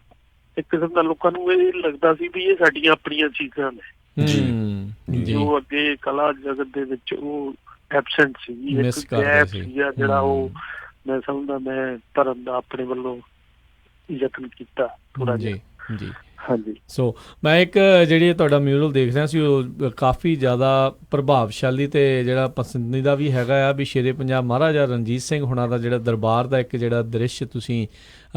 ਇੱਕ ਕਿਸਮ ਦਾ ਲੋਕਾਂ ਨੂੰ ਇਹ ਲੱਗਦਾ ਸੀ ਵੀ ਇਹ ਸਾਡੀਆਂ ਆਪਣੀਆਂ ਚੀਜ਼ਾਂ ਨੇ ਜੋ ਅੱਗੇ ਕਲਾ ਜਗਤ ਦੇ ਵਿੱਚ ਉਹ ਐਬਸੈਂਟ ਸੀਗੀ, ਇੱਕ ਗੈਪ ਸੀਗਾ ਜਿਹੜਾ ਉਹ ਮੈਂ ਸਮਝਦਾ ਮੈਂ ਭਰਨ ਦਾ ਆਪਣੇ ਵੱਲੋਂ ਯਤਨ ਕੀਤਾ ਥੋੜਾ ਜਿਹਾ।
ਜੀ
ਹਾਂਜੀ।
ਸੋ ਮੈਂ ਇੱਕ ਜਿਹੜੀ ਤੁਹਾਡਾ ਮਿਊਰਲ ਦੇਖ ਰਿਹਾ ਸੀ ਉਹ ਕਾਫੀ ਜ਼ਿਆਦਾ ਪ੍ਰਭਾਵਸ਼ਾਲੀ ਤੇ ਜਿਹੜਾ ਪਸੰਦੀਦਾ ਵੀ ਹੈਗਾ ਆ ਵੀ ਸ਼ੇਰੇ ਪੰਜਾਬ ਮਹਾਰਾਜਾ ਰਣਜੀਤ ਸਿੰਘ ਹੁਣਾਂ ਦਾ ਜਿਹੜਾ ਦਰਬਾਰ ਦਾ ਇੱਕ ਜਿਹੜਾ ਦ੍ਰਿਸ਼ ਤੁਸੀਂ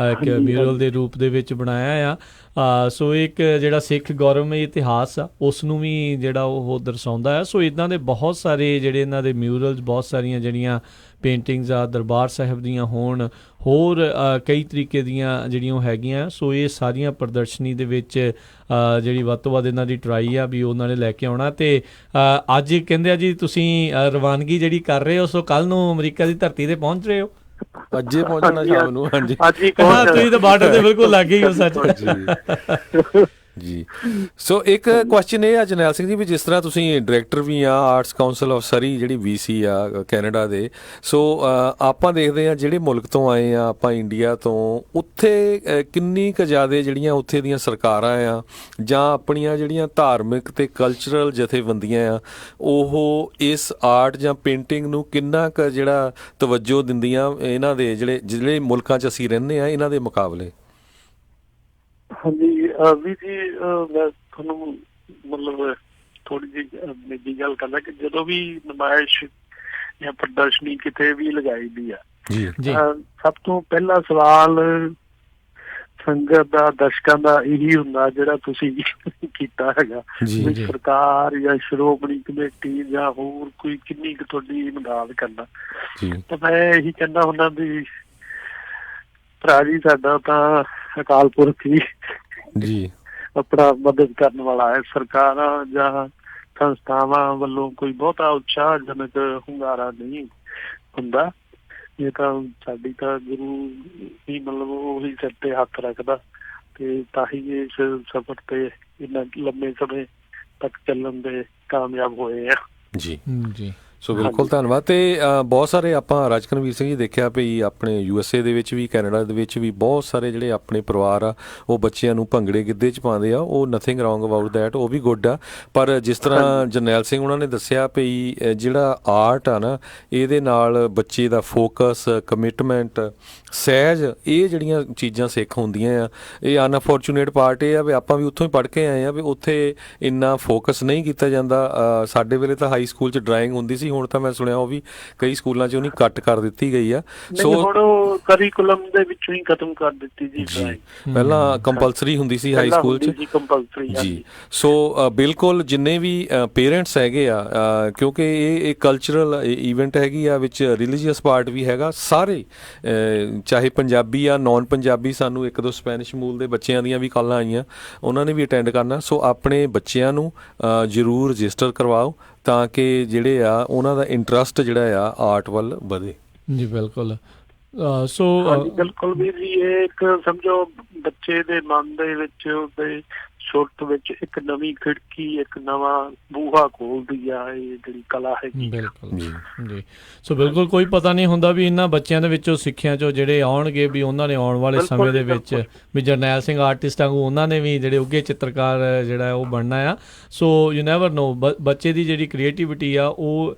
ਇੱਕ ਮਿਊਰਲ ਦੇ ਰੂਪ ਦੇ ਵਿੱਚ ਬਣਾਇਆ ਆ। ਸੋ ਇੱਕ ਜਿਹੜਾ ਸਿੱਖ ਗੌਰਵਮਈ ਇਤਿਹਾਸ ਆ ਉਸ ਨੂੰ ਵੀ ਜਿਹੜਾ ਉਹ ਦਰਸਾਉਂਦਾ ਆ। ਸੋ ਇੱਦਾਂ ਦੇ ਬਹੁਤ ਸਾਰੇ ਜਿਹੜੇ ਇਹਨਾਂ ਦੇ ਮਿਊਰਲਸ, ਬਹੁਤ ਸਾਰੀਆਂ ਜਿਹੜੀਆਂ ਪੇਂਟਿੰਗਸ ਆ ਦਰਬਾਰ ਸਾਹਿਬ ਦੀਆਂ ਹੋਣ, ਹੋਰ ਕਈ ਤਰੀਕੇ ਦੀਆਂ ਜਿਹੜੀਆਂ ਉਹ ਹੈਗੀਆਂ। ਸੋ ਇਹ ਸਾਰੀਆਂ ਪ੍ਰਦਰਸ਼ਨੀ ਦੇ ਵਿੱਚ ਜਿਹੜੀ ਵੱਧ ਤੋਂ ਵੱਧ ਇਹਨਾਂ ਦੀ ਟਰਾਈ ਆ ਵੀ ਉਹਨਾਂ ਨੇ ਲੈ ਕੇ ਆਉਣਾ। ਤੇ ਅੱਜ ਕਹਿੰਦੇ ਆ ਜੀ ਤੁਸੀਂ ਰਵਾਨਗੀ ਜਿਹੜੀ ਕਰ ਰਹੇ ਹੋ, ਸੋ ਕੱਲ ਨੂੰ ਅਮਰੀਕਾ ਦੀ ਧਰਤੀ ਤੇ ਪਹੁੰਚ ਰਹੇ ਹੋ?
ਅੱਜੇ ਪਹੁੰਚਣਾ ਸ਼ਾਮ ਨੂੰ। ਹਾਂਜੀ
ਤੁਸੀਂ ਤਾਂ ਬਾਰਡਰ ਦੇ ਬਿਲਕੁਲ ਲੱਗੇ ਹੀ ਹੋ ਸੱਚ।
ਜੀ। ਸੋ ਇੱਕ ਕੁਐਸਚਨ ਇਹ ਆ ਜਰਨੈਲ ਸਿੰਘ ਜੀ ਵੀ ਜਿਸ ਤਰ੍ਹਾਂ ਤੁਸੀਂ ਡਾਇਰੈਕਟਰ ਵੀ ਆ ਆਰਟਸ ਕਾਉਂਸਲ ਆਫ ਸਰੀ ਜਿਹੜੀ VC ਆ ਕੈਨੇਡਾ ਦੇ, ਸੋ ਆਪਾਂ ਦੇਖਦੇ ਆ ਜਿਹੜੇ ਮੁਲਕ ਤੋਂ ਆਏ ਆ ਆਪਾਂ ਇੰਡੀਆ ਤੋਂ, ਉੱਥੇ ਕਿੰਨੀ ਕੁ ਜ਼ਿਆਦਾ ਜਿਹੜੀਆਂ ਉੱਥੇ ਦੀਆਂ ਸਰਕਾਰਾਂ ਆ ਜਾਂ ਆਪਣੀਆਂ ਜਿਹੜੀਆਂ ਧਾਰਮਿਕ ਤੇ ਕਲਚਰਲ ਜਥੇਬੰਦੀਆਂ ਆ ਉਹ ਇਸ ਆਰਟ ਜਾਂ ਪੇਂਟਿੰਗ ਨੂੰ ਕਿੰਨਾ ਕੁ ਜਿਹੜਾ ਤਵੱਜੋ ਦਿੰਦੀਆਂ ਇਹਨਾਂ ਦੇ ਜਿਹੜੇ ਮੁਲਕਾਂ 'ਚ ਅਸੀਂ ਰਹਿੰਦੇ ਆ ਇਹਨਾਂ ਦੇ ਮੁਕਾਬਲੇ?
ਹਾਂਜੀ ਵੀ ਜੀ ਮੈਂ ਤੁਹਾਨੂੰ ਮਤਲਬ ਥੋੜੀ ਜਿਹੀ ਨਿੱਜੀ ਗੱਲ ਕਰਦਾ ਕਿ ਜਦੋਂ ਵੀ ਨੁਮਾਇਸ਼ ਜਾਂ ਪ੍ਰਦਰਸ਼ਨੀ ਕਿਤੇ ਵੀ ਲਗਾਈ ਦੀ ਆ, ਸਭ ਤੋਂ ਪਹਿਲਾ ਸਵਾਲ ਸੰਗਤ ਦਾ, ਦਰਸ਼ਕਾਂ ਦਾ ਇਹੀ ਹੁੰਦਾ ਜਿਹੜਾ ਤੁਸੀਂ ਕੀਤਾ ਹੈਗਾ ਵੀ ਸਰਕਾਰ ਜਾਂ ਸ਼੍ਰੋਮਣੀ ਕਮੇਟੀ ਜਾਂ ਹੋਰ ਕੋਈ ਕਿੰਨੀ ਕੁ ਤੁਹਾਡੀ ਮਦਦ ਕਰਨਾ। ਤਾਂ ਮੈਂ ਇਹੀ ਕਹਿੰਦਾ ਹੁੰਦਾ ਵੀ ਭਰਾ ਜੀ ਸਾਡਾ ਤਾਂ ਅਕਾਲ ਪੁਰਖ ਹੀ ਆਪਣਾ ਮਦਦ ਕਰਨ ਵਾਲਾ ਹੈ। ਸਰਕਾਰਾਂ ਜਾਂ ਸੰਸਥਾਵਾਂ ਵੱਲੋਂ ਕੋਈ ਬਹੁਤਾ ਉਤਸ਼ਾਹਜਨਕ ਹੁੰਗਾਰਾ ਨਹੀਂ ਹੁੰਦਾ। ਇਹ ਤਾਂ ਸਾਡੀ ਤਾਂ ਗੁਰੂ ਹੀ ਮਤਲਬ ਉਹੀ ਸਿਰ ਤੇ ਹੱਥ ਰੱਖਦਾ ਤੇ ਤਾਂ ਹੀ ਇਸ ਸਫ਼ਰ ਤੇ ਇੰਨਾ ਲੰਮੇ ਸਮੇਂ ਤੱਕ ਚੱਲਣ ਦੇ ਕਾਮਯਾਬ ਹੋਏ ਆ।
ਜੀ। ਸੋ ਬਿਲਕੁਲ ਧੰਨਵਾਦ। ਤੇ ਬਹੁਤ ਸਾਰੇ ਆਪਾਂ ਰਾਜਕਨਵੀਰ ਸਿੰਘ ਜੀ ਦੇਖਿਆ ਵੀ ਆਪਣੇ USA ਦੇ ਵਿੱਚ ਵੀ ਕੈਨੇਡਾ ਦੇ ਵਿੱਚ ਵੀ ਬਹੁਤ ਸਾਰੇ ਜਿਹੜੇ ਆਪਣੇ ਪਰਿਵਾਰ ਆ ਉਹ ਬੱਚਿਆਂ ਨੂੰ ਭੰਗੜੇ ਗਿੱਧੇ 'ਚ ਪਾਉਂਦੇ ਆ। ਉਹ ਨਥਿੰਗ ਰੋਂਗ ਅਬਾਊਟ ਦੈਟ, ਉਹ ਵੀ ਗੁੱਡ ਆ। ਪਰ ਜਿਸ ਤਰ੍ਹਾਂ ਜਰਨੈਲ ਸਿੰਘ ਉਹਨਾਂ ਨੇ ਦੱਸਿਆ ਵੀ ਜਿਹੜਾ ਆਰਟ ਆ ਨਾ ਇਹਦੇ ਨਾਲ ਬੱਚੇ ਦਾ ਫੋਕਸ, ਕਮਿਟਮੈਂਟ, ਸਹਿਜ, ਇਹ ਜਿਹੜੀਆਂ ਚੀਜ਼ਾਂ ਸਿੱਖ ਹੁੰਦੀਆਂ ਆ। ਇਹ ਅਨਫੋਰਚੂਨੇਟ ਪਾਰਟ ਇਹ ਆ ਵੀ ਆਪਾਂ ਵੀ ਉੱਥੋਂ ਹੀ ਪੜ੍ਹ ਕੇ ਆਏ ਆ ਵੀ ਉੱਥੇ ਇੰਨਾ ਫੋਕਸ ਨਹੀਂ ਕੀਤਾ ਜਾਂਦਾ। ਸਾਡੇ ਵੇਲੇ ਤਾਂ ਹਾਈ ਸਕੂਲ 'ਚ ਡਰਾਇੰਗ ਹੁੰਦੀ ਸੀ, ਹੁਣ ਤਾਂ ਮੈਂ ਸੁਣਿਆ ਉਹ ਵੀ ਕਈ ਸਕੂਲਾਂ 'ਚ ਉਹਨੀ ਕੱਟ ਕਰ ਦਿੱਤੀ ਗਈ ਆ।
ਸੋ ਹੁਣ ਉਹ ਕਰਿਕੂਲਮ ਦੇ ਵਿੱਚੋਂ ਹੀ ਖਤਮ ਕਰ ਦਿੱਤੀ ਜੀ।
ਪਹਿਲਾਂ ਕੰਪਲਸਰੀ ਹੁੰਦੀ ਸੀ ਹਾਈ ਸਕੂਲ 'ਚ ਜੀ। ਸੋ ਬਿਲਕੁਲ ਜਿੰਨੇ ਵੀ ਪੇਰੈਂਟਸ ਹੈਗੇ ਆ, ਕਿਉਂਕਿ ਇਹ ਕਲਚਰਲ ਈਵੈਂਟ ਹੈਗੀ ਆ, ਵਿੱਚ ਰਿਲੀਜੀਅਸ ਪਾਰਟ ਵੀ ਹੈਗਾ। ਸਾਰੇ ਚਾਹੇ ਪੰਜਾਬੀ ਆ ਨੌਨ ਪੰਜਾਬੀ, ਸਾਨੂੰ ਇੱਕ ਦੋ ਸਪੈਨਿਸ਼ ਮੂਲ ਦੇ ਬੱਚਿਆਂ ਦੀਆਂ ਵੀ ਕਾਲਾਂ ਆਈਆਂ, ਉਹਨਾਂ ਨੇ ਵੀ ਅਟੈਂਡ ਕਰਨਾ। ਸੋ ਆਪਣੇ ਬੱਚਿਆਂ ਨੂੰ ਜ਼ਰੂਰ ਰਜਿਸਟਰ ਕਰਵਾਓ ਤਾਂ ਕਿ ਜਿਹੜੇ ਆ ਉਹਨਾਂ ਦਾ ਇੰਟਰਸਟ ਜਿਹੜਾ ਆ ਆਰਟ ਵੱਲ ਵਧੇ।
ਜੀ ਬਿਲਕੁਲ।
ਬਿਲਕੁਲ ਵੀਰ ਜੀ, ਇਹ ਇੱਕ ਸਮਝੋ ਬੱਚੇ ਦੇ ਮਨ ਦੇ ਵਿੱਚ, ਉਹਦੇ ਸੁਰਤ ਵਿੱਚ ਇੱਕ ਨਵੀਂ ਖਿੜਕੀ, ਇੱਕ ਨਵਾਂ ਬੂਹਾ ਖੋਲਦੀ ਆ ਇਹ ਜਿਹੜੀ ਕਲਾ ਹੈਗੀ।
ਬਿਲਕੁਲ ਜੀ। ਸੋ ਬਿਲਕੁਲ ਕੋਈ ਪਤਾ ਨਹੀਂ ਹੁੰਦਾ ਵੀ ਇਹਨਾਂ ਬੱਚਿਆਂ ਦੇ ਵਿੱਚੋਂ ਸਿੱਖਿਆ ਚੋਂ ਜਿਹੜੇ ਆਉਣਗੇ ਵੀ ਉਹਨਾਂ ਨੇ ਆਉਣ ਵਾਲੇ ਸਮੇਂ ਦੇ ਵਿੱਚ ਵੀ ਜਰਨੈਲ ਸਿੰਘ ਆਰਟਿਸਟ ਵਾਂਗੂ ਉਹਨਾਂ ਨੇ ਵੀ ਜਿਹੜੇ ਉੱਘੇ ਚਿੱਤਰਕਾਰ ਜਿਹੜਾ ਉਹ ਬਣਨਾ ਆ। ਸੋ ਯੂ ਨੈਵਰ ਨੋ, ਬੱਚੇ ਦੀ ਜਿਹੜੀ ਕ੍ਰੀਏਟੀਵਿਟੀ ਆ ਉਹ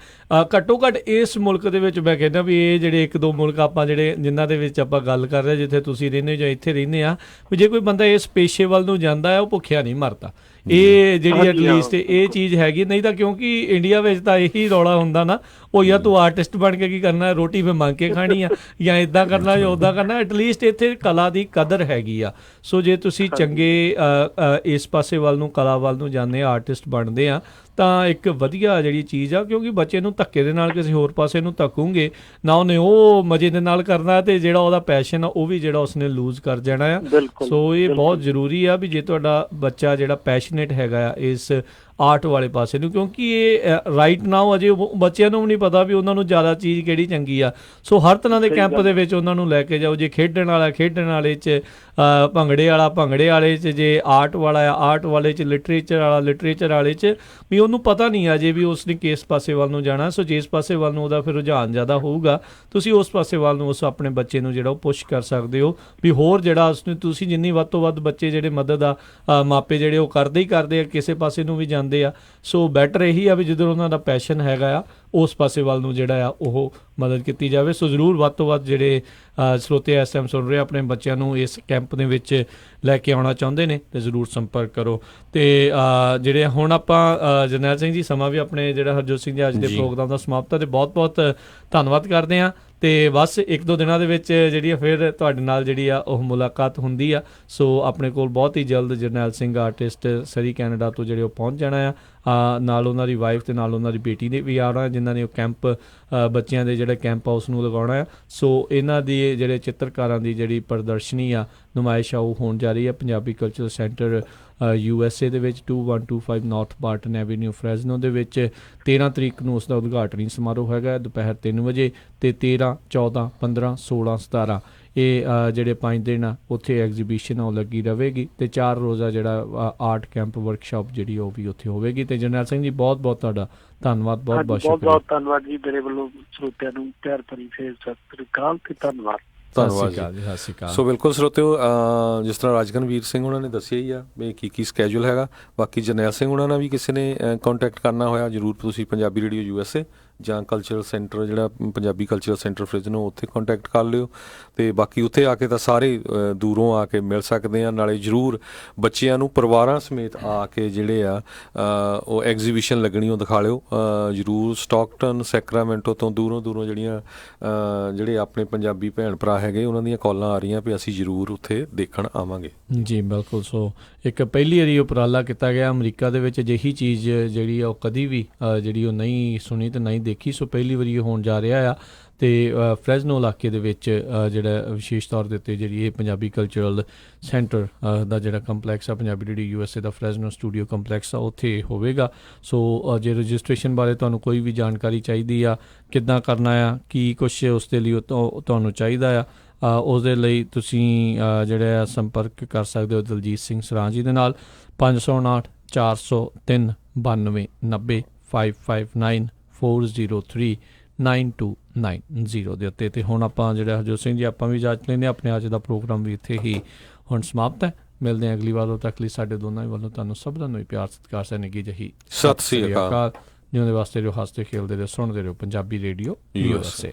ਘੱਟੋ ਘੱਟ ਇਸ ਮੁਲਕ ਦੇ ਵਿੱਚ ਮੈਂ ਕਹਿੰਦਾ ਵੀ ਇਹ ਜਿਹੜੇ ਇੱਕ ਦੋ ਮੁਲਕ ਆਪਾਂ ਜਿਹੜੇ ਜਿਨ੍ਹਾਂ ਦੇ ਵਿੱਚ ਆਪਾਂ ਗੱਲ ਕਰ ਰਹੇ, ਜਿੱਥੇ ਤੁਸੀਂ ਰਹਿੰਦੇ ਜਾਂ ਇੱਥੇ ਰਹਿੰਦੇ ਆ, ਵੀ ਜੇ ਕੋਈ ਬੰਦਾ ਇਸ ਪੇਸ਼ੇ ਵੱਲ ਨੂੰ ਜਾਂਦਾ ਹੈ ਉਹ ਭੁੱਖਿਆ ਨਹੀਂ ਮਰਦਾ। ਇਹ ਜਿਹੜੀ
ਹਾਂਜੀ,
ਐਟਲੀਸਟ ਇਹ ਚੀਜ਼ ਹੈਗੀ। ਨਹੀਂ ਤਾਂ ਕਿਉਂਕਿ ਇੰਡੀਆ ਵਿੱਚ ਤਾਂ ਇਹੀ ਰੌਲਾ ਹੁੰਦਾ ਨਾ, ਉਹ ਜਾਂ ਤੂੰ ਆਰਟਿਸਟ ਬਣ ਕੇ ਕੀ ਕਰਨਾ, ਰੋਟੀ ਫਿਰ ਮੰਗ ਕੇ ਖਾਣੀ ਆ, ਜਾਂ ਇਦਾਂ ਕਰਨਾ ਜਾਂ ਉੱਦਾਂ ਕਰਨਾ। ਐਟਲੀਸਟ ਇੱਥੇ ਕਲਾ ਦੀ ਕਦਰ ਹੈਗੀ ਆ। ਸੋ ਜੇ ਤੁਸੀਂ ਚੰਗੇ ਇਸ ਪਾਸੇ ਵੱਲ ਨੂੰ, ਕਲਾ ਵੱਲ ਨੂੰ ਜਾਂਦੇ ਆ, ਆਰਟਿਸਟ ਬਣਦੇ ਆ, ਤਾਂ ਇੱਕ ਵਧੀਆ ਜਿਹੜੀ ਚੀਜ਼ ਆ। ਕਿਉਂਕਿ ਬੱਚੇ ਨੂੰ ਧੱਕੇ ਦੇ ਨਾਲ ਕਿਸੇ ਹੋਰ ਪਾਸੇ ਨੂੰ ਧੱਕੂਗੇ ਨਾ, ਉਹਨੇ ਉਹ ਮਜ਼ੇ ਦੇ ਨਾਲ ਕਰਨਾ, ਤੇ ਜਿਹੜਾ ਉਹਦਾ ਪੈਸ਼ਨ ਆ ਉਹ ਵੀ ਜਿਹੜਾ ਉਸਨੇ ਲੂਜ਼ ਕਰ ਜਾਣਾ ਆ। ਸੋ ਇਹ ਬਹੁਤ ਜ਼ਰੂਰੀ ਆ ਵੀ ਜੇ ਤੁਹਾਡਾ ਬੱਚਾ ਜਿਹੜਾ ਪੈਸ਼ਨੇਟ ਹੈਗਾ ਆ ਇਸ ਆਰਟ ਵਾਲੇ ਪਾਸੇ ਨੂੰ, ਕਿਉਂਕਿ ਇਹ ਰਾਈਟ ਨਾਓ ਅਜੇ ਬੱਚਿਆਂ ਨੂੰ ਵੀ ਨਹੀਂ ਪਤਾ ਵੀ ਉਹਨਾਂ ਨੂੰ ਜ਼ਿਆਦਾ ਚੀਜ਼ ਕਿਹੜੀ ਚੰਗੀ ਆ। ਸੋ ਹਰ ਤਰ੍ਹਾਂ ਦੇ ਕੈਂਪ ਦੇ ਵਿੱਚ ਉਹਨਾਂ ਨੂੰ ਲੈ ਕੇ ਜਾਓ। ਜੇ ਖੇਡਣ ਵਾਲਾ ਖੇਡਣ ਵਾਲੇ 'ਚ, ਭੰਗੜੇ ਵਾਲਾ ਭੰਗੜੇ ਵਾਲੇ 'ਚ, ਜੇ ਆਰਟ ਵਾਲਾ ਆ ਆਰਟ ਵਾਲੇ 'ਚ, ਲਿਟਰੇਚਰ ਵਾਲਾ ਲਿਟਰੇਚਰ ਵਾਲੇ 'ਚ, ਵੀ ਉਹਨੂੰ ਪਤਾ ਨਹੀਂ ਆ ਜੇ ਵੀ ਉਸਨੇ ਕਿਸ ਪਾਸੇ ਵੱਲ ਨੂੰ ਜਾਣਾ। ਸੋ ਜਿਸ ਪਾਸੇ ਵੱਲ ਨੂੰ ਉਹਦਾ ਫਿਰ ਰੁਝਾਨ ਜ਼ਿਆਦਾ ਹੋਊਗਾ, ਤੁਸੀਂ ਉਸ ਪਾਸੇ ਵੱਲ ਨੂੰ ਉਸ ਆਪਣੇ ਬੱਚੇ ਨੂੰ ਜਿਹੜਾ ਉਹ ਪੁਸ਼ ਕਰ ਸਕਦੇ ਹੋ। ਵੀ ਹੋਰ ਜਿਹੜਾ ਉਸਨੂੰ ਤੁਸੀਂ ਜਿੰਨੀ ਵੱਧ ਤੋਂ ਵੱਧ ਬੱਚੇ ਜਿਹੜੇ ਮਦਦ ਆ ਮਾਪੇ ਜਿਹੜੇ ਉਹ ਕਰਦੇ ਹੀ ਕਰਦੇ ਆ, ਕਿਸੇ ਪਾਸੇ ਨੂੰ ਵੀ ਜਾਂਦੇ ਆ। ਸੋ ਬੈਟਰ ਇਹੀ ਆ ਵੀ ਜਦੋਂ ਉਹਨਾਂ ਦਾ ਪੈਸ਼ਨ ਹੈਗਾ ਆ ਉਸ ਪਾਸੇ ਵੱਲ ਨੂੰ ਜਿਹੜਾ ਆ ਉਹ ਮਦਦ ਕੀਤੀ ਜਾਵੇ। ਸੋ ਜ਼ਰੂਰ ਵੱਧ ਤੋਂ ਵੱਧ ਜਿਹੜੇ ਸਰੋਤੇ ਇਸ ਟਾਈਮ ਸੁਣ ਰਹੇ ਆਪਣੇ ਬੱਚਿਆਂ ਨੂੰ ਇਸ ਕੈਂਪ ਦੇ ਵਿੱਚ ਲੈ ਕੇ ਆਉਣਾ ਚਾਹੁੰਦੇ ਨੇ ਤੇ ਜ਼ਰੂਰ ਸੰਪਰਕ ਕਰੋ। ਤੇ ਜਿਹੜੇ ਹੁਣ ਆਪਾਂ ਜਰਨੈਲ ਸਿੰਘ ਜੀ, ਸਮਾਂ ਵੀ ਆਪਣੇ ਜਿਹੜਾ ਹਰਜੋਤ ਸਿੰਘ ਜੀ ਅੱਜ ਦੇ ਪ੍ਰੋਗਰਾਮ ਦਾ ਸਮਾਪਤ ਹੈ, ਤੇ ਬਹੁਤ ਬਹੁਤ ਧੰਨਵਾਦ ਕਰਦੇ ਹਾਂ। ਤੇ ਬਸ 1-2 ਦਿਨਾਂ ਦੇ ਵਿੱਚ ਜਿਹੜੀ ਆ ਫਿਰ ਤੁਹਾਡੇ ਨਾਲ ਜਿਹੜੀ ਆ ਉਹ ਮੁਲਾਕਾਤ ਹੁੰਦੀ ਆ। ਸੋ ਆਪਣੇ ਕੋਲ ਬਹੁਤ ਹੀ ਜਲਦ ਜਰਨੈਲ ਸਿੰਘ ਆਰਟਿਸਟ ਸਰੀ ਕੈਨੇਡਾ ਤੋਂ ਜਿਹੜੇ ਉਹ ਪਹੁੰਚ ਜਾਣਾ ਆ। ਨਾਲ ਉਹਨਾਂ ਦੀ ਵਾਈਫ ਤੇ ਨਾਲ ਉਹਨਾਂ ਦੀ ਬੇਟੀ ਨੇ ਵੀ ਆਉਣਾ, ਜਿਨ੍ਹਾਂ ਨੇ ਉਹ ਕੈਂਪ ਬੱਚਿਆਂ ਦੇ ਜਿਹੜਾ ਕੈਂਪ ਆ ਉਸ ਨੂੰ ਲਗਾਉਣਾ ਆ। ਸੋ ਇਹਨਾਂ ਦੀ ਜਿਹੜੇ ਚਿੱਤਰਕਾਰਾਂ ਦੀ ਜਿਹੜੀ ਪ੍ਰਦਰਸ਼ਨੀ ਆ, ਨੁਮਾਇਸ਼ ਆ, ਉਹ ਹੋਣ ਜਾ ਰਹੀ ਹੈ ਪੰਜਾਬੀ ਕਲਚਰਲ ਸੈਂਟਰ USA ਦੇ ਵਿੱਚ 2125 ਨਾਰਥ ਬਾਰਟਨ ਐਵੀਨਿਊ ਫਰੈਜ਼ਨੋ ਦੇ ਵਿੱਚ। 13 ਤਰੀਕ ਨੂੰ ਉਸ ਦਾ ਉਦਘਾਟਨੀ ਸਮਾਰੋਹ ਹੈਗਾ ਦੁਪਹਿਰ 3 ਵਜੇ, ਤੇ 13, 14, 15, 16, 17 ਇਹ ਜਿਹੜੇ 5 ਦਿਨ ਆ ਉੱਥੇ ਐਗਜ਼ੀਬਿਸ਼ਨ ਉਹ ਲੱਗੀ ਰਹੇਗੀ। ਤੇ 4 ਰੋਜ਼ਾ ਜਿਹੜਾ ਆਰਟ ਕੈਂਪ ਵਰਕਸ਼ਾਪ ਜਿਹੜੀ ਉਹ ਵੀ ਉੱਥੇ ਹੋਵੇਗੀ। ਤੇ ਜਰਨੈਲ ਸਿੰਘ ਜੀ ਬਹੁਤ ਬਹੁਤ ਤੁਹਾਡਾ ਧੰਨਵਾਦ, ਬਹੁਤ ਬਹੁਤ ਸ਼ੁਕਰੀਆ।
ਬਹੁਤ ਧੰਨਵਾਦ ਜੀ, ਮੇਰੇ ਵੱਲੋਂ ਸਰੋਤਿਆਂ ਨੂੰ ਪਿਆਰ ਭਰੀ ਫੇਰ ਸਤਿ ਸ੍ਰੀ ਅਕਾਲ ਤੇ ਧੰਨਵਾਦ।
ਧੰਨਵਾਦ ਜੀ। ਸੋ ਬਿਲਕੁਲ ਸਰੋਤਿਓ, ਜਿਸ ਤਰ੍ਹਾਂ ਰਾਜਗਨਵੀਰ ਸਿੰਘ ਉਹਨਾਂ ਨੇ ਦੱਸਿਆ ਹੀ ਆ ਵੀ ਕੀ ਸਕੈਜੂਲ ਹੈਗਾ। ਬਾਕੀ ਜਰਨੈਲ ਸਿੰਘ ਉਹਨਾਂ ਨਾਲ ਵੀ ਕਿਸੇ ਨੇ ਕੰਟੈਕਟ ਕਰਨਾ ਹੋਇਆ, ਜ਼ਰੂਰ ਤੁਸੀਂ ਪੰਜਾਬੀ ਰੇਡੀਓ USA ਜਾਂ ਕਲਚਰਲ ਸੈਂਟਰ ਜਿਹੜਾ ਪੰਜਾਬੀ ਕਲਚਰਲ ਸੈਂਟਰ ਫਰਿਜ਼ਨੋ ਉੱਥੇ ਕੰਟੈਕਟ ਕਰ ਲਿਓ। ਤੇ ਬਾਕੀ ਉੱਥੇ ਆ ਕੇ ਤਾਂ ਸਾਰੇ ਦੂਰੋਂ ਆ ਕੇ ਮਿਲ ਸਕਦੇ ਆ। ਨਾਲੇ ਜ਼ਰੂਰ ਬੱਚਿਆਂ ਨੂੰ ਪਰਿਵਾਰਾਂ ਸਮੇਤ ਆ ਕੇ ਜਿਹੜੇ ਆ ਉਹ ਐਗਜ਼ੀਬਿਸ਼ਨ ਲੱਗਣੀ ਉਹ ਦਿਖਾ ਲਿਓ ਜ਼ਰੂਰ। ਸਟਾਕਟਨ, ਸੈਕਰਾਮੈਂਟੋ ਤੋਂ ਦੂਰੋਂ ਜਿਹੜੀਆਂ ਜਿਹੜੇ ਆਪਣੇ ਪੰਜਾਬੀ ਭੈਣ ਭਰਾ ਹੈਗੇ ਉਹਨਾਂ ਦੀਆਂ ਕਾਲਾਂ ਆ ਰਹੀਆਂ ਵੀ ਅਸੀਂ ਜ਼ਰੂਰ ਉੱਥੇ ਦੇਖਣ ਆਵਾਂਗੇ ਜੀ।
ਬਿਲਕੁਲ। ਸੋ ਇੱਕ ਪਹਿਲੀ ਵਾਰੀ ਉਪਰਾਲਾ ਕੀਤਾ ਗਿਆ ਅਮਰੀਕਾ ਦੇ ਵਿੱਚ, ਅਜਿਹੀ ਚੀਜ਼ ਜਿਹੜੀ ਆ ਉਹ ਕਦੀ ਵੀ ਜਿਹੜੀ ਉਹ ਨਹੀਂ ਸੁਣੀ ਤੇ ਨਹੀਂ ਦੇਖੀ। ਸੋ ਪਹਿਲੀ ਵਾਰੀ ਹੋਣ ਜਾ ਰਿਹਾ ਆ। ਤੇ ਫਰੈਜ਼ਨੋ ਇਲਾਕੇ ਦੇ ਵਿੱਚ ਜਿਹੜਾ ਵਿਸ਼ੇਸ਼ ਤੌਰ ਦੇ ਉੱਤੇ ਜਿਹੜੀ ਇਹ ਪੰਜਾਬੀ ਕਲਚਰਲ ਸੈਂਟਰ ਦਾ ਜਿਹੜਾ ਕੰਪਲੈਕਸ ਆ ਪੰਜਾਬੀ ਰੇਡੀਓ USA ਦਾ ਫਰੈਜ਼ਨੋ ਸਟੂਡੀਓ ਕੰਪਲੈਕਸ ਆ, ਉੱਥੇ ਹੋਵੇਗਾ। ਸੋ ਜੇ ਰਜਿਸਟ੍ਰੇਸ਼ਨ ਬਾਰੇ ਤੁਹਾਨੂੰ ਕੋਈ ਵੀ ਜਾਣਕਾਰੀ ਚਾਹੀਦੀ ਆ, ਕਿੱਦਾਂ ਕਰਨਾ ਆ, ਕੀ ਕੁਛ ਉਸ ਦੇ ਲਈ ਤੁਹਾਨੂੰ ਚਾਹੀਦਾ ਆ, ਉਸ ਦੇ ਲਈ ਤੁਸੀਂ ਜਿਹੜਾ ਸੰਪਰਕ ਕਰ ਸਕਦੇ ਹੋ ਦਲਜੀਤ ਸਿੰਘ ਸਰਾਂ ਜੀ ਦੇ ਨਾਲ 559 403 92 90 559 403 9290 ਦੇ ਉੱਤੇ। ਤੇ ਹੁਣ ਆਪਾਂ ਜਿਹੜਾ ਹਰਜੋਤ ਸਿੰਘ ਜੀ ਆਪਾਂ ਵੀ ਇਜਾਜ਼ਤ ਲੈਂਦੇ ਹਾਂ। ਆਪਣੇ ਅੱਜ ਦਾ ਪ੍ਰੋਗਰਾਮ ਵੀ ਇੱਥੇ ਹੀ ਹੁਣ ਸਮਾਪਤ ਹੈ। ਮਿਲਦੇ ਹਾਂ ਅਗਲੀ ਵਾਰ। ਉਦੋਂ ਤੱਕ ਲਈ ਸਾਡੇ ਦੋਨਾਂ ਹੀ ਵੱਲੋਂ ਤੁਹਾਨੂੰ ਸਭ ਦਾ ਨੂੰ ਪਿਆਰ ਸਤਿਕਾਰ ਸੈਨਿਕੀ ਜਹੀ
ਸਤਿ ਸ੍ਰੀ ਅਕਾਲ।
ਜਿਉਂਦੇ ਵਾਸਤੇ ਰਹੋ, ਹੱਸਦੇ ਖੇਲਦੇ ਰਹੋ, ਸੁਣਦੇ ਰਹੋ ਪੰਜਾਬੀ ਰੇਡੀਓ USA।